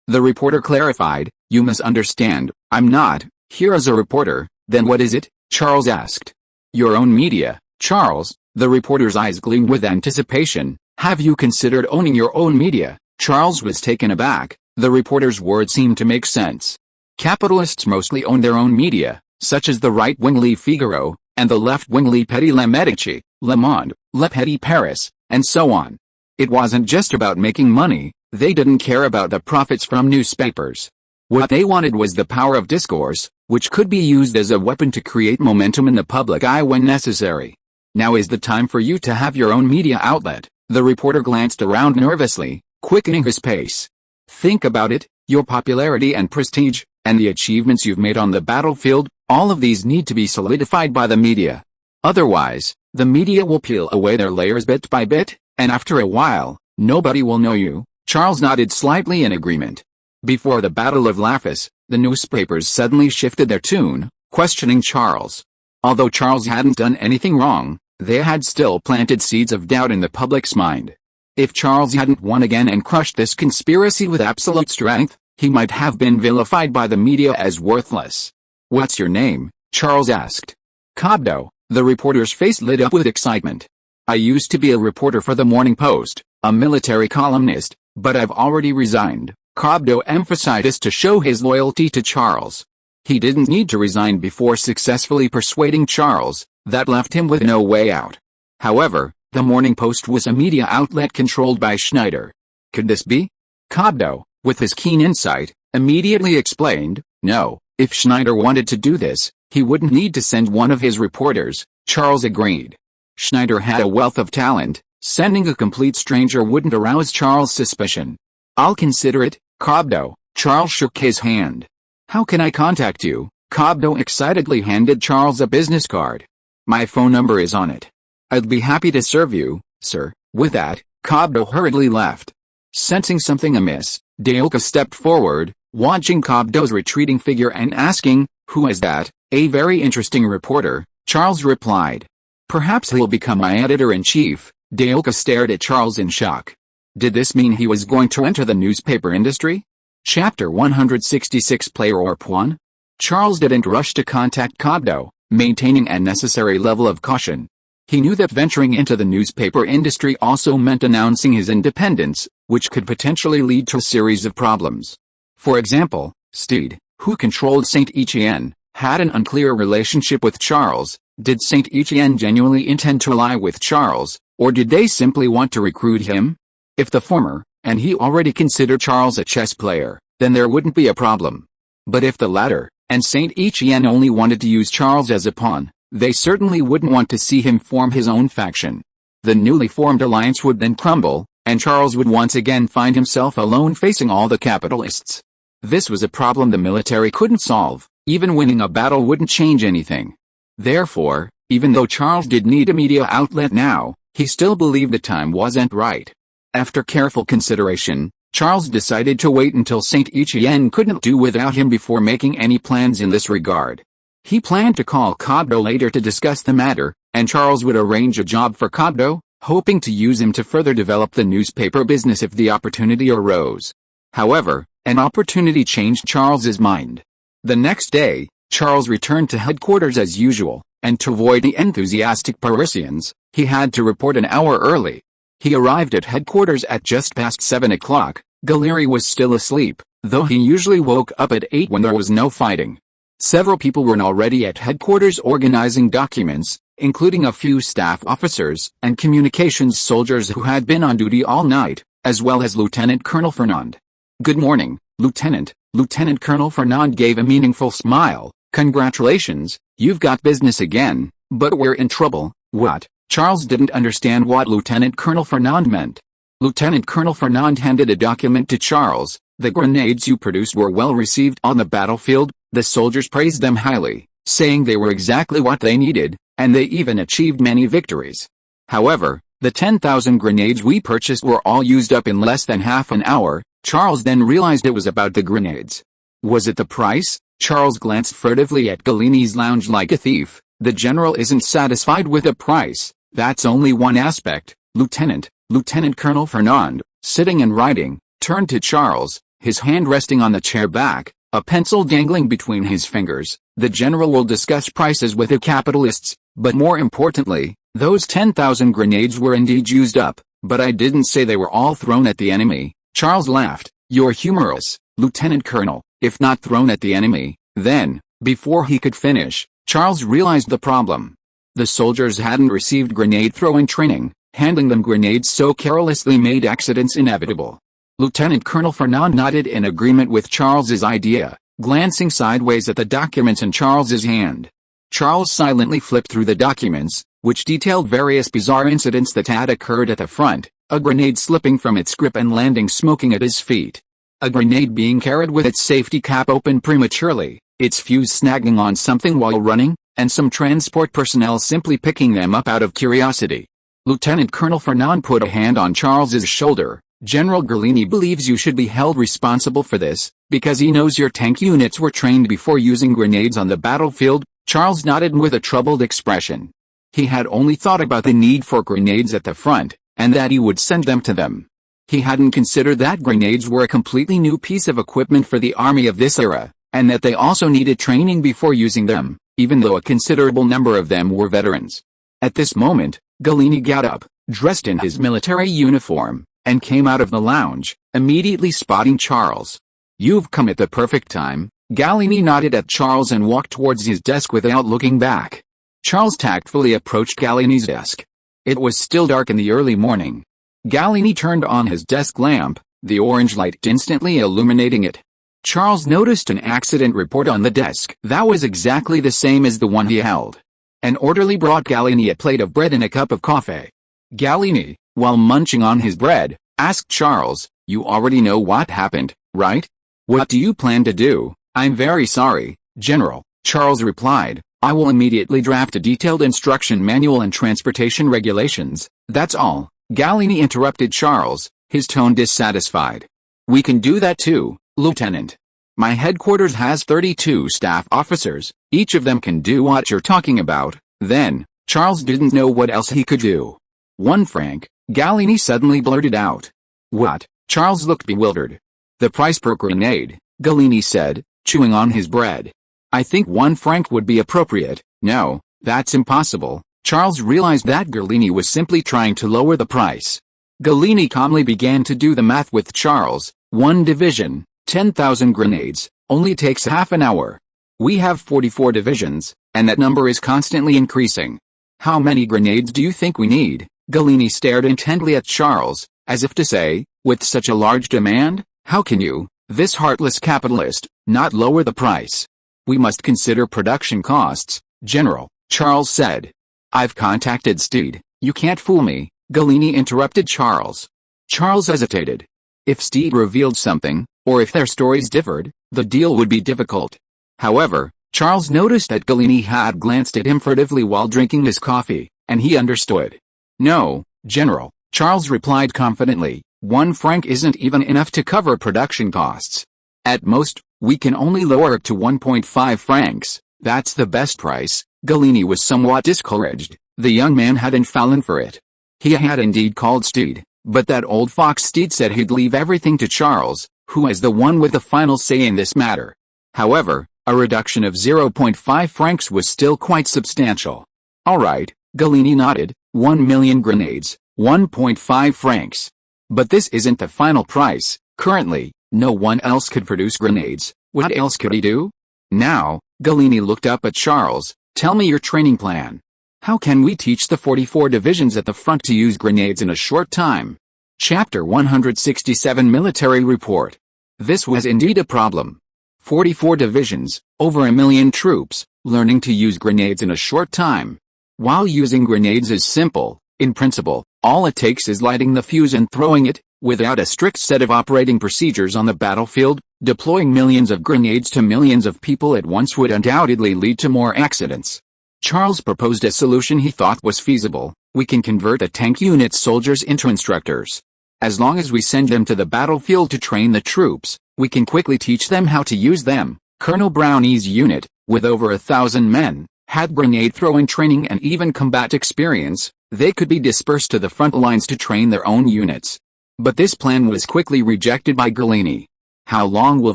the reporter clarified, you misunderstand, I'm not here as a reporter. Then what is it? Charles asked. Your own media, Charles. The reporter's eyes gleamed with anticipation. Have you considered owning your own media? Charles was taken aback. The reporter's words seemed to make sense. Capitalists mostly own their own media, such as the right-wing Le Figaro, and the left-wing Le Petit Le Medici, Le Monde, Le Petit Paris, and so on. It wasn't just about making money, they didn't care about the profits from newspapers. What they wanted was the power of discourse, which could be used as a weapon to create momentum in the public eye when necessary. Now is the time for you to have your own media outlet. The reporter glanced around nervously, quickening his pace. Think about it, your popularity and prestige, and the achievements you've made on the battlefield, all of these need to be solidified by the media. Otherwise, the media will peel away their layers bit by bit, and after a while, nobody will know you. Charles nodded slightly in agreement. Before the Battle of Lafis, the newspapers suddenly shifted their tune, questioning Charles. Although Charles hadn't done anything wrong, they had still planted seeds of doubt in the public's mind. If Charles hadn't won again and crushed this conspiracy with absolute strength, he might have been vilified by the media as worthless. What's your name? Charles asked. Cobdo. The reporter's face lit up with excitement. I used to be a reporter for the Morning Post, a military columnist, but I've already resigned. Cobdo emphasized this to show his loyalty to Charles. He didn't need to resign before successfully persuading Charles. That left him with no way out. However, the Morning Post was a media outlet controlled by Schneider. Could this be? Cobdo, with his keen insight, immediately explained, no, if Schneider wanted to do this, he wouldn't need to send one of his reporters. Charles agreed. Schneider had a wealth of talent. Sending a complete stranger wouldn't arouse Charles' suspicion. I'll consider it, Cobdo. Charles shook his hand. How can I contact you? Cobdo excitedly handed Charles a business card. My phone number is on it. I'd be happy to serve you, sir. With that, Cobdo hurriedly left. Sensing something amiss, Deoka stepped forward, watching Cobdo's retreating figure and asking, who is that? A very interesting reporter, Charles replied. Perhaps he'll become my editor-in-chief. Deoka stared at Charles in shock. Did this mean he was going to enter the newspaper industry? Chapter 166 Player or Pawn? Charles didn't rush to contact Cobdo, maintaining a necessary level of caution. He knew that venturing into the newspaper industry also meant announcing his independence, which could potentially lead to a series of problems. For example, Steed, who controlled Saint Etienne, had an unclear relationship with Charles. Did Saint Etienne genuinely intend to ally with Charles, or did they simply want to recruit him? If the former, and he already considered Charles a chess player, then there wouldn't be a problem. But if the latter, and Saint Etienne only wanted to use Charles as a pawn, they certainly wouldn't want to see him form his own faction. The newly formed alliance would then crumble, and Charles would once again find himself alone facing all the capitalists. This was a problem the military couldn't solve. Even winning a battle wouldn't change anything. Therefore, even though Charles did need a media outlet now, he still believed the time wasn't right. After careful consideration, Charles decided to wait until Saint Etienne couldn't do without him before making any plans in this regard. He planned to call Cobdo later to discuss the matter, and Charles would arrange a job for Cobdo, hoping to use him to further develop the newspaper business if the opportunity arose. However, an opportunity changed Charles's mind. The next day, Charles returned to headquarters as usual, and to avoid the enthusiastic Parisians, he had to report an hour early. He arrived at headquarters at just past 7 o'clock. Galleri was still asleep, though he usually woke up at 8 when there was no fighting. Several people were already at headquarters organizing documents, including a few staff officers and communications soldiers who had been on duty all night, as well as Lieutenant Colonel Fernand. Good morning, Lieutenant. Lieutenant Colonel Fernand gave a meaningful smile. "Congratulations, you've got business again, but we're in trouble." "What?" Charles didn't understand what Lieutenant Colonel Fernand meant. Lieutenant Colonel Fernand handed a document to Charles. "The grenades you produced were well received on the battlefield. The soldiers praised them highly, saying they were exactly what they needed, and they even achieved many victories. However, the 10,000 grenades we purchased were all used up in less than half an hour." Charles then realized it was about the grenades. Was it the price? Charles glanced furtively at Galini's lounge like a thief. "The general isn't satisfied with the price. That's only one aspect, Lieutenant." Lieutenant Colonel Fernand, sitting and writing, turned to Charles, his hand resting on the chair back, a pencil dangling between his fingers. "The general will discuss prices with the capitalists, but more importantly, those 10,000 grenades were indeed used up, but I didn't say they were all thrown at the enemy." Charles laughed. "You're humorous, Lieutenant Colonel. If not thrown at the enemy, then..." Before he could finish, Charles realized the problem. The soldiers hadn't received grenade throwing training. Handling them grenades so carelessly made accidents inevitable. Lieutenant Colonel Fernand nodded in agreement with Charles's idea, glancing sideways at the documents in Charles's hand. Charles silently flipped through the documents, which detailed various bizarre incidents that had occurred at the front: a grenade slipping from its grip and landing smoking at his feet, a grenade being carried with its safety cap open prematurely, its fuse snagging on something while running, and some transport personnel simply picking them up out of curiosity. Lieutenant Colonel Fernand put a hand on Charles's shoulder. "General Galini believes you should be held responsible for this, because he knows your tank units were trained before using grenades on the battlefield." Charles nodded with a troubled expression. He had only thought about the need for grenades at the front, and that he would send them to them. He hadn't considered that grenades were a completely new piece of equipment for the army of this era, and that they also needed training before using them, even though a considerable number of them were veterans. At this moment, Galini got up, dressed in his military uniform, and came out of the lounge, immediately spotting Charles. "You've come at the perfect time." Galini nodded at Charles and walked towards his desk without looking back. Charles tactfully approached Galini's desk. It was still dark in the early morning. Galini turned on his desk lamp, the orange light instantly illuminating it. Charles noticed an accident report on the desk. That was exactly the same as the one he held. An orderly brought Galini a plate of bread and a cup of coffee. Galini, while munching on his bread, asked Charles, "You already know what happened, right? What do you plan to do?" "I'm very sorry, General," Charles replied. "I will immediately draft a detailed instruction manual and transportation regulations, that's all." Galini interrupted Charles, his tone dissatisfied. "We can do that too, Lieutenant. My headquarters has 32 staff officers, each of them can do what you're talking about." Then, Charles didn't know what else he could do. "1 franc, Galini suddenly blurted out. "What?" Charles looked bewildered. "The price per grenade," Galini said, chewing on his bread. "I think 1 franc would be appropriate." "No, that's impossible." Charles realized that Galini was simply trying to lower the price. Galini calmly began to do the math with Charles. "1 division, 10,000 grenades, only takes half an hour. We have 44 divisions, and that number is constantly increasing. How many grenades do you think we need?" Galini stared intently at Charles, as if to say, "With such a large demand, how can you, this heartless capitalist, not lower the price?" "We must consider production costs, General," Charles said. "I've contacted Steed." "You can't fool me," Galini interrupted Charles. Charles hesitated. If Steed revealed something, or if their stories differed, the deal would be difficult. However, Charles noticed that Galini had glanced at him furtively while drinking his coffee, and he understood. "No, General," Charles replied confidently, 1 franc isn't even enough to cover production costs. At most, we can only lower it to 1.5 francs, that's the best price." Galini was somewhat discouraged. The young man hadn't fallen for it. He had indeed called Steed, but that old fox Steed said he'd leave everything to Charles, who is the one with the final say in this matter. However, a reduction of 0.5 francs was still quite substantial. "All right," Galini nodded, 1 million grenades, 1.5 francs. "But this isn't the final price. Currently, no one else could produce grenades. What else could he do?" Now, Galini looked up at Charles. "Tell me your training plan. How can we teach the 44 divisions at the front to use grenades in a short time?" Chapter 167 Military Report. This was indeed a problem. 44 divisions, over 1,000,000 troops, learning to use grenades in a short time. While using grenades is simple, in principle, all it takes is lighting the fuse and throwing it, without a strict set of operating procedures on the battlefield. Deploying millions of grenades to millions of people at once would undoubtedly lead to more accidents. Charles proposed a solution he thought was feasible. We can convert a tank unit's soldiers into instructors. As long as we send them to the battlefield to train the troops, we can quickly teach them how to use them. Colonel Brownie's unit, with over 1,000 men, had grenade throwing training and even combat experience. They could be dispersed to the front lines to train their own units. But this plan was quickly rejected by Gallieni. "How long will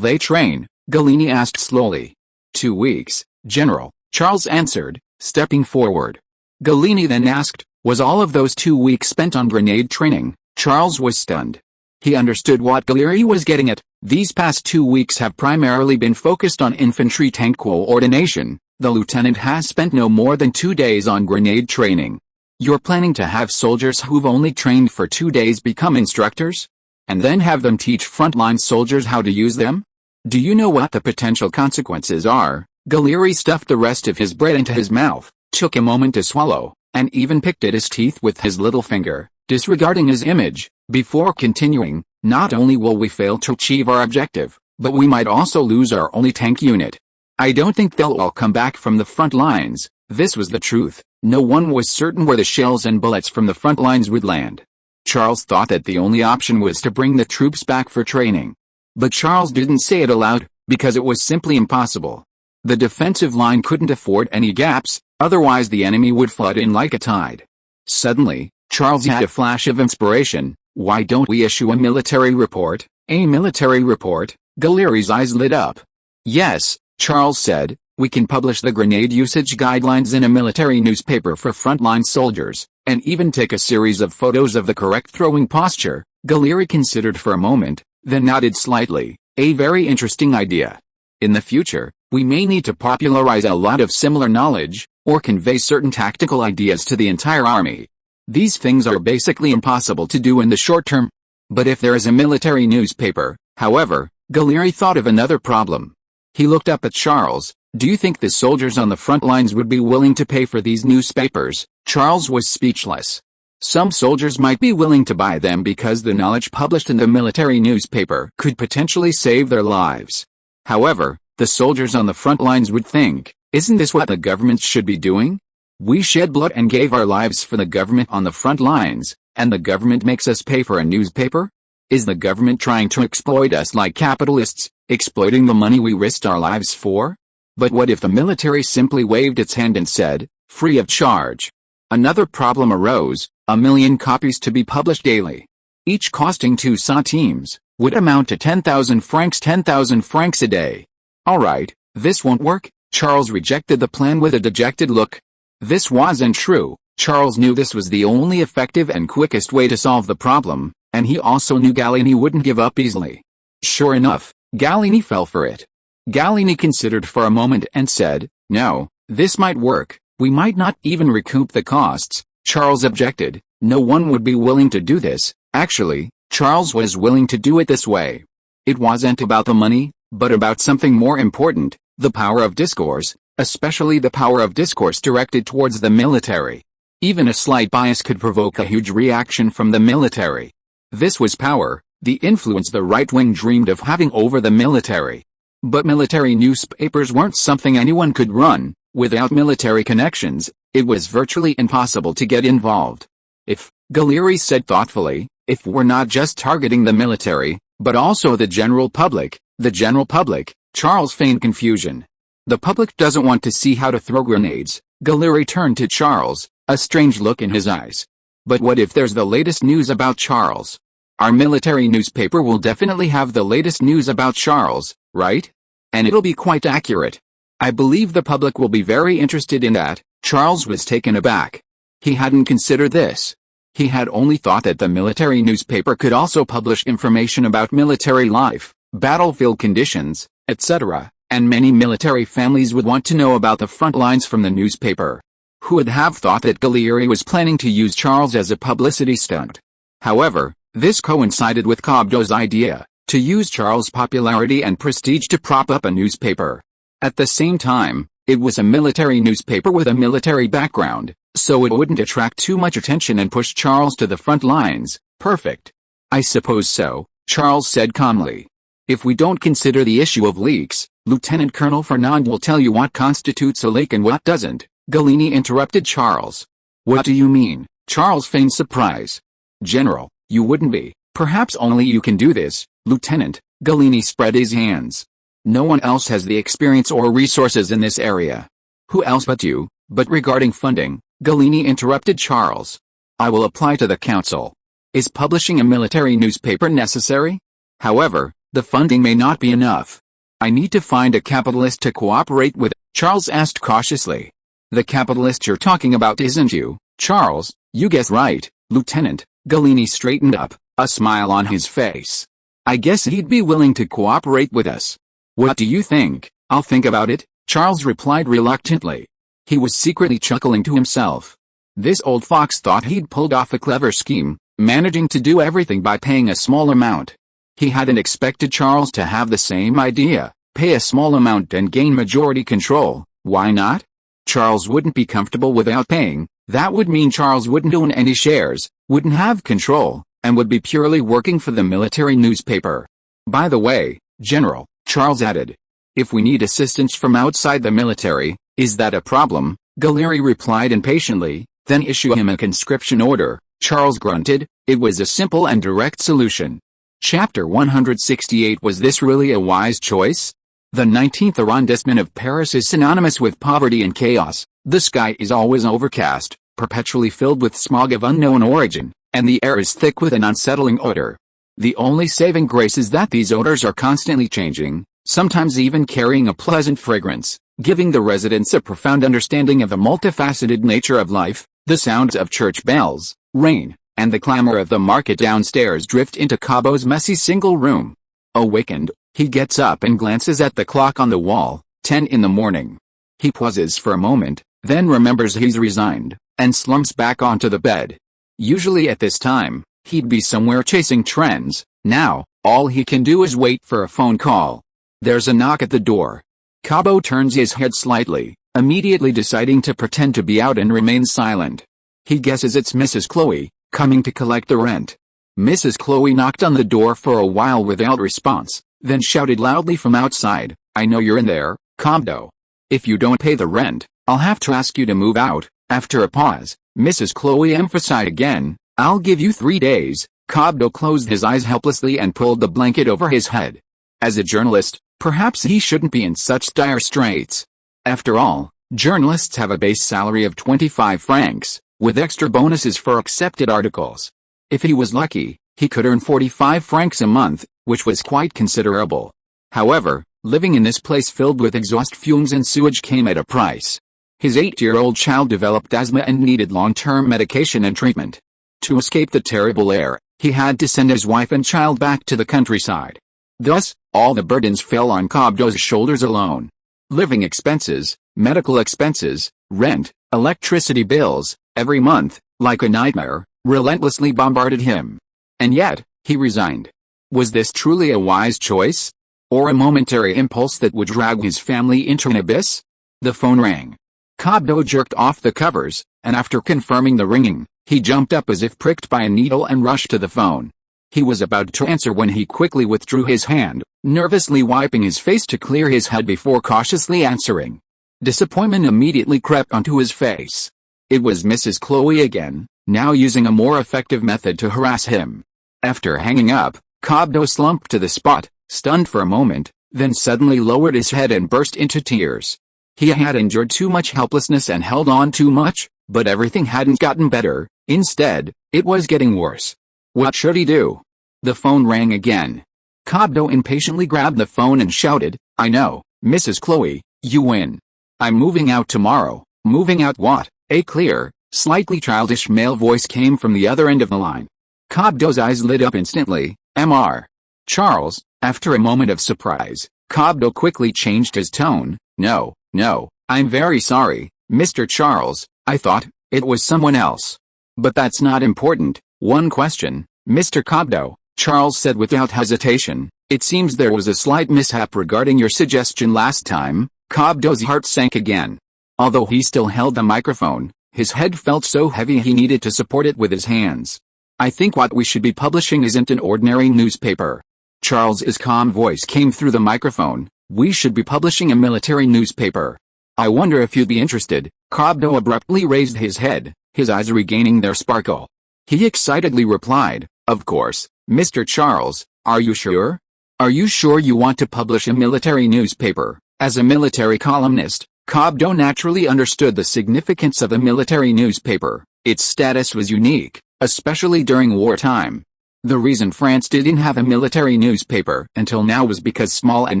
they train?" Gallieni asked slowly. 2 weeks, General, Charles answered, stepping forward. Gallieni then asked, "Was all of those 2 weeks spent on grenade training?" Charles was stunned. He understood what Gallieni was getting at. These past 2 weeks have primarily been focused on infantry tank coordination. The lieutenant has spent no more than 2 days on grenade training. You're planning to have soldiers who've only trained for 2 days become instructors? And then have them teach frontline soldiers how to use them? Do you know what the potential consequences are? Gallieni stuffed the rest of his bread into his mouth, took a moment to swallow, and even picked at his teeth with his little finger, disregarding his image, before continuing, "Not only will we fail to achieve our objective, but we might also lose our only tank unit. I don't think they'll all come back from the front lines." This was the truth. No one was certain where the shells and bullets from the front lines would land. Charles thought that the only option was to bring the troops back for training. But Charles didn't say it aloud, because it was simply impossible. The defensive line couldn't afford any gaps, otherwise the enemy would flood in like a tide. Suddenly, Charles had a flash of inspiration. "Why don't we issue a military report?" "A military report?" Gallieni's eyes lit up. "Yes," Charles said, "we can publish the grenade usage guidelines in a military newspaper for frontline soldiers, and even take a series of photos of the correct throwing posture." Gallieni considered for a moment, then nodded slightly. "A very interesting idea. In the future, we may need to popularize a lot of similar knowledge, or convey certain tactical ideas to the entire army. These things are basically impossible to do in the short term. But if there is a military newspaper," however, Gallieni thought of another problem. He looked up at Charles. "Do you think the soldiers on the front lines would be willing to pay for these newspapers?" Charles was speechless. Some soldiers might be willing to buy them because the knowledge published in the military newspaper could potentially save their lives. However, the soldiers on the front lines would think, "Isn't this what the government should be doing? We shed blood and gave our lives for the government on the front lines, and the government makes us pay for a newspaper? Is the government trying to exploit us like capitalists, exploiting the money we risked our lives for?" But what if the military simply waved its hand and said, "Free of charge"? Another problem arose: 1,000,000 copies to be published daily, each costing 2 centimes, would amount to 10,000 francs. 10,000 francs a day. "All right, this won't work." Charles rejected the plan with a dejected look. This wasn't true. Charles knew this was the only effective and quickest way to solve the problem, and he also knew Gallieni wouldn't give up easily. Sure enough, Gallieni fell for it. Gallieni considered for a moment and said, "No, this might work. We might not even recoup the costs." Charles objected. No one would be willing to do this. Actually, Charles was willing to do it this way. It wasn't about the money, but about something more important: the power of discourse, especially the power of discourse directed towards the military. Even a slight bias could provoke a huge reaction from the military. This was power, the influence the right wing dreamed of having over the military. But military newspapers weren't something anyone could run. Without military connections, it was virtually impossible to get involved. "If," Gallieni said thoughtfully, "if we're not just targeting the military, but also the general public." "The general public?" Charles feigned confusion. "The public doesn't want to see how to throw grenades." Gallieni turned to Charles, a strange look in his eyes. "But what if there's the latest news about Charles?" "Our military newspaper will definitely have the latest news about Charles, right? And it'll be quite accurate. I believe the public will be very interested in that." Charles was taken aback. He hadn't considered this. He had only thought that the military newspaper could also publish information about military life, battlefield conditions, etc., and many military families would want to know about the front lines from the newspaper. Who would have thought that Gallieni was planning to use Charles as a publicity stunt? However, this coincided with Cobdeau's idea. to use Charles' popularity and prestige to prop up a newspaper. At the same time, it was a military newspaper with a military background, so it wouldn't attract too much attention and push Charles to the front lines. Perfect. I suppose so, Charles said calmly. If we don't consider the issue of leaks, Lieutenant Colonel Fernand will tell you what constitutes a leak and what doesn't, Gallieni interrupted Charles. What do you mean? Charles feigned surprise. General, you wouldn't be. Perhaps only you can do this, Lieutenant. Gallieni spread his hands. No one else has the experience or resources in this area. Who else but you? But regarding funding, Gallieni interrupted Charles. I will apply to the council. Is publishing a military newspaper necessary? However, the funding may not be enough. I need to find a capitalist to cooperate with, Charles asked cautiously. The capitalist you're talking about isn't you, Charles. You guessed right, Lieutenant. Gallieni straightened up, a smile on his face. I guess he'd be willing to cooperate with us. What do you think? I'll think about it, Charles replied reluctantly. He was secretly chuckling to himself. This old fox thought he'd pulled off a clever scheme, managing to do everything by paying a small amount. He hadn't expected Charles to have the same idea, pay a small amount and gain majority control. Why not? Charles wouldn't be comfortable without paying. That would mean Charles wouldn't own any shares, wouldn't have control, and would be purely working for the military newspaper. By the way, General, Charles added, if we need assistance from outside the military, is that a problem? Gallieni replied impatiently, then issue him a conscription order. Charles grunted. It was a simple and direct solution. Chapter 168. Was this really a wise choice? The 19th arrondissement of Paris is synonymous with poverty and chaos. The sky is always overcast, perpetually filled with smog of unknown origin, and the air is thick with an unsettling odor. The only saving grace is that these odors are constantly changing, sometimes even carrying a pleasant fragrance, giving the residents a profound understanding of the multifaceted nature of life. The sounds of church bells, rain, and the clamor of the market downstairs drift into Cabot's messy single room. Awakened, he gets up and glances at the clock on the wall, 10 in the morning. He pauses for a moment, then remembers he's resigned, and slumps back onto the bed. Usually at this time, he'd be somewhere chasing trends. Now, all he can do is wait for a phone call. There's a knock at the door. Cabot turns his head slightly, immediately deciding to pretend to be out and remain silent. He guesses it's Mrs. Chloe, coming to collect the rent. Mrs. Chloe knocked on the door for a while without response, then shouted loudly from outside, I know you're in there, Cabot. If you don't pay the rent, I'll have to ask you to move out. After a pause, Mrs. Chloe emphasized again, I'll give you 3 days. Cabot closed his eyes helplessly and pulled the blanket over his head. As a journalist, perhaps he shouldn't be in such dire straits. After all, journalists have a base salary of 25 francs, with extra bonuses for accepted articles. If he was lucky, he could earn 45 francs a month, which was quite considerable. However, living in this place filled with exhaust fumes and sewage came at a price. His 8-year-old child developed asthma and needed long-term medication and treatment. To escape the terrible air, he had to send his wife and child back to the countryside. Thus, all the burdens fell on Cabot's shoulders alone. Living expenses, medical expenses, rent, electricity bills, every month, like a nightmare, relentlessly bombarded him. And yet, he resigned. Was this truly a wise choice? Or a momentary impulse that would drag his family into an abyss? The phone rang. Cabot jerked off the covers, and after confirming the ringing, he jumped up as if pricked by a needle and rushed to the phone. He was about to answer when he quickly withdrew his hand, nervously wiping his face to clear his head before cautiously answering. Disappointment immediately crept onto his face. It was Mrs. Chloe again, now using a more effective method to harass him. After hanging up, Cabot slumped to the spot, stunned for a moment, then suddenly lowered his head and burst into tears. He had endured too much helplessness and held on too much, but everything hadn't gotten better. Instead, it was getting worse. What should he do? The phone rang again. Cabot impatiently grabbed the phone and shouted, I know, Mrs. Chloe, you win. I'm moving out tomorrow. Moving out what? A clear, slightly childish male voice came from the other end of the line. Cabot's eyes lit up instantly. Mr. Charles. After a moment of surprise, Cabot quickly changed his tone. No, I'm very sorry, Mr. Charles, I thought it was someone else. But that's not important. One question, Mr. Cabot, Charles said without hesitation. It seems there was a slight mishap regarding your suggestion last time. Cobdo's heart sank again. Although he still held the microphone, his head felt so heavy he needed to support it with his hands. I think what we should be publishing isn't an ordinary newspaper. Charles's calm voice came through the microphone. We should be publishing a military newspaper. I wonder if you'd be interested. Cobdo abruptly raised his head, his eyes regaining their sparkle. He excitedly replied, "Of course, Mr. Charles, are you sure? Are you sure you want to publish a military newspaper?" As a military columnist, Cobdo naturally understood the significance of a military newspaper. Its status was unique, especially during wartime. The reason France didn't have a military newspaper until now was because small and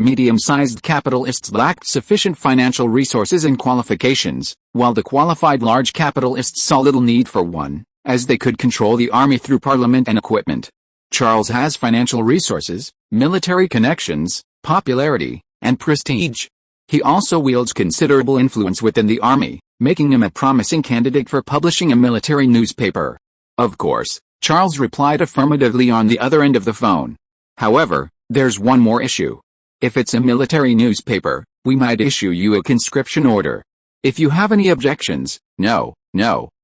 medium-sized capitalists lacked sufficient financial resources and qualifications, while the qualified large capitalists saw little need for one, as they could control the army through parliament and equipment. Charles has financial resources, military connections, popularity, and prestige. He also wields considerable influence within the army, making him a promising candidate for publishing a military newspaper. Of course, Charles replied affirmatively on the other end of the phone. However, there's one more issue. If it's a military newspaper, we might issue you a conscription order. If you have any objections, no,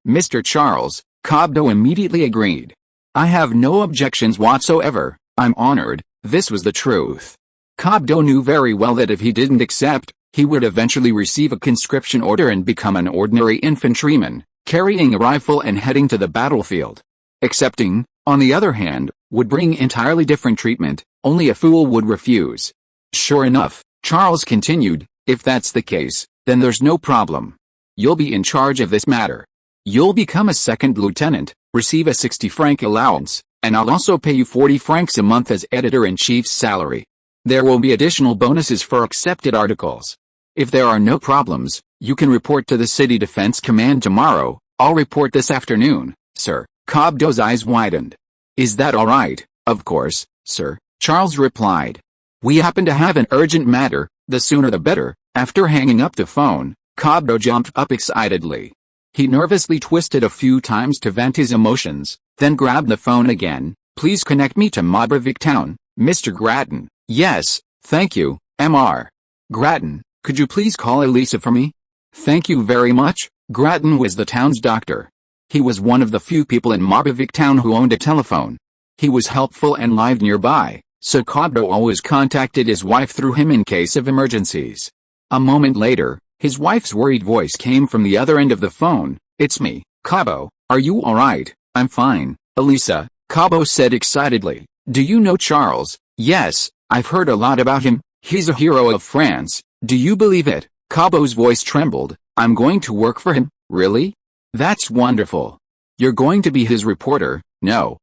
Mr. Charles, Cobdo immediately agreed. I have no objections whatsoever. I'm honored. This was the truth. Cobdo knew very well that if he didn't accept, he would eventually receive a conscription order and become an ordinary infantryman, carrying a rifle and heading to the battlefield. Accepting, on the other hand, would bring entirely different treatment. Only a fool would refuse. Sure enough, Charles continued, if that's the case, then there's no problem. You'll be in charge of this matter. You'll become a second lieutenant, receive a 60-franc allowance, and I'll also pay you 40 francs a month as editor-in-chief's salary. There will be additional bonuses for accepted articles. If there are no problems, you can report to the City Defense Command tomorrow. I'll report this afternoon, sir. Cobdo's eyes widened. Is that all right? Of course, sir, Charles replied. We happen to have an urgent matter, the sooner the better. After hanging up the phone, Cobdo jumped up excitedly. He nervously twisted a few times to vent his emotions, then grabbed the phone again. Please connect me to Mobbavik Town, Mr. Grattan. Yes, thank you, Mr. Grattan, could you please call Elisa for me? Thank you very much. Grattan was the town's doctor. He was one of the few people in Mobbavik Town who owned a telephone. He was helpful and lived nearby, so Cobdo always contacted his wife through him in case of emergencies. A moment later, his wife's worried voice came from the other end of the phone. It's me, Cobdo. Are you alright? I'm fine, Elisa, Cobdo said excitedly. Do you know Charles? Yes, I've heard a lot about him. He's a hero of France. Do you believe it? Cobdo's voice trembled. I'm going to work for him. Really? That's wonderful. You're going to be his reporter? No.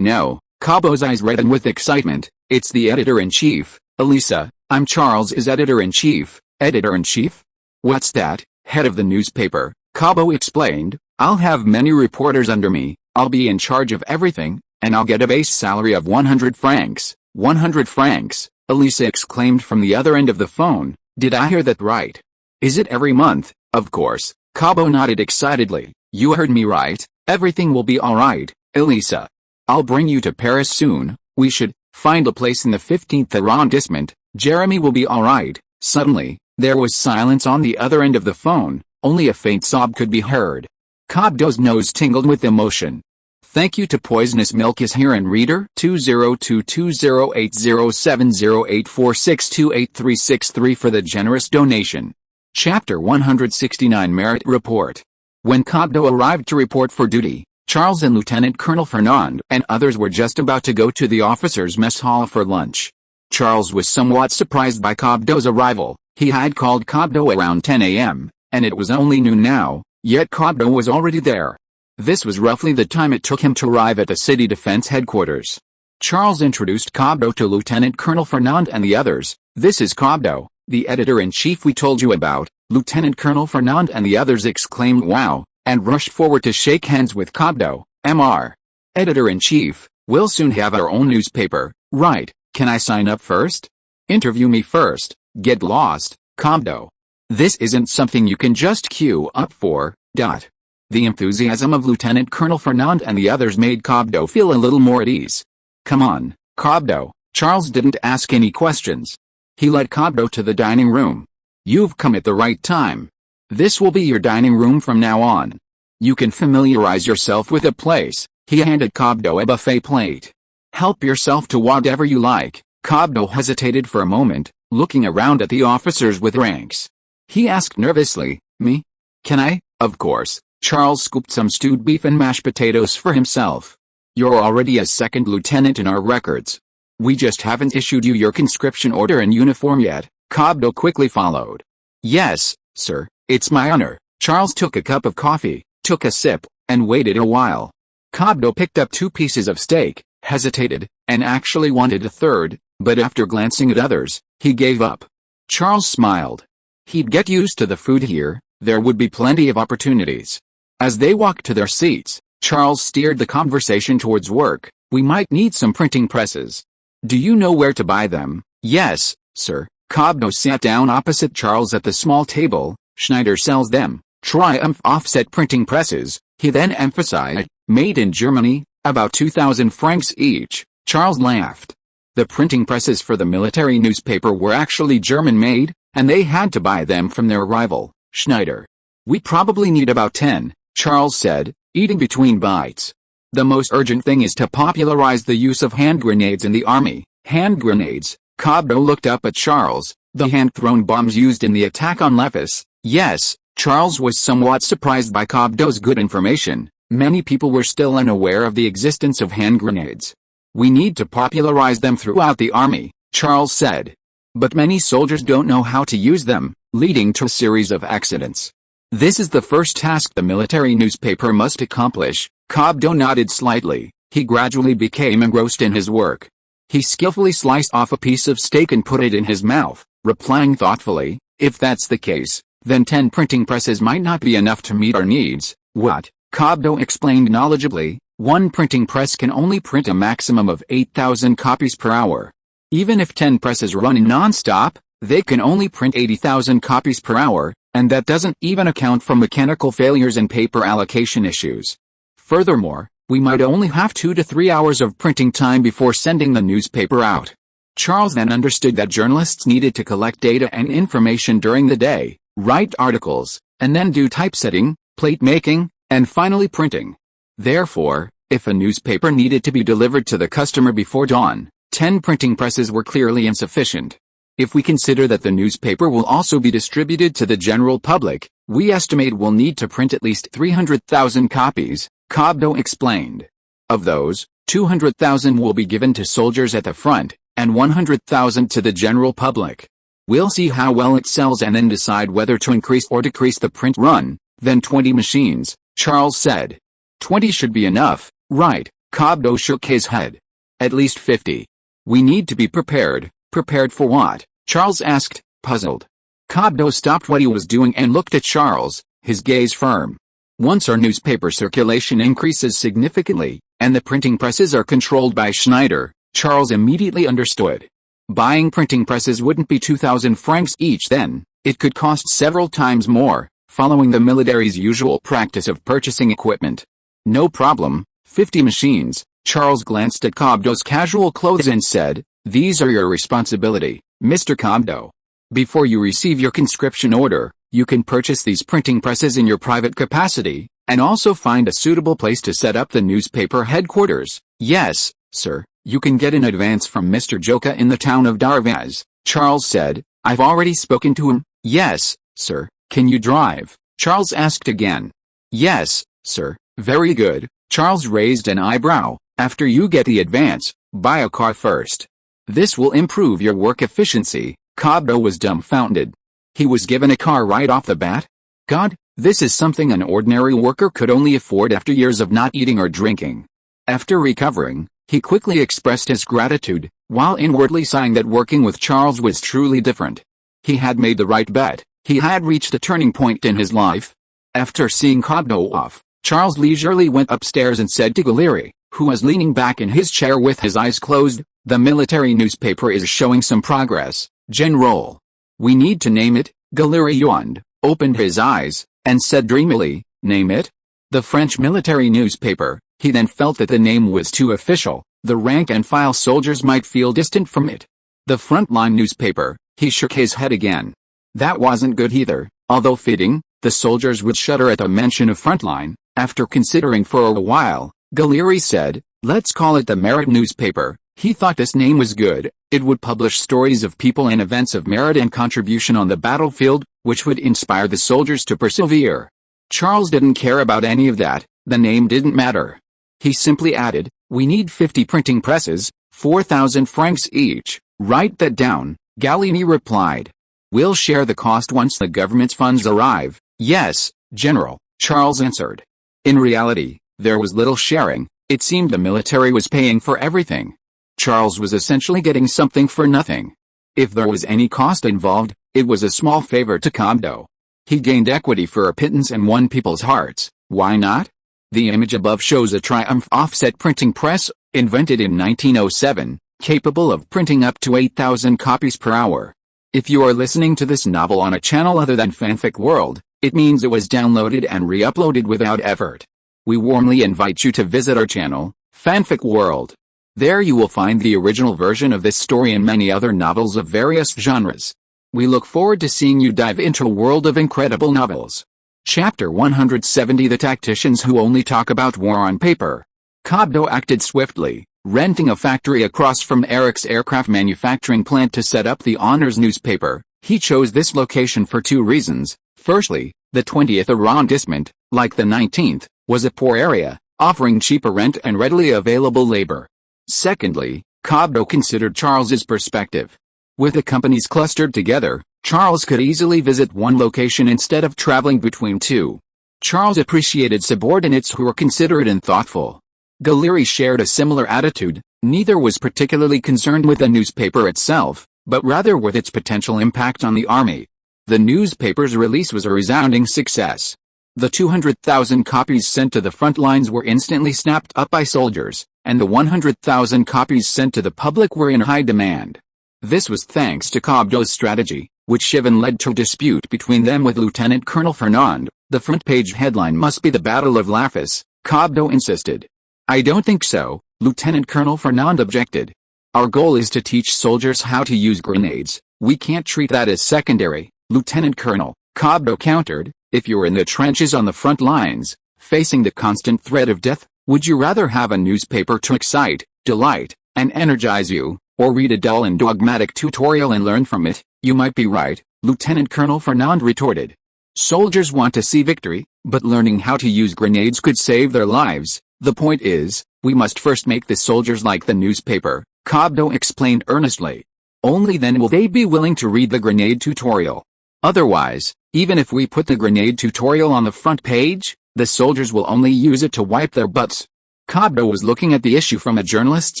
Cobdo's eyes reddened with excitement. It's the editor-in-chief, Elisa. I'm Charles's editor-in-chief. Editor-in-chief? What's that? Head of the newspaper, Cobdo explained. I'll have many reporters under me. I'll be in charge of everything, and I'll get a base salary of 100 francs. 100 francs, Elisa exclaimed from the other end of the phone. Did I hear that right? Is it every month? Of course. Cobdo nodded excitedly. You heard me right. Everything will be alright, Elisa. I'll bring you to Paris soon. We should find a place in the 15th arrondissement. Jeremy will be alright. Suddenly, there was silence on the other end of the phone. Only a faint sob could be heard. Cobdo's nose tingled with emotion. Thank you to Poisonous Milk is here and reader 20220807084628363 for the generous donation. Chapter 169 Merit Report. When Cobdo arrived to report for duty, Charles and Lieutenant Colonel Fernand and others were just about to go to the officers' mess hall for lunch. Charles was somewhat surprised by Cobdo's arrival. He had called Cobdo around 10 a.m., and it was only noon now, yet Cobdo was already there. This was roughly the time it took him to arrive at the city defense headquarters. Charles introduced Cobdo to Lieutenant Colonel Fernand and the others. This is Cobdo, the editor-in-chief we told you about. Lieutenant Colonel Fernand and the others exclaimed wow, and rushed forward to shake hands with Cobdo. Mr. Editor-in-chief, we'll soon have our own newspaper, right? Can I sign up first? Interview me first. Get lost, Cobdo. This isn't something you can just queue up for. The enthusiasm of Lieutenant Colonel Fernand and the others made Cobdo feel a little more at ease. Come on, Cobdo. Charles didn't ask any questions. He led Cobdo to the dining room. "You've come at the right time. This will be your dining room from now on. You can familiarize yourself with the place." He handed Cobdo a buffet plate. "Help yourself to whatever you like." Cobdo hesitated for a moment, looking around at the officers with ranks. He asked nervously, "Me? Can I?" "Of course." Charles scooped some stewed beef and mashed potatoes for himself. "You're already a second lieutenant in our records. We just haven't issued you your conscription order and uniform yet." Cobdo quickly followed. "Yes, sir, it's my honor." Charles took a cup of coffee, took a sip, and waited a while. Cobdo picked up 2 pieces of steak, hesitated, and actually wanted a third, but after glancing at others, he gave up. Charles smiled. He'd get used to the food here, there would be plenty of opportunities. As they walked to their seats, Charles steered the conversation towards work. "We might need some printing presses. Do you know where to buy them?" "Yes, sir." Cobdo sat down opposite Charles at the small table. "Schneider sells them. Triumph offset printing presses," he then emphasized, "made in Germany, about 2,000 francs each." Charles laughed. The printing presses for the military newspaper were actually German-made, and they had to buy them from their rival, Schneider. "We probably need about 10, Charles said, eating between bites. "The most urgent thing is to popularize the use of hand grenades in the army." Hand grenades? Cobdo looked up at Charles. "The hand-thrown bombs used in the attack on Lefis." "Yes." Charles was somewhat surprised by Cobdo's good information. Many people were still unaware of the existence of hand grenades. "We need to popularize them throughout the army," Charles said. "But many soldiers don't know how to use them, leading to a series of accidents. This is the first task the military newspaper must accomplish." Cobdo nodded slightly. He gradually became engrossed in his work. He skillfully sliced off a piece of steak and put it in his mouth, replying thoughtfully, "If that's the case, then 10 printing presses might not be enough to meet our needs." "What?" Cobdo explained knowledgeably. "One printing press can only print a maximum of 8,000 copies per hour. Even if 10 presses run non-stop, they can only print 80,000 copies per hour, and that doesn't even account for mechanical failures and paper allocation issues. Furthermore, we might only have 2 to 3 hours of printing time before sending the newspaper out." Charles then understood that journalists needed to collect data and information during the day, write articles, and then do typesetting, plate making, and finally printing. Therefore, if a newspaper needed to be delivered to the customer before dawn, 10 printing presses were clearly insufficient. "If we consider that the newspaper will also be distributed to the general public, we estimate we'll need to print at least 300,000 copies, Cobdo explained. "Of those, 200,000 will be given to soldiers at the front, and 100,000 to the general public. We'll see how well it sells and then decide whether to increase or decrease the print run." "Then 20 machines," Charles said. 20 should be enough, right?" Cobdo shook his head. "At least 50. We need to be prepared." "Prepared for what?" Charles asked, puzzled. Cobdo stopped what he was doing and looked at Charles, his gaze firm. "Once our newspaper circulation increases significantly, and the printing presses are controlled by Schneider," Charles immediately understood. Buying printing presses wouldn't be 2,000 francs each then, it could cost several times more, following the military's usual practice of purchasing equipment. "No problem, 50 machines." Charles glanced at Cobdo's casual clothes and said, "These are your responsibility, Mr. Cobdo. Before you receive your conscription order, you can purchase these printing presses in your private capacity, and also find a suitable place to set up the newspaper headquarters." "Yes, sir, you can get an advance from Mr. Joka in the town of Darvaz," Charles said. "I've already spoken to him." "Yes, sir. Can you drive?" Charles asked again. "Yes, sir." "Very good." Charles raised an eyebrow. "After you get the advance, buy a car first. This will improve your work efficiency." Cobdo was dumbfounded. He was given a car right off the bat? God, this is something an ordinary worker could only afford after years of not eating or drinking. After recovering, he quickly expressed his gratitude, while inwardly sighing that working with Charles was truly different. He had made the right bet. He had reached a turning point in his life. After seeing Cobdo off, Charles leisurely went upstairs and said to Galleri, who was leaning back in his chair with his eyes closed, "The military newspaper is showing some progress, General. We need to name it." Galleri yawned, opened his eyes, and said dreamily, "Name it?" "The French military newspaper." He then felt that the name was too official. The rank-and-file soldiers might feel distant from it. The frontline newspaper, he shook his head again. That wasn't good either, although fitting, the soldiers would shudder at the mention of frontline. After considering for a while, Galleri said, let's call it the Merit newspaper. He thought this name was good. It would publish stories of people and events of merit and contribution on the battlefield, which would inspire the soldiers to persevere. Charles didn't care about any of that. The name didn't matter. He simply added, we need 50 printing presses, 4,000 francs each. Write that down, Gallieni replied. We'll share the cost once the government's funds arrive. Yes, General, Charles answered. In reality, there was little sharing. It seemed the military was paying for everything. Charles was essentially getting something for nothing. If there was any cost involved, it was a small favor to Cobdo. He gained equity for a pittance and won people's hearts. Why not? The image above shows a Triumph offset printing press, invented in 1907, capable of printing up to 8,000 copies per hour. If you are listening to this novel on a channel other than Fanfic World, it means it was downloaded and re-uploaded without effort. We warmly invite you to visit our channel, Fanfic World. There you will find the original version of this story and many other novels of various genres. We look forward to seeing you dive into a world of incredible novels. Chapter 170 The Tacticians Who Only Talk About War on Paper. Cobdo acted swiftly, renting a factory across from Eric's aircraft manufacturing plant to set up the Honors newspaper. He chose this location for two reasons. Firstly, the 20th arrondissement, like the 19th, was a poor area, offering cheaper rent and readily available labor. Secondly, Cobdo considered Charles's perspective. With the companies clustered together, Charles could easily visit one location instead of traveling between two. Charles appreciated subordinates who were considerate and thoughtful. Galleri shared a similar attitude. Neither was particularly concerned with the newspaper itself, but rather with its potential impact on the army. The newspaper's release was a resounding success. The 200,000 copies sent to the front lines were instantly snapped up by soldiers, and the 100,000 copies sent to the public were in high demand. This was thanks to Cobdo's strategy, which even led to a dispute between them with Lieutenant Colonel Fernand. The front page headline must be the Battle of Lafis, Cobdo insisted. I don't think so, Lieutenant Colonel Fernand objected. Our goal is to teach soldiers how to use grenades. We can't treat that as secondary, Lieutenant Colonel, Cobdo countered. If you're in the trenches on the front lines, facing the constant threat of death, would you rather have a newspaper to excite, delight, and energize you, or read a dull and dogmatic tutorial and learn from it? You might be right, Lieutenant Colonel Fernand retorted. Soldiers want to see victory, but learning how to use grenades could save their lives. The point is, we must first make the soldiers like the newspaper, Cobdo explained earnestly. Only then will they be willing to read the grenade tutorial. Otherwise, even if we put the grenade tutorial on the front page, the soldiers will only use it to wipe their butts. Cobdo was looking at the issue from a journalist's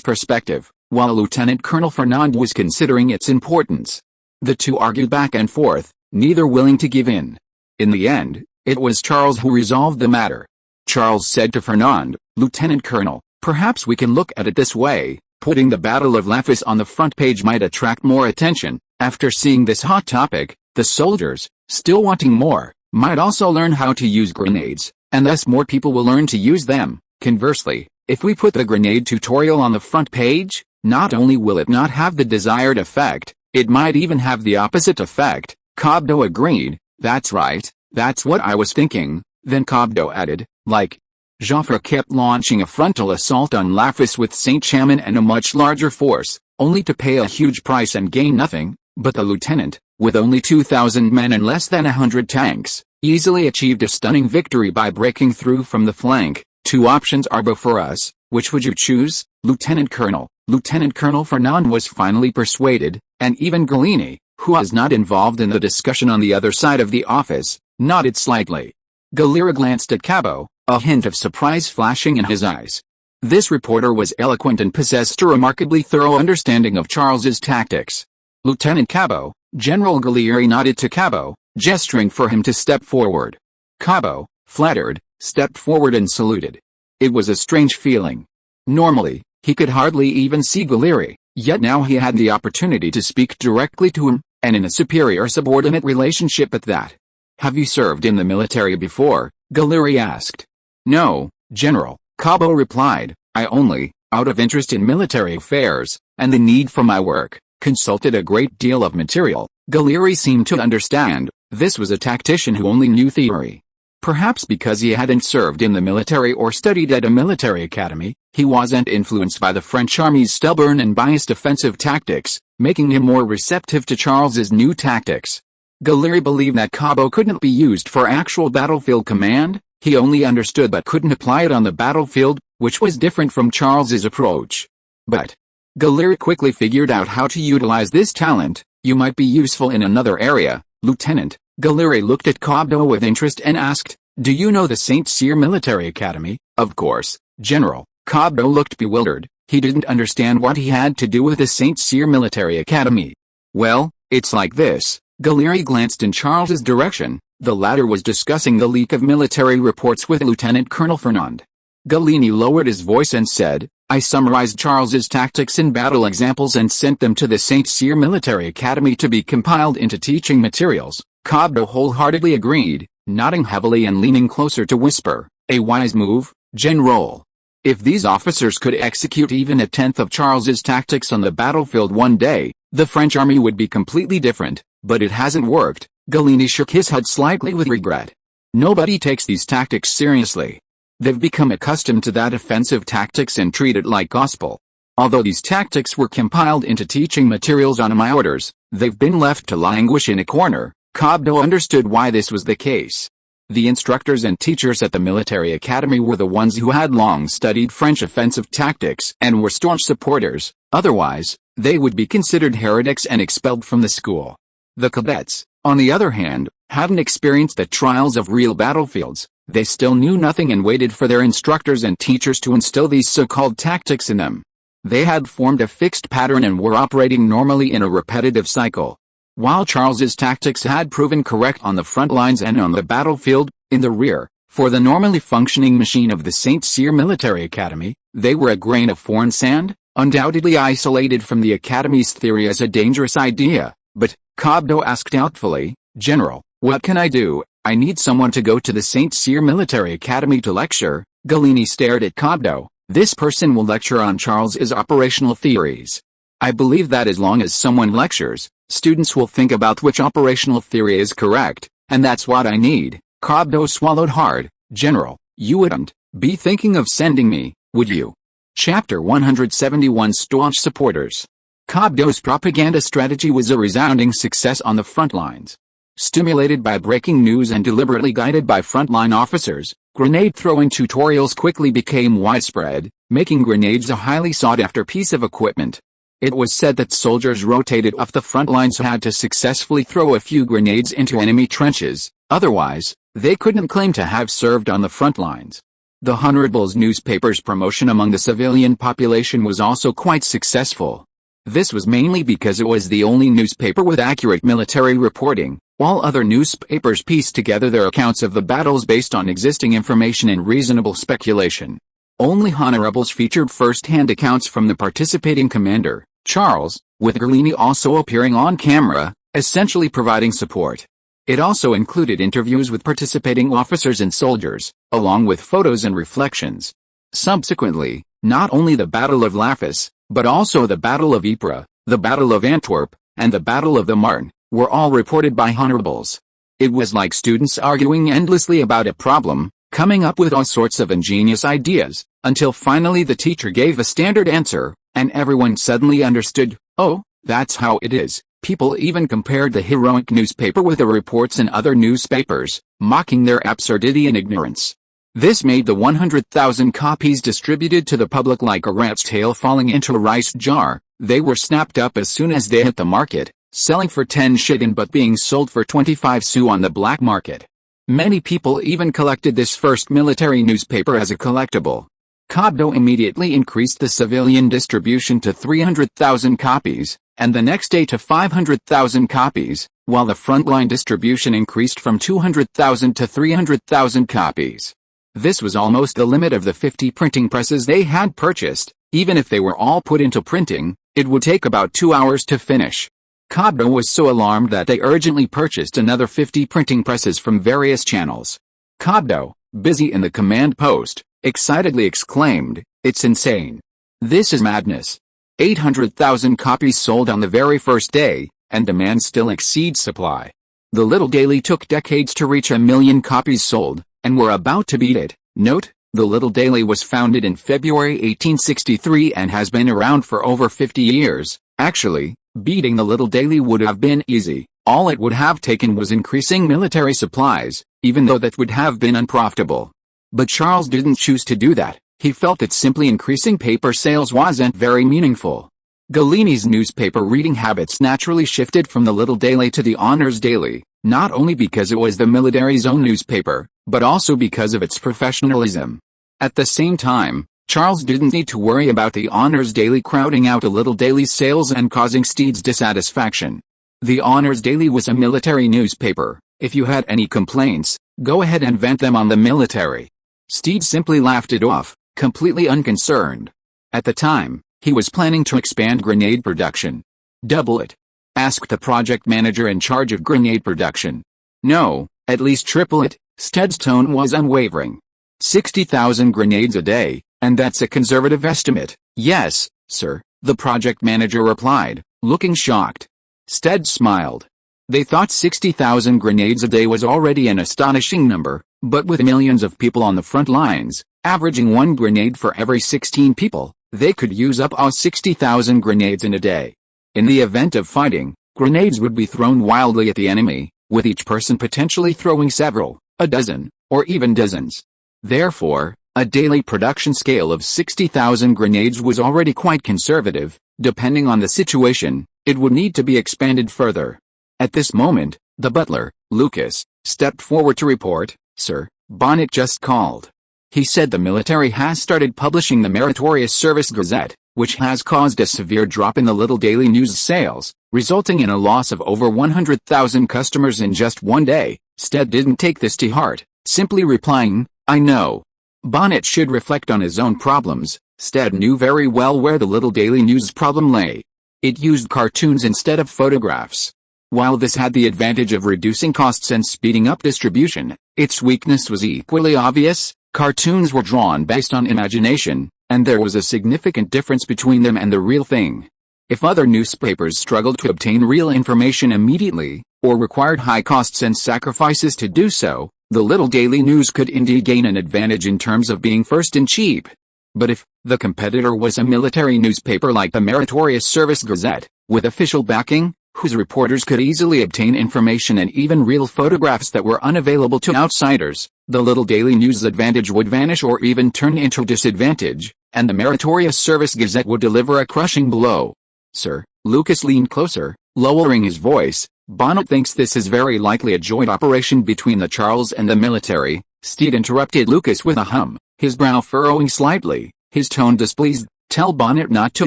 perspective, while Lieutenant Colonel Fernand was considering its importance. The two argued back and forth, neither willing to give in. In the end, it was Charles who resolved the matter. Charles said to Fernand, Lieutenant Colonel, perhaps we can look at it this way. Putting the Battle of Lafis on the front page might attract more attention. After seeing this hot topic, the soldiers, still wanting more, might also learn how to use grenades, and thus more people will learn to use them. Conversely, if we put the grenade tutorial on the front page, not only will it not have the desired effect, it might even have the opposite effect. Cobdo agreed. That's right, that's what I was thinking. Then Cobdo added, like, Joffre kept launching a frontal assault on Lafis with Saint-Chamond and a much larger force, only to pay a huge price and gain nothing, but the lieutenant, with only 2,000 men and less than 100 tanks, easily achieved a stunning victory by breaking through from the flank. Two options are before us. Which would you choose, Lieutenant Colonel? Lieutenant Colonel Fernand was finally persuaded, and even Gallieni, who was not involved in the discussion on the other side of the office, nodded slightly. Galleri glanced at Cabo, a hint of surprise flashing in his eyes. This reporter was eloquent and possessed a remarkably thorough understanding of Charles's tactics. Lieutenant Cabo, General Galleri nodded to Cabo, gesturing for him to step forward. Cabo, flattered, stepped forward and saluted. It was a strange feeling. Normally, he could hardly even see Galleri, yet now he had the opportunity to speak directly to him, and in a superior-subordinate relationship at that. Have you served in the military before? Galleri asked. No, General, Cabo replied. I only out of interest in military affairs, and the need for my work, consulted a great deal of material. Galleri seemed to understand, this was a tactician who only knew theory. Perhaps because he hadn't served in the military or studied at a military academy, he wasn't influenced by the French army's stubborn and biased offensive tactics, making him more receptive to Charles's new tactics. Galleri believed that Cabo couldn't be used for actual battlefield command, he only understood but couldn't apply it on the battlefield, which was different from Charles's approach. But Galleri quickly figured out how to utilize this talent. You might be useful in another area, Lieutenant. Galleri looked at Cabo with interest and asked, do you know the St. Cyr Military Academy? Of course, General. Cabo looked bewildered. He didn't understand what he had to do with the St. Cyr Military Academy. Well, it's like this. Galleri glanced in Charles's direction. The latter was discussing the leak of military reports with Lieutenant Colonel Fernand. Galleri lowered his voice and said, I summarized Charles's tactics in battle examples and sent them to the St. Cyr Military Academy to be compiled into teaching materials. Cabo wholeheartedly agreed, nodding heavily and leaning closer to whisper, a wise move, General. If these officers could execute even a tenth of Charles's tactics on the battlefield one day, the French army would be completely different, but it hasn't worked. Galleri shook his head slightly with regret. Nobody takes these tactics seriously. They've become accustomed to that offensive tactics and treat it like gospel. Although these tactics were compiled into teaching materials on my orders, they've been left to languish in a corner. Cabo understood why this was the case. The instructors and teachers at the military academy were the ones who had long studied French offensive tactics and were staunch supporters, otherwise, they would be considered heretics and expelled from the school. The cadets, on the other hand, hadn't experienced the trials of real battlefields. They still knew nothing and waited for their instructors and teachers to instill these so-called tactics in them. They had formed a fixed pattern and were operating normally in a repetitive cycle. While Charles's tactics had proven correct on the front lines and on the battlefield, in the rear, for the normally functioning machine of the St. Cyr Military Academy, they were a grain of foreign sand, undoubtedly isolated from the Academy's theory as a dangerous idea. But, Cabo asked doubtfully, General, what can I do? I need someone to go to the St. Cyr Military Academy to lecture. Galleri stared at Cabo. This person will lecture on Charles's operational theories. I believe that as long as someone lectures, students will think about which operational theory is correct, and that's what I need. Cabo swallowed hard. General, you wouldn't be thinking of sending me, would you? Chapter 171 Staunch Supporters. Cabo's propaganda strategy was a resounding success on the front lines. Stimulated by breaking news and deliberately guided by frontline officers, grenade-throwing tutorials quickly became widespread, making grenades a highly sought-after piece of equipment. It was said that soldiers rotated off the front lines had to successfully throw a few grenades into enemy trenches, otherwise, they couldn't claim to have served on the front lines. The Honorable's newspaper's promotion among the civilian population was also quite successful. This was mainly because it was the only newspaper with accurate military reporting, while other newspapers pieced together their accounts of the battles based on existing information and reasonable speculation. Only Honorables featured first-hand accounts from the participating commander, Charles, with Galleri also appearing on camera, essentially providing support. It also included interviews with participating officers and soldiers, along with photos and reflections. Subsequently, not only the Battle of Lafus, but also the Battle of Ypres, the Battle of Antwerp, and the Battle of the Marne, were all reported by Honorables. It was like students arguing endlessly about a problem, coming up with all sorts of ingenious ideas, until finally the teacher gave a standard answer, and everyone suddenly understood, oh, that's how it is. People even compared the heroic newspaper with the reports in other newspapers, mocking their absurdity and ignorance. This made the 100,000 copies distributed to the public like a rat's tail falling into a rice jar. They were snapped up as soon as they hit the market, selling for 10 shillings but being sold for 25 sous on the black market. Many people even collected this first military newspaper as a collectible. Cabo immediately increased the civilian distribution to 300,000 copies, and the next day to 500,000 copies, while the frontline distribution increased from 200,000 to 300,000 copies. This was almost the limit of the 50 printing presses they had purchased. Even if they were all put into printing, it would take about 2 hours to finish. Cabo was so alarmed that they urgently purchased another 50 printing presses from various channels. Cabo, busy in the command post, excitedly exclaimed, "It's insane. This is madness. 800,000 copies sold on the very first day, and demand still exceeds supply. The Little Daily took decades to reach 1 million copies sold, and we're about to beat it. Note, the Little Daily was founded in February 1863 and has been around for over 50 years. Actually, beating the Little Daily would have been easy. All it would have taken was increasing military supplies, even though that would have been unprofitable. But Charles didn't choose to do that. He felt that simply increasing paper sales wasn't very meaningful. Galeni's newspaper reading habits naturally shifted from the Little Daily to the Honors Daily, not only because it was the military's own newspaper, but also because of its professionalism. At the same time, Charles didn't need to worry about the Honors Daily crowding out the Little Daily's sales and causing Steed's dissatisfaction. The Honors Daily was a military newspaper. If you had any complaints, go ahead and vent them on the military. Steed simply laughed it off, completely unconcerned. At the time, he was planning to expand grenade production. Double it? Asked the project manager in charge of grenade production. No, at least triple it. Steed's tone was unwavering. 60,000 grenades a day, and that's a conservative estimate. Yes, sir, the project manager replied, looking shocked. Steed smiled. They thought 60,000 grenades a day was already an astonishing number, but with millions of people on the front lines, averaging 1 grenade for every 16 people, they could use up all 60,000 grenades in a day. In the event of fighting, grenades would be thrown wildly at the enemy, with each person potentially throwing several, a dozen, or even dozens. Therefore, a daily production scale of 60,000 grenades was already quite conservative. Depending on the situation, it would need to be expanded further. At this moment, the butler, Lucas, stepped forward to report, "Sir, Bonnet just called. He said the military has started publishing the Meritorious Service Gazette, which has caused a severe drop in the Little Daily News sales, resulting in a loss of over 100,000 customers in just one day." Steed didn't take this to heart, simply replying, "I know." Bonnet should reflect on his own problems. Steed knew very well where the Little Daily News problem lay. It used cartoons instead of photographs. While this had the advantage of reducing costs and speeding up distribution, its weakness was equally obvious. Cartoons were drawn based on imagination, and there was a significant difference between them and the real thing. If other newspapers struggled to obtain real information immediately, or required high costs and sacrifices to do so, the Little Daily News could indeed gain an advantage in terms of being first and cheap. But if the competitor was a military newspaper like the Meritorious Service Gazette, with official backing, whose reporters could easily obtain information and even real photographs that were unavailable to outsiders, the Little Daily News' advantage would vanish or even turn into disadvantage, and the Meritorious Service Gazette would deliver a crushing blow. "Sir," Lucas leaned closer, lowering his voice, "Bonnet thinks this is very likely a joint operation between the Charles and the military." Steed interrupted Lucas with a hum, his brow furrowing slightly, his tone displeased. "Tell Bonnet not to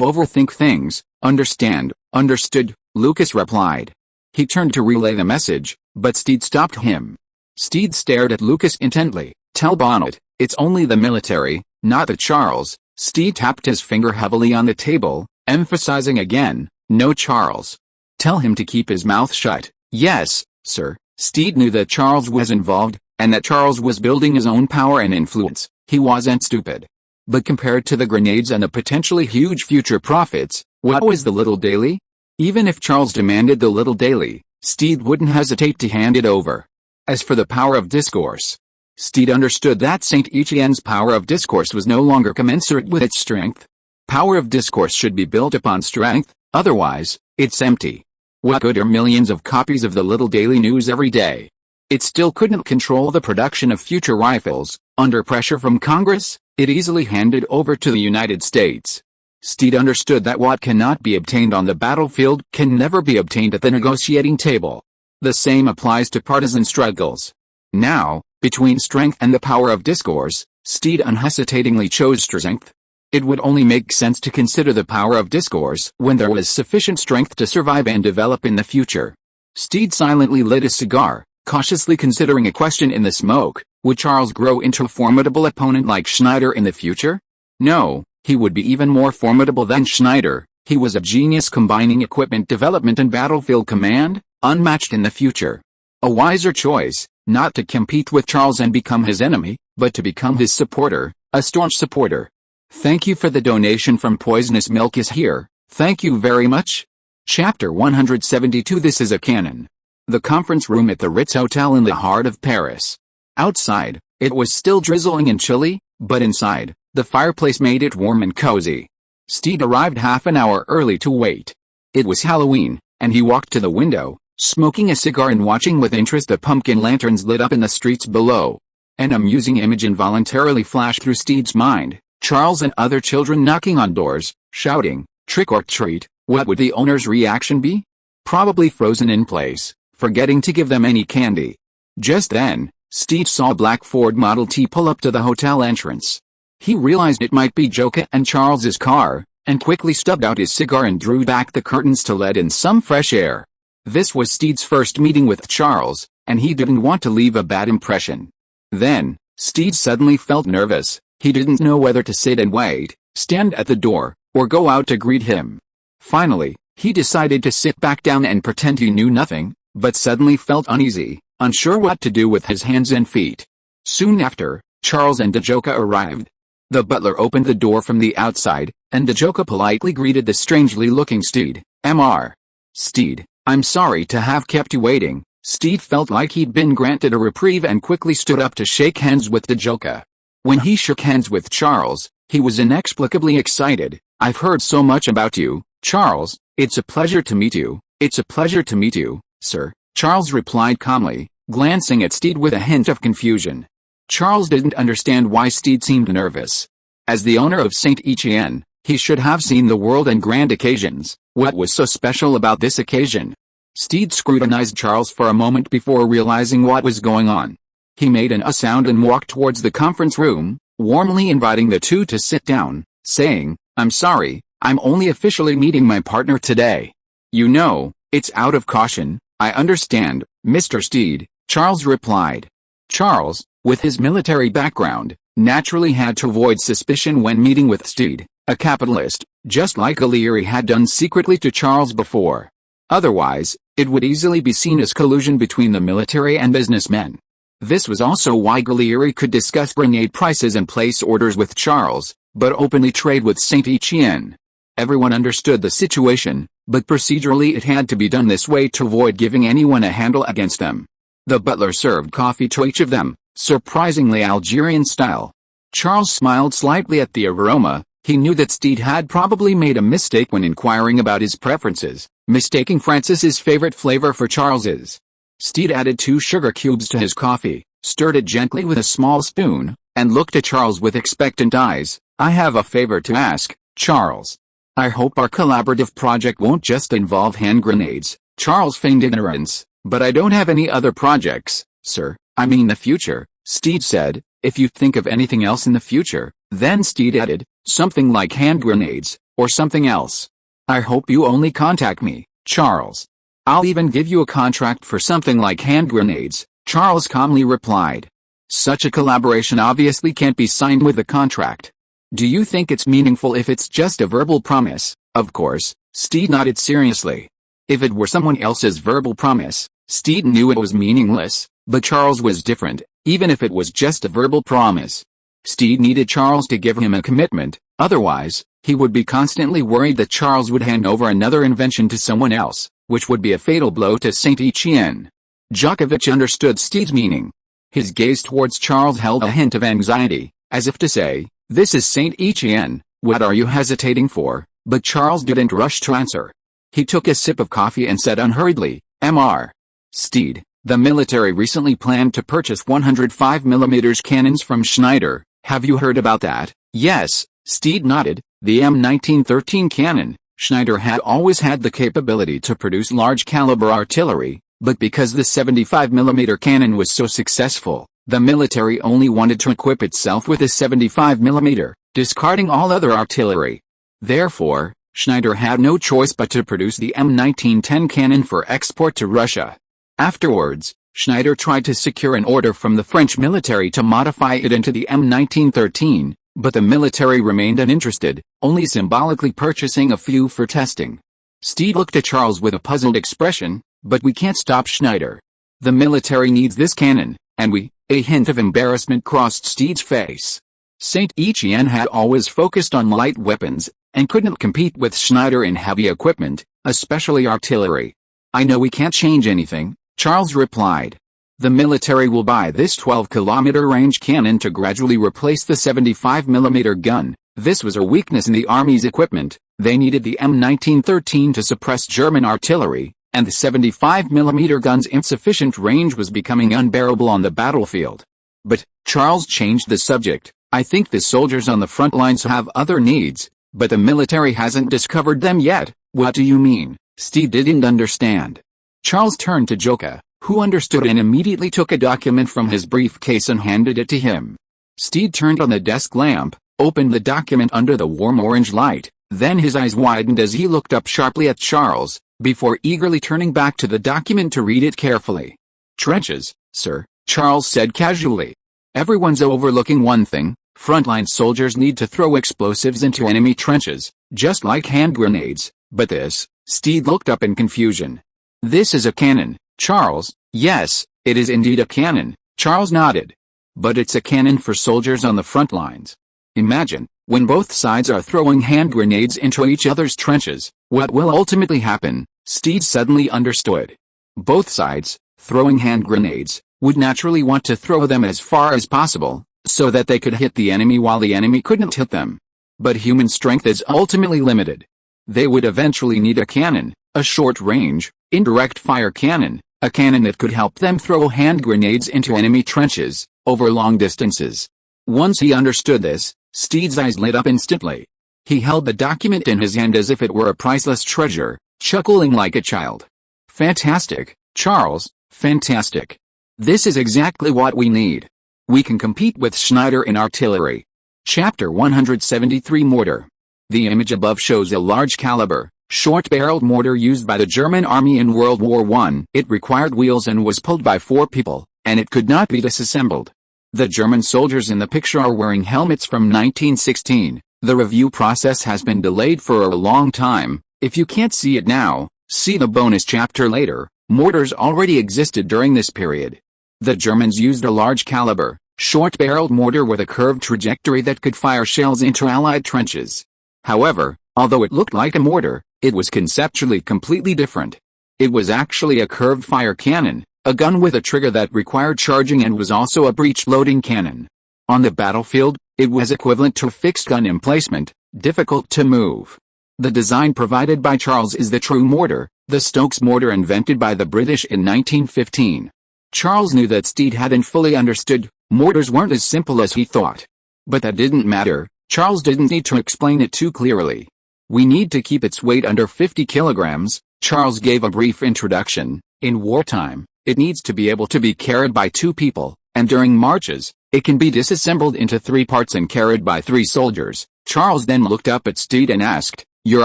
overthink things, understand?" "Understood," Lucas replied. He turned to relay the message, but Steed stopped him. Steed stared at Lucas intently. "Tell Bonnet, it's only the military, not the Charles." Steed tapped his finger heavily on the table, emphasizing again, "No Charles. Tell him to keep his mouth shut." "Yes, sir." Steed knew that Charles was involved, and that Charles was building his own power and influence. He wasn't stupid. But compared to the grenades and the potentially huge future profits, what was the Little Daily? Even if Charles demanded the Little Daily, Steed wouldn't hesitate to hand it over. As for the power of discourse, Steed understood that St. Etienne's power of discourse was no longer commensurate with its strength. Power of discourse should be built upon strength, otherwise, it's empty. What good are millions of copies of the Little Daily News every day? It still couldn't control the production of future rifles. Under pressure from Congress, it easily handed over to the United States. Steed understood that what cannot be obtained on the battlefield can never be obtained at the negotiating table. The same applies to partisan struggles. Now, between strength and the power of discourse, Steed unhesitatingly chose strength. It would only make sense to consider the power of discourse when there was sufficient strength to survive and develop in the future. Steed silently lit a cigar, cautiously considering a question in the smoke. Would Charles grow into a formidable opponent like Schneider in the future? No, he would be even more formidable than Schneider. He was a genius combining equipment development and battlefield command, unmatched in the future. A wiser choice, not to compete with Charles and become his enemy, but to become his supporter, a staunch supporter. Thank you for the donation from Poisonous Milk is here, thank you very much. Chapter 172 This is a cannon. The conference room at the Ritz Hotel in the heart of Paris. Outside, it was still drizzling and chilly, but inside, the fireplace made it warm and cozy. Steed arrived half an hour early to wait. It was Halloween, and he walked to the window, smoking a cigar and watching with interest the pumpkin lanterns lit up in the streets below. An amusing image involuntarily flashed through Steed's mind, Charles and other children knocking on doors, shouting, "Trick or treat." What would the owner's reaction be? Probably frozen in place, forgetting to give them any candy. Just then, Steed saw a black Ford Model T pull up to the hotel entrance. He realized it might be Joka and Charles's car, and quickly stubbed out his cigar and drew back the curtains to let in some fresh air. This was Steed's first meeting with Charles, and he didn't want to leave a bad impression. Then, Steed suddenly felt nervous. He didn't know whether to sit and wait, stand at the door, or go out to greet him. Finally, he decided to sit back down and pretend he knew nothing, but suddenly felt uneasy, unsure what to do with his hands and feet. Soon after, Charles and Joka arrived. The butler opened the door from the outside, and Joka politely greeted the strangely looking Steed. "Mr. Steed, I'm sorry to have kept you waiting." Steed felt like he'd been granted a reprieve and quickly stood up to shake hands with Joka. When he shook hands with Charles, he was inexplicably excited. "I've heard so much about you, Charles. It's a pleasure to meet you." "It's a pleasure to meet you, sir," Charles replied calmly, glancing at Steed with a hint of confusion. Charles didn't understand why Steed seemed nervous. As the owner of Saint Etienne, he should have seen the world and grand occasions. What was so special about this occasion? Steed scrutinized Charles for a moment before realizing what was going on. He made a sound and walked towards the conference room, warmly inviting the two to sit down, saying, "I'm sorry, I'm only officially meeting my partner today. You know, it's out of caution." "I understand, Mr. Steed," Charles replied. Charles, with his military background, naturally had to avoid suspicion when meeting with Steed, a capitalist, just like Gallieri had done secretly to Charles before. Otherwise, it would easily be seen as collusion between the military and businessmen. This was also why Gallieri could discuss grenade prices and place orders with Charles, but openly trade with Saint Etienne. Everyone understood the situation, but procedurally it had to be done this way to avoid giving anyone a handle against them. The butler served coffee to each of them, surprisingly Algerian style. Charles smiled slightly at the aroma. He knew that Steed had probably made a mistake when inquiring about his preferences, mistaking Francis's favorite flavor for Charles's. Steed added 2 sugar cubes to his coffee, stirred it gently with a small spoon, and looked at Charles with expectant eyes. "I have a favor to ask, Charles. I hope our collaborative project won't just involve hand grenades." Charles feigned ignorance. "But I don't have any other projects, sir. I mean the future," Steed said. "If you think of anything else in the future," then Steed added, "something like hand grenades, or something else, I hope you only contact me, Charles." "I'll even give you a contract for something like hand grenades," Charles calmly replied. "Such a collaboration obviously can't be signed with a contract. Do you think it's meaningful if it's just a verbal promise?" "Of course," Steed nodded seriously. If it were someone else's verbal promise, Steed knew it was meaningless, but Charles was different, even if it was just a verbal promise. Steed needed Charles to give him a commitment, otherwise, he would be constantly worried that Charles would hand over another invention to someone else, which would be a fatal blow to Saint Etienne. Djokovic understood Steed's meaning. His gaze towards Charles held a hint of anxiety, as if to say, "This is Saint Etienne, what are you hesitating for?" But Charles didn't rush to answer. He took a sip of coffee and said unhurriedly, "Mr. Steed, the military recently planned to purchase 105mm cannons from Schneider. Have you heard about that?" "Yes," Steed nodded. The M1913 cannon. Schneider had always had the capability to produce large-caliber artillery, but because the 75mm cannon was so successful, the military only wanted to equip itself with a 75mm, discarding all other artillery. Therefore, Schneider had no choice but to produce the M1910 cannon for export to Russia. Afterwards, Schneider tried to secure an order from the French military to modify it into the M1913, but the military remained uninterested, only symbolically purchasing a few for testing. Steed looked at Charles with a puzzled expression. "But we can't stop Schneider. The military needs this cannon, and we..." A hint of embarrassment crossed Steed's face. Saint Etienne had always focused on light weapons, and couldn't compete with Schneider in heavy equipment, especially artillery. I know we can't change anything, Charles replied. The military will buy this 12-kilometer range cannon to gradually replace the 75mm gun. This was a weakness in the Army's equipment. They needed the M1913 to suppress German artillery, and the 75mm gun's insufficient range was becoming unbearable on the battlefield. But, Charles changed the subject. I think the soldiers on the front lines have other needs, but the military hasn't discovered them yet. What do you mean? Steve didn't understand. Charles turned to Joka, who understood and immediately took a document from his briefcase and handed it to him. Steve turned on the desk lamp, opened the document under the warm orange light, then his eyes widened as he looked up sharply at Charles, before eagerly turning back to the document to read it carefully. Trenches, sir, Charles said casually. Everyone's overlooking one thing. Frontline soldiers need to throw explosives into enemy trenches, just like hand grenades, but this, Steve looked up in confusion. This is a cannon, Charles. Yes, it is indeed a cannon, Charles nodded. But it's a cannon for soldiers on the front lines. Imagine, when both sides are throwing hand grenades into each other's trenches, what will ultimately happen? Steve suddenly understood. Both sides, throwing hand grenades, would naturally want to throw them as far as possible, so that they could hit the enemy while the enemy couldn't hit them. But human strength is ultimately limited. They would eventually need a cannon, a short-range, indirect fire cannon, a cannon that could help them throw hand grenades into enemy trenches, over long distances. Once he understood this, Steve's eyes lit up instantly. He held the document in his hand as if it were a priceless treasure, chuckling like a child. Fantastic, Charles, fantastic. This is exactly what we need. We can compete with Schneider in artillery. Chapter 173 Mortar. The image above shows a large-caliber, short-barreled mortar used by the German army in World War I. It required wheels and was pulled by 4 people, and it could not be disassembled. The German soldiers in the picture are wearing helmets from 1916. The review process has been delayed for a long time. If you can't see it now, see the bonus chapter later. Mortars already existed during this period. The Germans used a large-caliber, short-barreled mortar with a curved trajectory that could fire shells into Allied trenches. However, although it looked like a mortar, it was conceptually completely different. It was actually a curved fire cannon, a gun with a trigger that required charging and was also a breech-loading cannon. On the battlefield, it was equivalent to a fixed gun emplacement, difficult to move. The design provided by Charles is the true mortar, the Stokes mortar invented by the British in 1915. Charles knew that Steed hadn't fully understood. Mortars weren't as simple as he thought. But that didn't matter. Charles didn't need to explain it too clearly. We need to keep its weight under 50 kilograms, Charles gave a brief introduction. In wartime, it needs to be able to be carried by 2 people, and during marches, it can be disassembled into 3 parts and carried by 3 soldiers. Charles then looked up at Steed and asked, "Your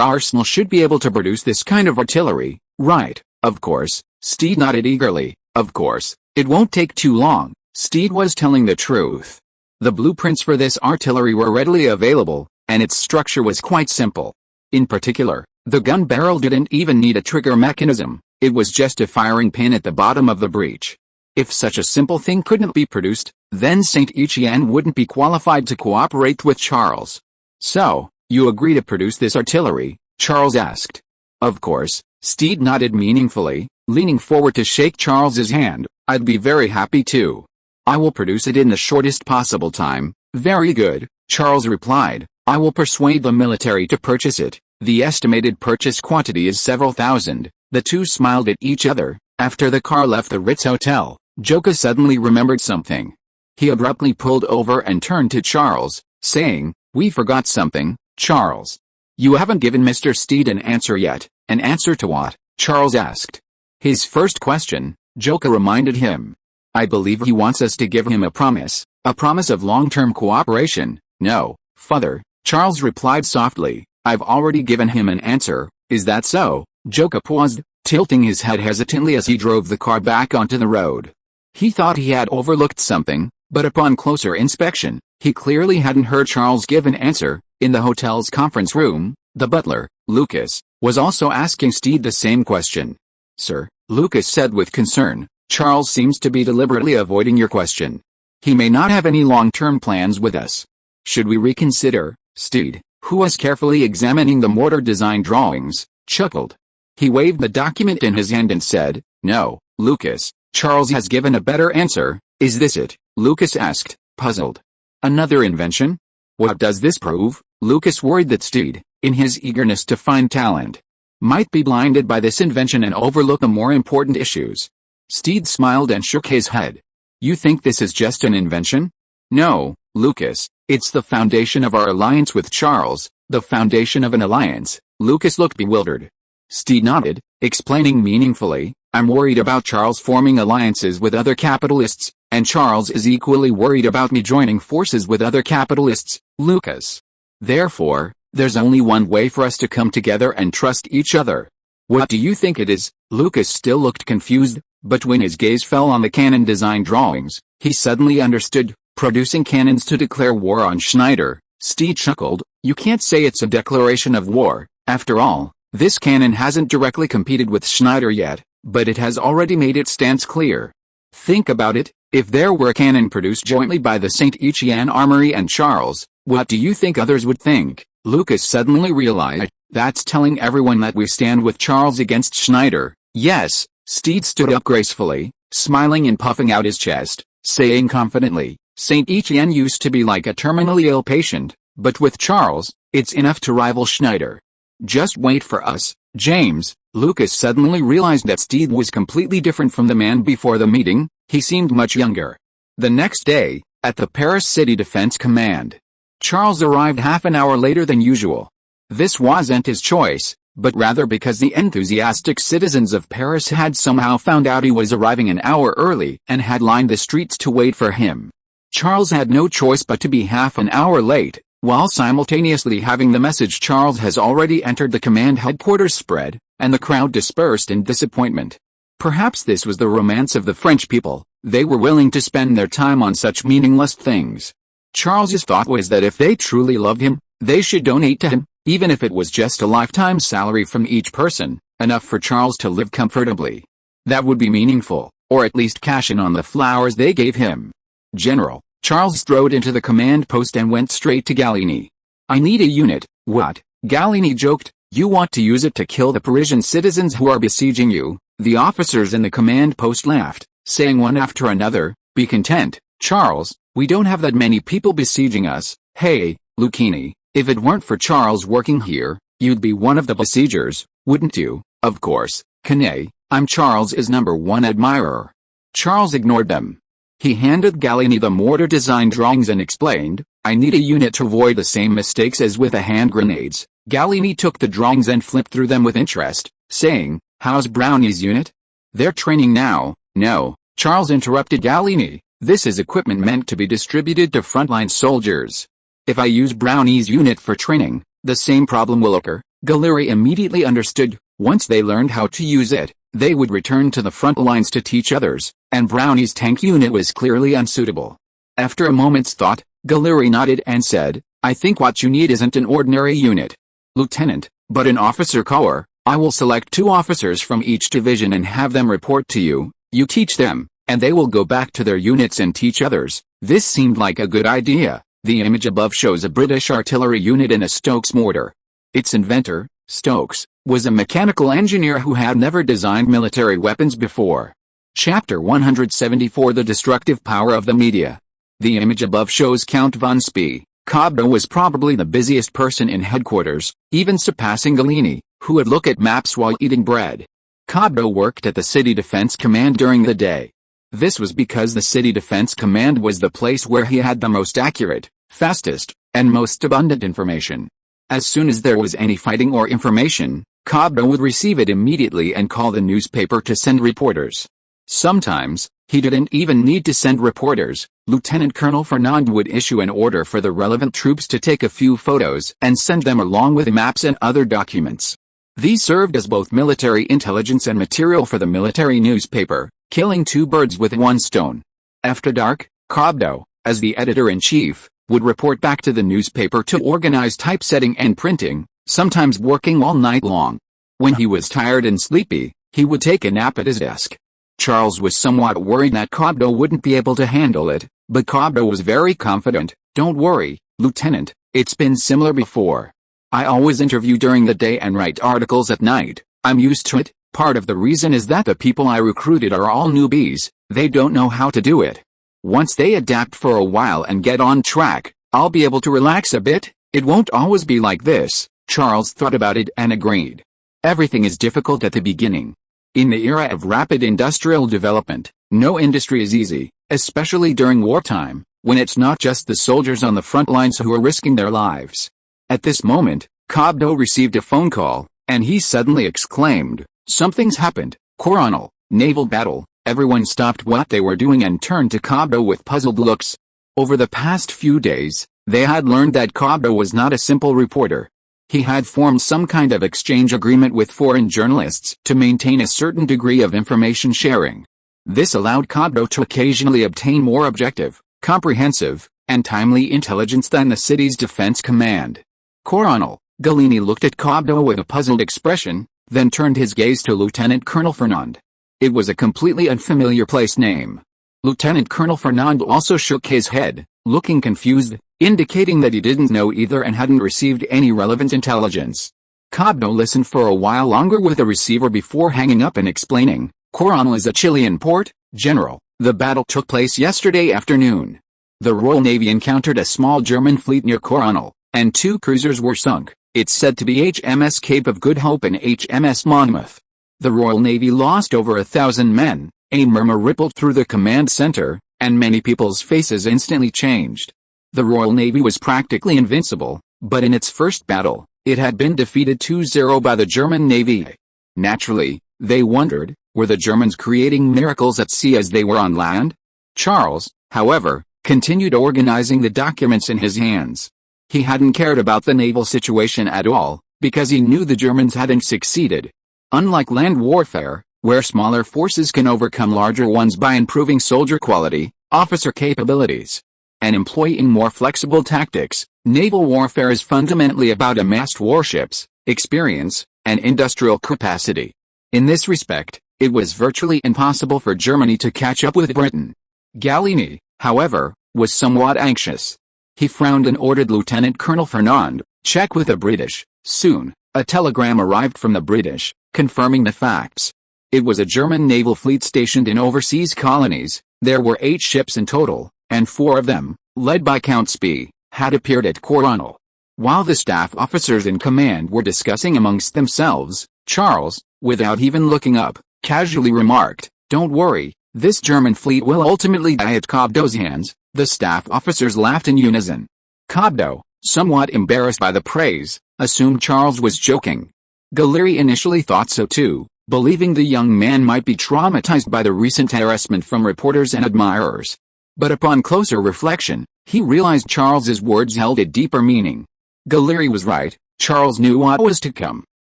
arsenal should be able to produce this kind of artillery, right?" "Of course." Steed nodded eagerly. "Of course. It won't take too long." Steed was telling the truth. The blueprints for this artillery were readily available, and its structure was quite simple. In particular, the gun barrel didn't even need a trigger mechanism. It was just a firing pin at the bottom of the breech. If such a simple thing couldn't be produced, then Saint Etienne wouldn't be qualified to cooperate with Charles. "So, you agree to produce this artillery?" Charles asked. "Of course." Steed nodded meaningfully, leaning forward to shake Charles's hand. "I'd be very happy to. I will produce it in the shortest possible time." "Very good," Charles replied. "I will persuade the military to purchase it. The estimated purchase quantity is several thousand." The two smiled at each other. After the car left the Ritz Hotel, Joka suddenly remembered something. He abruptly pulled over and turned to Charles, saying, "We forgot something, Charles. You haven't given Mr. Steed an answer yet." "An answer to what?" Charles asked. "His first question," Joka reminded him. "I believe he wants us to give him a promise of long-term cooperation." "No, father," Charles replied softly. "I've already given him an answer." "Is that so?" Joka paused, tilting his head hesitantly as he drove the car back onto the road. He thought he had overlooked something, but upon closer inspection, he clearly hadn't heard Charles give an answer. In the hotel's conference room, the butler, Lucas, was also asking Steed the same question. "Sir," Lucas said with concern, "Charles seems to be deliberately avoiding your question. He may not have any long-term plans with us." Should we reconsider? Steed, who was carefully examining the mortar design drawings, chuckled. He waved the document in his hand and said, "No, Lucas, Charles has given a better answer." "Is this it?" Lucas asked, puzzled. "Another invention? What does this prove?" Lucas worried that Steed, in his eagerness to find talent, might be blinded by this invention and overlook the more important issues. Steed smiled and shook his head. "You think this is just an invention?" "No, Lucas, it's the foundation of our alliance with Charles." "The foundation of an alliance?" Lucas looked bewildered. Steed nodded, explaining meaningfully, "I'm worried about Charles forming alliances with other capitalists, and Charles is equally worried about me joining forces with other capitalists, Lucas. Therefore, there's only one way for us to come together and trust each other." "What do you think it is?" Lucas still looked confused, but when his gaze fell on the cannon design drawings, he suddenly understood. "Producing cannons to declare war on Schneider." Steed chuckled. "You can't say it's a declaration of war. After all, this cannon hasn't directly competed with Schneider yet, but it has already made its stance clear. Think about it, if there were a cannon produced jointly by the St. Etienne Armory and Charles, what do you think others would think?" Lucas suddenly realized, "That's telling everyone that we stand with Charles against Schneider." "Yes." Steed stood up gracefully, smiling and puffing out his chest, saying confidently, "St. Etienne used to be like a terminally ill patient, but with Charles, it's enough to rival Schneider. Just wait for us, James." Lucas suddenly realized that Steed was completely different from the man before the meeting. He seemed much younger. The next day, at the Paris City Defense Command, Charles arrived half an hour later than usual. This wasn't his choice, but rather because the enthusiastic citizens of Paris had somehow found out he was arriving an hour early and had lined the streets to wait for him. Charles had no choice but to be half an hour late, while simultaneously having the message "Charles has already entered the command headquarters" spread, and the crowd dispersed in disappointment. Perhaps this was the romance of the French people. They were willing to spend their time on such meaningless things. Charles's thought was that if they truly loved him, they should donate to him, even if it was just a lifetime salary from each person, enough for Charles to live comfortably. That would be meaningful, or at least cash in on the flowers they gave him. "General." Charles strode into the command post and went straight to Gallieni. "I need a unit." "What?" Gallieni joked. "You want to use it to kill the Parisian citizens who are besieging you?" The officers in the command post laughed, saying one after another, "Be content, Charles, we don't have that many people besieging us." "Hey, Lucchini, if it weren't for Charles working here, you'd be one of the besiegers, wouldn't you?" "Of course, Canet, I'm Charles's #1 admirer." Charles ignored them. He handed Gallieni the mortar design drawings and explained, "I need a unit to avoid the same mistakes as with the hand grenades." Gallieni took the drawings and flipped through them with interest, saying, "How's Brownie's unit?" "They're training now." "No," Charles interrupted Gallieni, "this is equipment meant to be distributed to frontline soldiers. If I use Brownie's unit for training, the same problem will occur." Gallieni immediately understood. Once they learned how to use it, they would return to the front lines to teach others, and Brownie's tank unit was clearly unsuitable. After a moment's thought, Gallieni nodded and said, "I think what you need isn't an ordinary unit, Lieutenant, but an officer corps. I will select 2 officers from each division and have them report to you. You teach them, and they will go back to their units and teach others." This seemed like a good idea. The image above shows a British artillery unit in a Stokes mortar. Its inventor, Stokes, was a mechanical engineer who had never designed military weapons before. Chapter 174: The Destructive Power of the Media. The image above shows Count von Spee. Cobdo was probably the busiest person in headquarters, even surpassing Gallieni, who would look at maps while eating bread. Cobdo worked at the City Defense Command during the day. This was because the City Defense Command was the place where he had the most accurate, fastest, and most abundant information. As soon as there was any fighting or information, Cobdo would receive it immediately and call the newspaper to send reporters. Sometimes, he didn't even need to send reporters. Lieutenant Colonel Fernand would issue an order for the relevant troops to take a few photos and send them along with maps and other documents. These served as both military intelligence and material for the military newspaper, killing 2 birds with 1 stone. After dark, Cobdo, as the editor-in-chief, would report back to the newspaper to organize typesetting and printing, sometimes working all night long. When he was tired and sleepy, he would take a nap at his desk. Charles was somewhat worried that Cobdo wouldn't be able to handle it, but Cobdo was very confident. "Don't worry, "Lieutenant, it's been similar before. I always interview during the day and write articles at night. I'm used to it. Part of the reason is that the people I recruited are all newbies, they don't know how to do it. Once they adapt for a while and get on track, I'll be able to relax a bit. It won't always be like this." Charles thought about it and agreed. Everything is difficult at the beginning. In the era of rapid industrial development, no industry is easy, especially during wartime, when it's not just the soldiers on the front lines who are risking their lives. At this moment, Cobdo received a phone call, and he suddenly exclaimed, "Something's happened, Coronel, naval battle." Everyone stopped what they were doing and turned to Cobdo with puzzled looks. Over the past few days, they had learned that Cobdo was not a simple reporter. He had formed some kind of exchange agreement with foreign journalists to maintain a certain degree of information sharing. This allowed Cobdo to occasionally obtain more objective, comprehensive, and timely intelligence than the city's defense command. "Coronel," Galini looked at Cobdo with a puzzled expression, then turned his gaze to Lieutenant Colonel Fernand. It was a completely unfamiliar place name. Lieutenant Colonel Fernand also shook his head, looking confused, indicating that he didn't know either and hadn't received any relevant intelligence. Cobdo listened for a while longer with the receiver before hanging up and explaining, "Coronel is a Chilean port, General. The battle took place yesterday afternoon. The Royal Navy encountered a small German fleet near Coronel, and 2 cruisers were sunk. It's said to be HMS Cape of Good Hope and HMS Monmouth. The Royal Navy lost over 1,000 men." A murmur rippled through the command center, and many people's faces instantly changed. The Royal Navy was practically invincible, but in its first battle, it had been defeated 2-0 by the German Navy. Naturally, they wondered, were the Germans creating miracles at sea as they were on land? Charles, however, continued organizing the documents in his hands. He hadn't cared about the naval situation at all, because he knew the Germans hadn't succeeded. Unlike land warfare, where smaller forces can overcome larger ones by improving soldier quality, officer capabilities, and employing more flexible tactics, naval warfare is fundamentally about amassed warships, experience, and industrial capacity. In this respect, it was virtually impossible for Germany to catch up with Britain. Galini, however, was somewhat anxious. He frowned and ordered Lieutenant Colonel Fernand, "Check with the British." Soon, a telegram arrived from the British, confirming the facts. It was a German naval fleet stationed in overseas colonies. There were 8 ships in total, and 4 of them, led by Count Spee, had appeared at Coronel. While the staff officers in command were discussing amongst themselves, Charles, without even looking up, casually remarked, "Don't worry, this German fleet will ultimately die at Cobdo's hands." The staff officers laughed in unison. Cobdo, somewhat embarrassed by the praise, assumed Charles was joking. Galleri initially thought so too, believing the young man might be traumatized by the recent harassment from reporters and admirers. But upon closer reflection, he realized Charles's words held a deeper meaning. Galleri was right. Charles knew what was to come.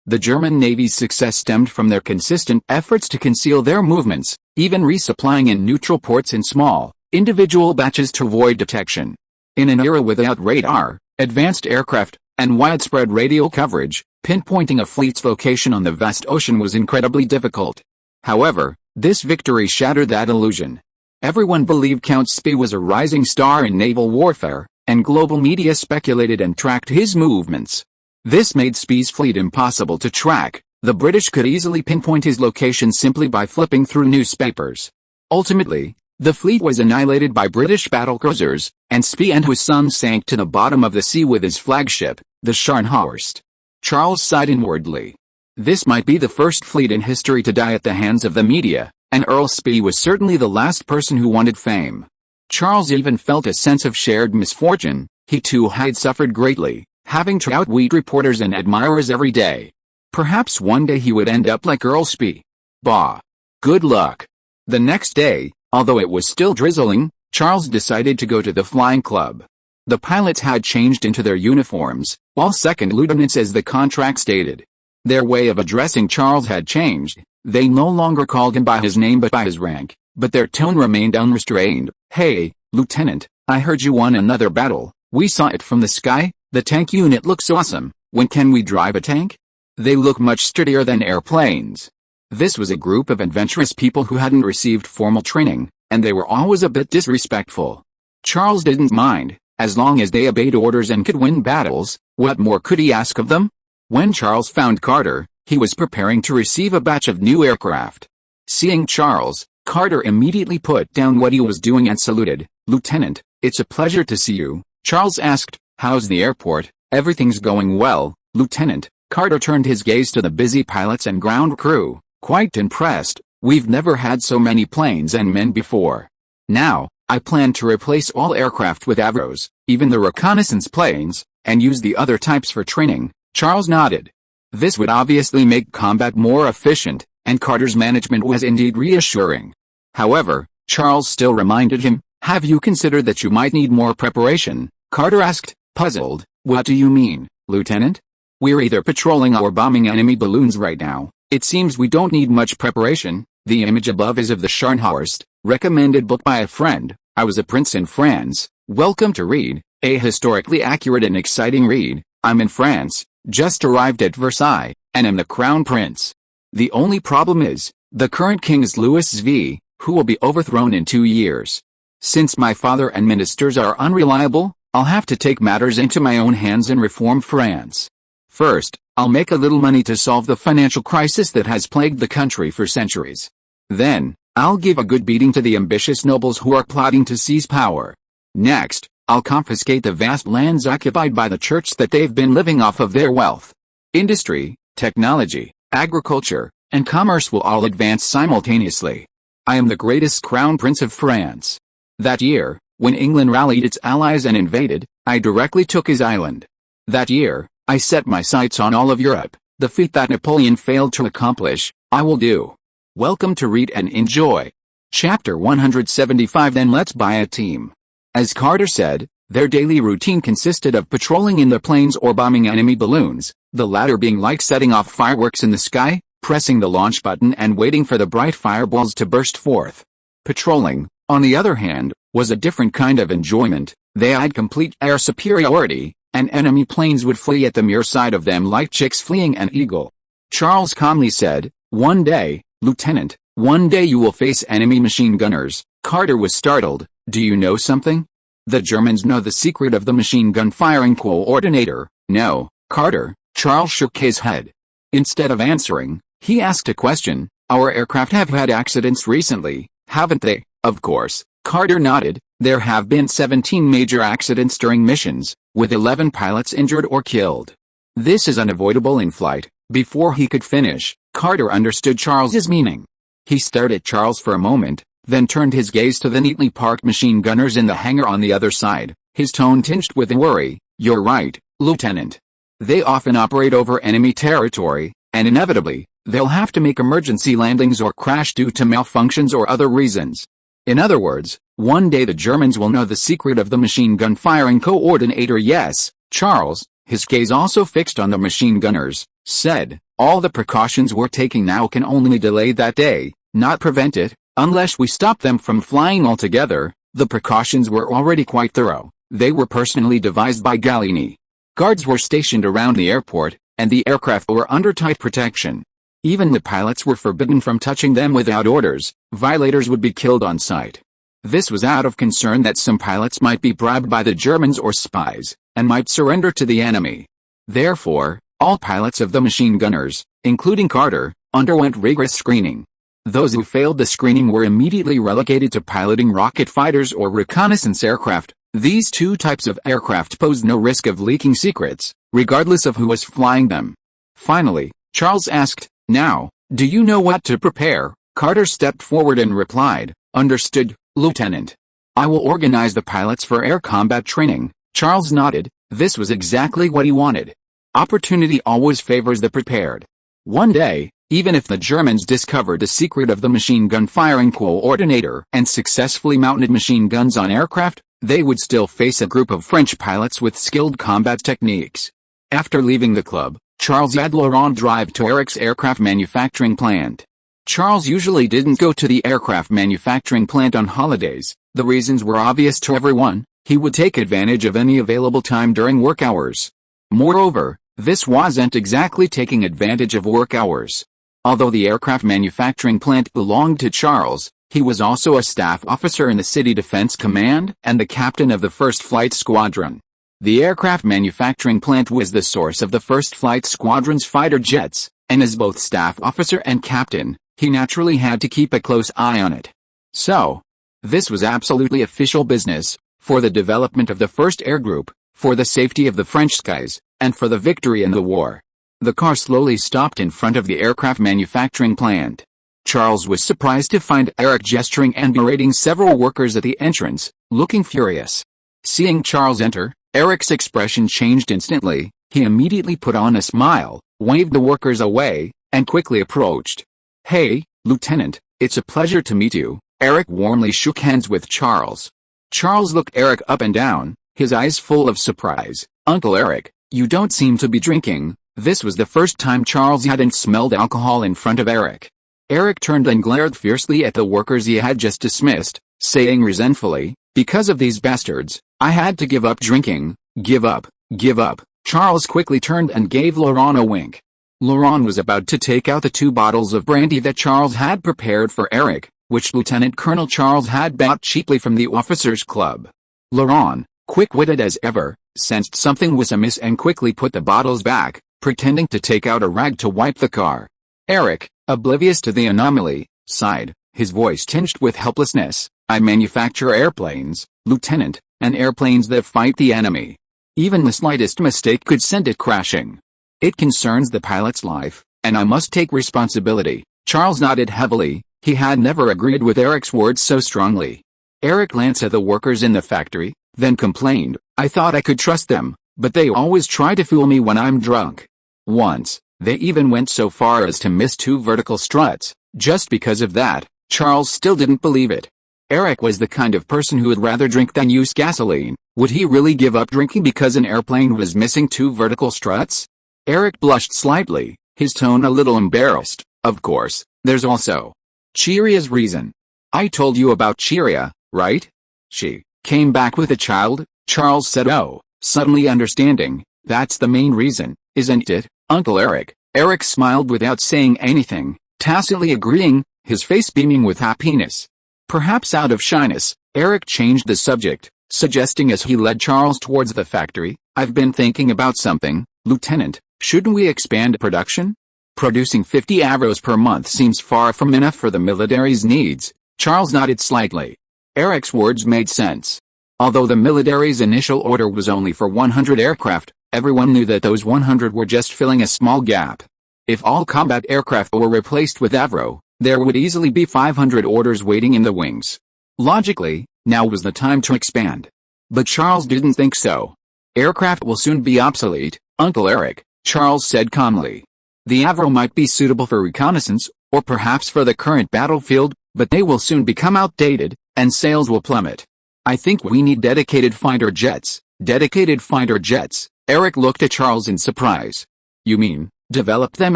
The German Navy's success stemmed from their consistent efforts to conceal their movements, even resupplying in neutral ports in small, individual batches to avoid detection. In an era without radar, advanced aircraft, and widespread radio coverage, pinpointing a fleet's location on the vast ocean was incredibly difficult. However, this victory shattered that illusion. Everyone believed Count Spee was a rising star in naval warfare, and global media speculated and tracked his movements. This made Spee's fleet impossible to track. The British could easily pinpoint his location simply by flipping through newspapers. Ultimately, the fleet was annihilated by British battlecruisers, and Spee and his son sank to the bottom of the sea with his flagship, the Scharnhorst. Charles sighed inwardly. This might be the first fleet in history to die at the hands of the media, and Earl Spee was certainly the last person who wanted fame. Charles even felt a sense of shared misfortune. He too had suffered greatly, having to outwit reporters and admirers every day. Perhaps one day he would end up like Earl Spee. Bah! Good luck. The next day, although it was still drizzling, Charles decided to go to the flying club. The pilots had changed into their uniforms, while second lieutenants as the contract stated. Their way of addressing Charles had changed. They no longer called him by his name but by his rank, but their tone remained unrestrained. "Hey, Lieutenant, I heard you won another battle. We saw it from the sky. The tank unit looks awesome. When can we drive a tank? They look much sturdier than airplanes." This was a group of adventurous people who hadn't received formal training, and they were always a bit disrespectful. Charles didn't mind, As long as they obeyed orders and could win battles, what more could he ask of them? When Charles found Carter, he was preparing to receive a batch of new aircraft. Seeing Charles, Carter immediately put down what he was doing and saluted. "Lieutenant, it's a pleasure to see you." Charles asked, "How's the airport?" "Everything's going well, Lieutenant." Carter turned his gaze to the busy pilots and ground crew. "Quite impressed. We've never had so many planes and men before. Now, I plan to replace all aircraft with Avros, even the reconnaissance planes, and use the other types for training." Charles nodded. This would obviously make combat more efficient, and Carter's management was indeed reassuring. However, Charles still reminded him, "Have you considered that you might need more preparation?" Carter asked, puzzled. "What do you mean, Lieutenant?" "We're either patrolling or bombing enemy balloons right now. It seems we don't need much preparation." The image above is of the Scharnhorst, recommended book by a friend. I Was a Prince in France. Welcome to read, a historically accurate and exciting read. I'm in France, just arrived at Versailles, and am the Crown Prince. The only problem is, the current king is Louis V, who will be overthrown in 2 years. Since my father and ministers are unreliable, I'll have to take matters into my own hands and reform France. First, I'll make a little money to solve the financial crisis that has plagued the country for centuries. Then, I'll give a good beating to the ambitious nobles who are plotting to seize power. Next, I'll confiscate the vast lands occupied by the church that they've been living off of their wealth. Industry, technology, agriculture, and commerce will all advance simultaneously. I am the greatest crown prince of France. That year, when England rallied its allies and invaded, I directly took his island. That year, I set my sights on all of Europe. The feat that Napoleon failed to accomplish, I will do. Welcome to Read and Enjoy. Chapter 175. Then let's buy a team. As Carter said, their daily routine consisted of patrolling in the planes or bombing enemy balloons, the latter being like setting off fireworks in the sky, pressing the launch button and waiting for the bright fireballs to burst forth. Patrolling, on the other hand, was a different kind of enjoyment. They had complete air superiority, and enemy planes would flee at the mere sight of them like chicks fleeing an eagle. Charles calmly said, "One day, Lieutenant, one day you will face enemy machine gunners." Carter was startled. "Do you know something?" "The Germans know the secret of the machine gun firing coordinator." "No, Carter." Charles shook his head. Instead of answering, he asked a question. "Our aircraft have had accidents recently, haven't they?" "Of course." Carter nodded. "There have been 17 major accidents during missions, with 11 pilots injured or killed. This is unavoidable in flight." Before he could finish, Carter understood Charles's meaning. He stared at Charles for a moment, then turned his gaze to the neatly parked machine gunners in the hangar on the other side, his tone tinged with worry. "You're right, Lieutenant. They often operate over enemy territory, and inevitably, they'll have to make emergency landings or crash due to malfunctions or other reasons. In other words, one day the Germans will know the secret of the machine gun firing coordinator." "Yes." Charles, his gaze also fixed on the machine gunners, said, "All the precautions we're taking now can only delay that day, not prevent it, unless we stop them from flying altogether." The precautions were already quite thorough. They were personally devised by Gallieni. Guards were stationed around the airport, and the aircraft were under tight protection. Even the pilots were forbidden from touching them without orders. Violators would be killed on sight. This was out of concern that some pilots might be bribed by the Germans or spies, and might surrender to the enemy. Therefore, all pilots of the machine gunners, including Carter, underwent rigorous screening. Those who failed the screening were immediately relegated to piloting rocket fighters or reconnaissance aircraft. These two types of aircraft posed no risk of leaking secrets, regardless of who was flying them. Finally, Charles asked, "Now, do you know what to prepare?" Carter stepped forward and replied, "Understood, Lieutenant. I will organize the pilots for air combat training." Charles nodded. This was exactly what he wanted. Opportunity always favors the prepared. One day, even if the Germans discovered the secret of the machine gun firing coordinator and successfully mounted machine guns on aircraft, they would still face a group of French pilots with skilled combat techniques. After leaving the club, Charles had Laurent drive to Eric's aircraft manufacturing plant. Charles usually didn't go to the aircraft manufacturing plant on holidays. The reasons were obvious to everyone. He would take advantage of any available time during work hours. Moreover, this wasn't exactly taking advantage of work hours. Although the aircraft manufacturing plant belonged to Charles, He was also a staff officer in the City Defense Command and the captain of the 1st Flight Squadron. The aircraft manufacturing plant was the source of the 1st Flight Squadron's fighter jets, and as both staff officer and captain, he naturally had to keep a close eye on it. So, this was absolutely official business, for the development of the 1st Air Group, for the safety of the French skies, and for the victory in the war. The car slowly stopped in front of the aircraft manufacturing plant. Charles was surprised to find Eric gesturing and berating several workers at the entrance, looking furious. Seeing Charles enter, Eric's expression changed instantly. He immediately put on a smile, waved the workers away, and quickly approached. "Hey, Lieutenant, it's a pleasure to meet you." Eric warmly shook hands with Charles. Charles looked Eric up and down, his eyes full of surprise. "Uncle Eric, you don't seem to be drinking." This was the first time Charles hadn't smelled alcohol in front of Eric. Eric turned and glared fiercely at the workers he had just dismissed, saying resentfully, "Because of these bastards, I had to give up drinking." Give up, give up." Charles quickly turned and gave Laurent a wink. Laurent was about to take out the 2 bottles of brandy that Charles had prepared for Eric, which Lieutenant Colonel Charles had bought cheaply from the officers' club. Laurent, quick-witted as ever, sensed something was amiss and quickly put the bottles back, pretending to take out a rag to wipe the car. Eric, oblivious to the anomaly, sighed, his voice tinged with helplessness. "I manufacture airplanes, Lieutenant, and airplanes that fight the enemy. Even the slightest mistake could send it crashing. It concerns the pilot's life, and I must take responsibility." Charles nodded heavily. He had never agreed with Eric's words so strongly. Eric glanced at the workers in the factory, then complained, "I thought I could trust them, but they always try to fool me when I'm drunk. Once, they even went so far as to miss 2 vertical struts. Just because of that, Charles still didn't believe it. Eric was the kind of person who would rather drink than use gasoline. Would he really give up drinking because an airplane was missing 2 vertical struts? Eric blushed slightly, his tone a little embarrassed. "Of course, there's also Cheria's reason. I told you about Cheria, right? She came back with a child." Charles said, "Oh," suddenly understanding, "that's the main reason, isn't it, Uncle Eric?" Eric smiled without saying anything, tacitly agreeing, his face beaming with happiness. Perhaps out of shyness, Eric changed the subject, suggesting as he led Charles towards the factory, "I've been thinking about something, Lieutenant. Shouldn't we expand production? Producing 50 avros per month seems far from enough for the military's needs." Charles nodded slightly. Eric's words made sense. Although the military's initial order was only for 100 aircraft, everyone knew that those 100 were just filling a small gap. If all combat aircraft were replaced with avro, there would easily be 500 orders waiting in the wings. Logically, now was the time to expand. But Charles didn't think so. "Aircraft will soon be obsolete, Uncle Eric," Charles said calmly. "The avro might be suitable for reconnaissance, or perhaps for the current battlefield, but they will soon become outdated, and sales will plummet. I think we need dedicated fighter jets." "Dedicated fighter jets?" Eric looked at Charles in surprise. "You mean, develop them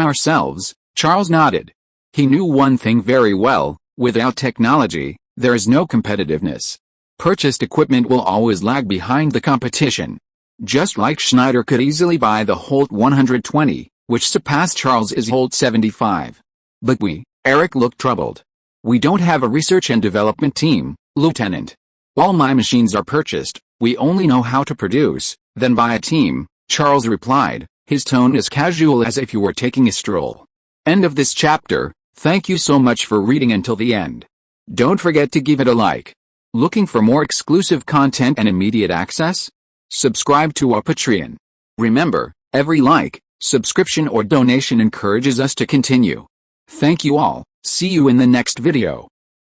ourselves?" Charles nodded. He knew one thing very well: without technology, there is no competitiveness. Purchased equipment will always lag behind the competition. Just like Schneider could easily buy the Holt 120, which surpassed Charles's Holt 75. "But Eric looked troubled. "We don't have a research and development team, Lieutenant. All my machines are purchased, we only know how to produce, then buy a team," Charles replied, his tone as casual as if you were taking a stroll. End of this chapter. Thank you so much for reading until the end. Don't forget to give it a like. Looking for more exclusive content and immediate access? Subscribe to our Patreon. Remember, every like, subscription or donation encourages us to continue. Thank you all. See you in the next video.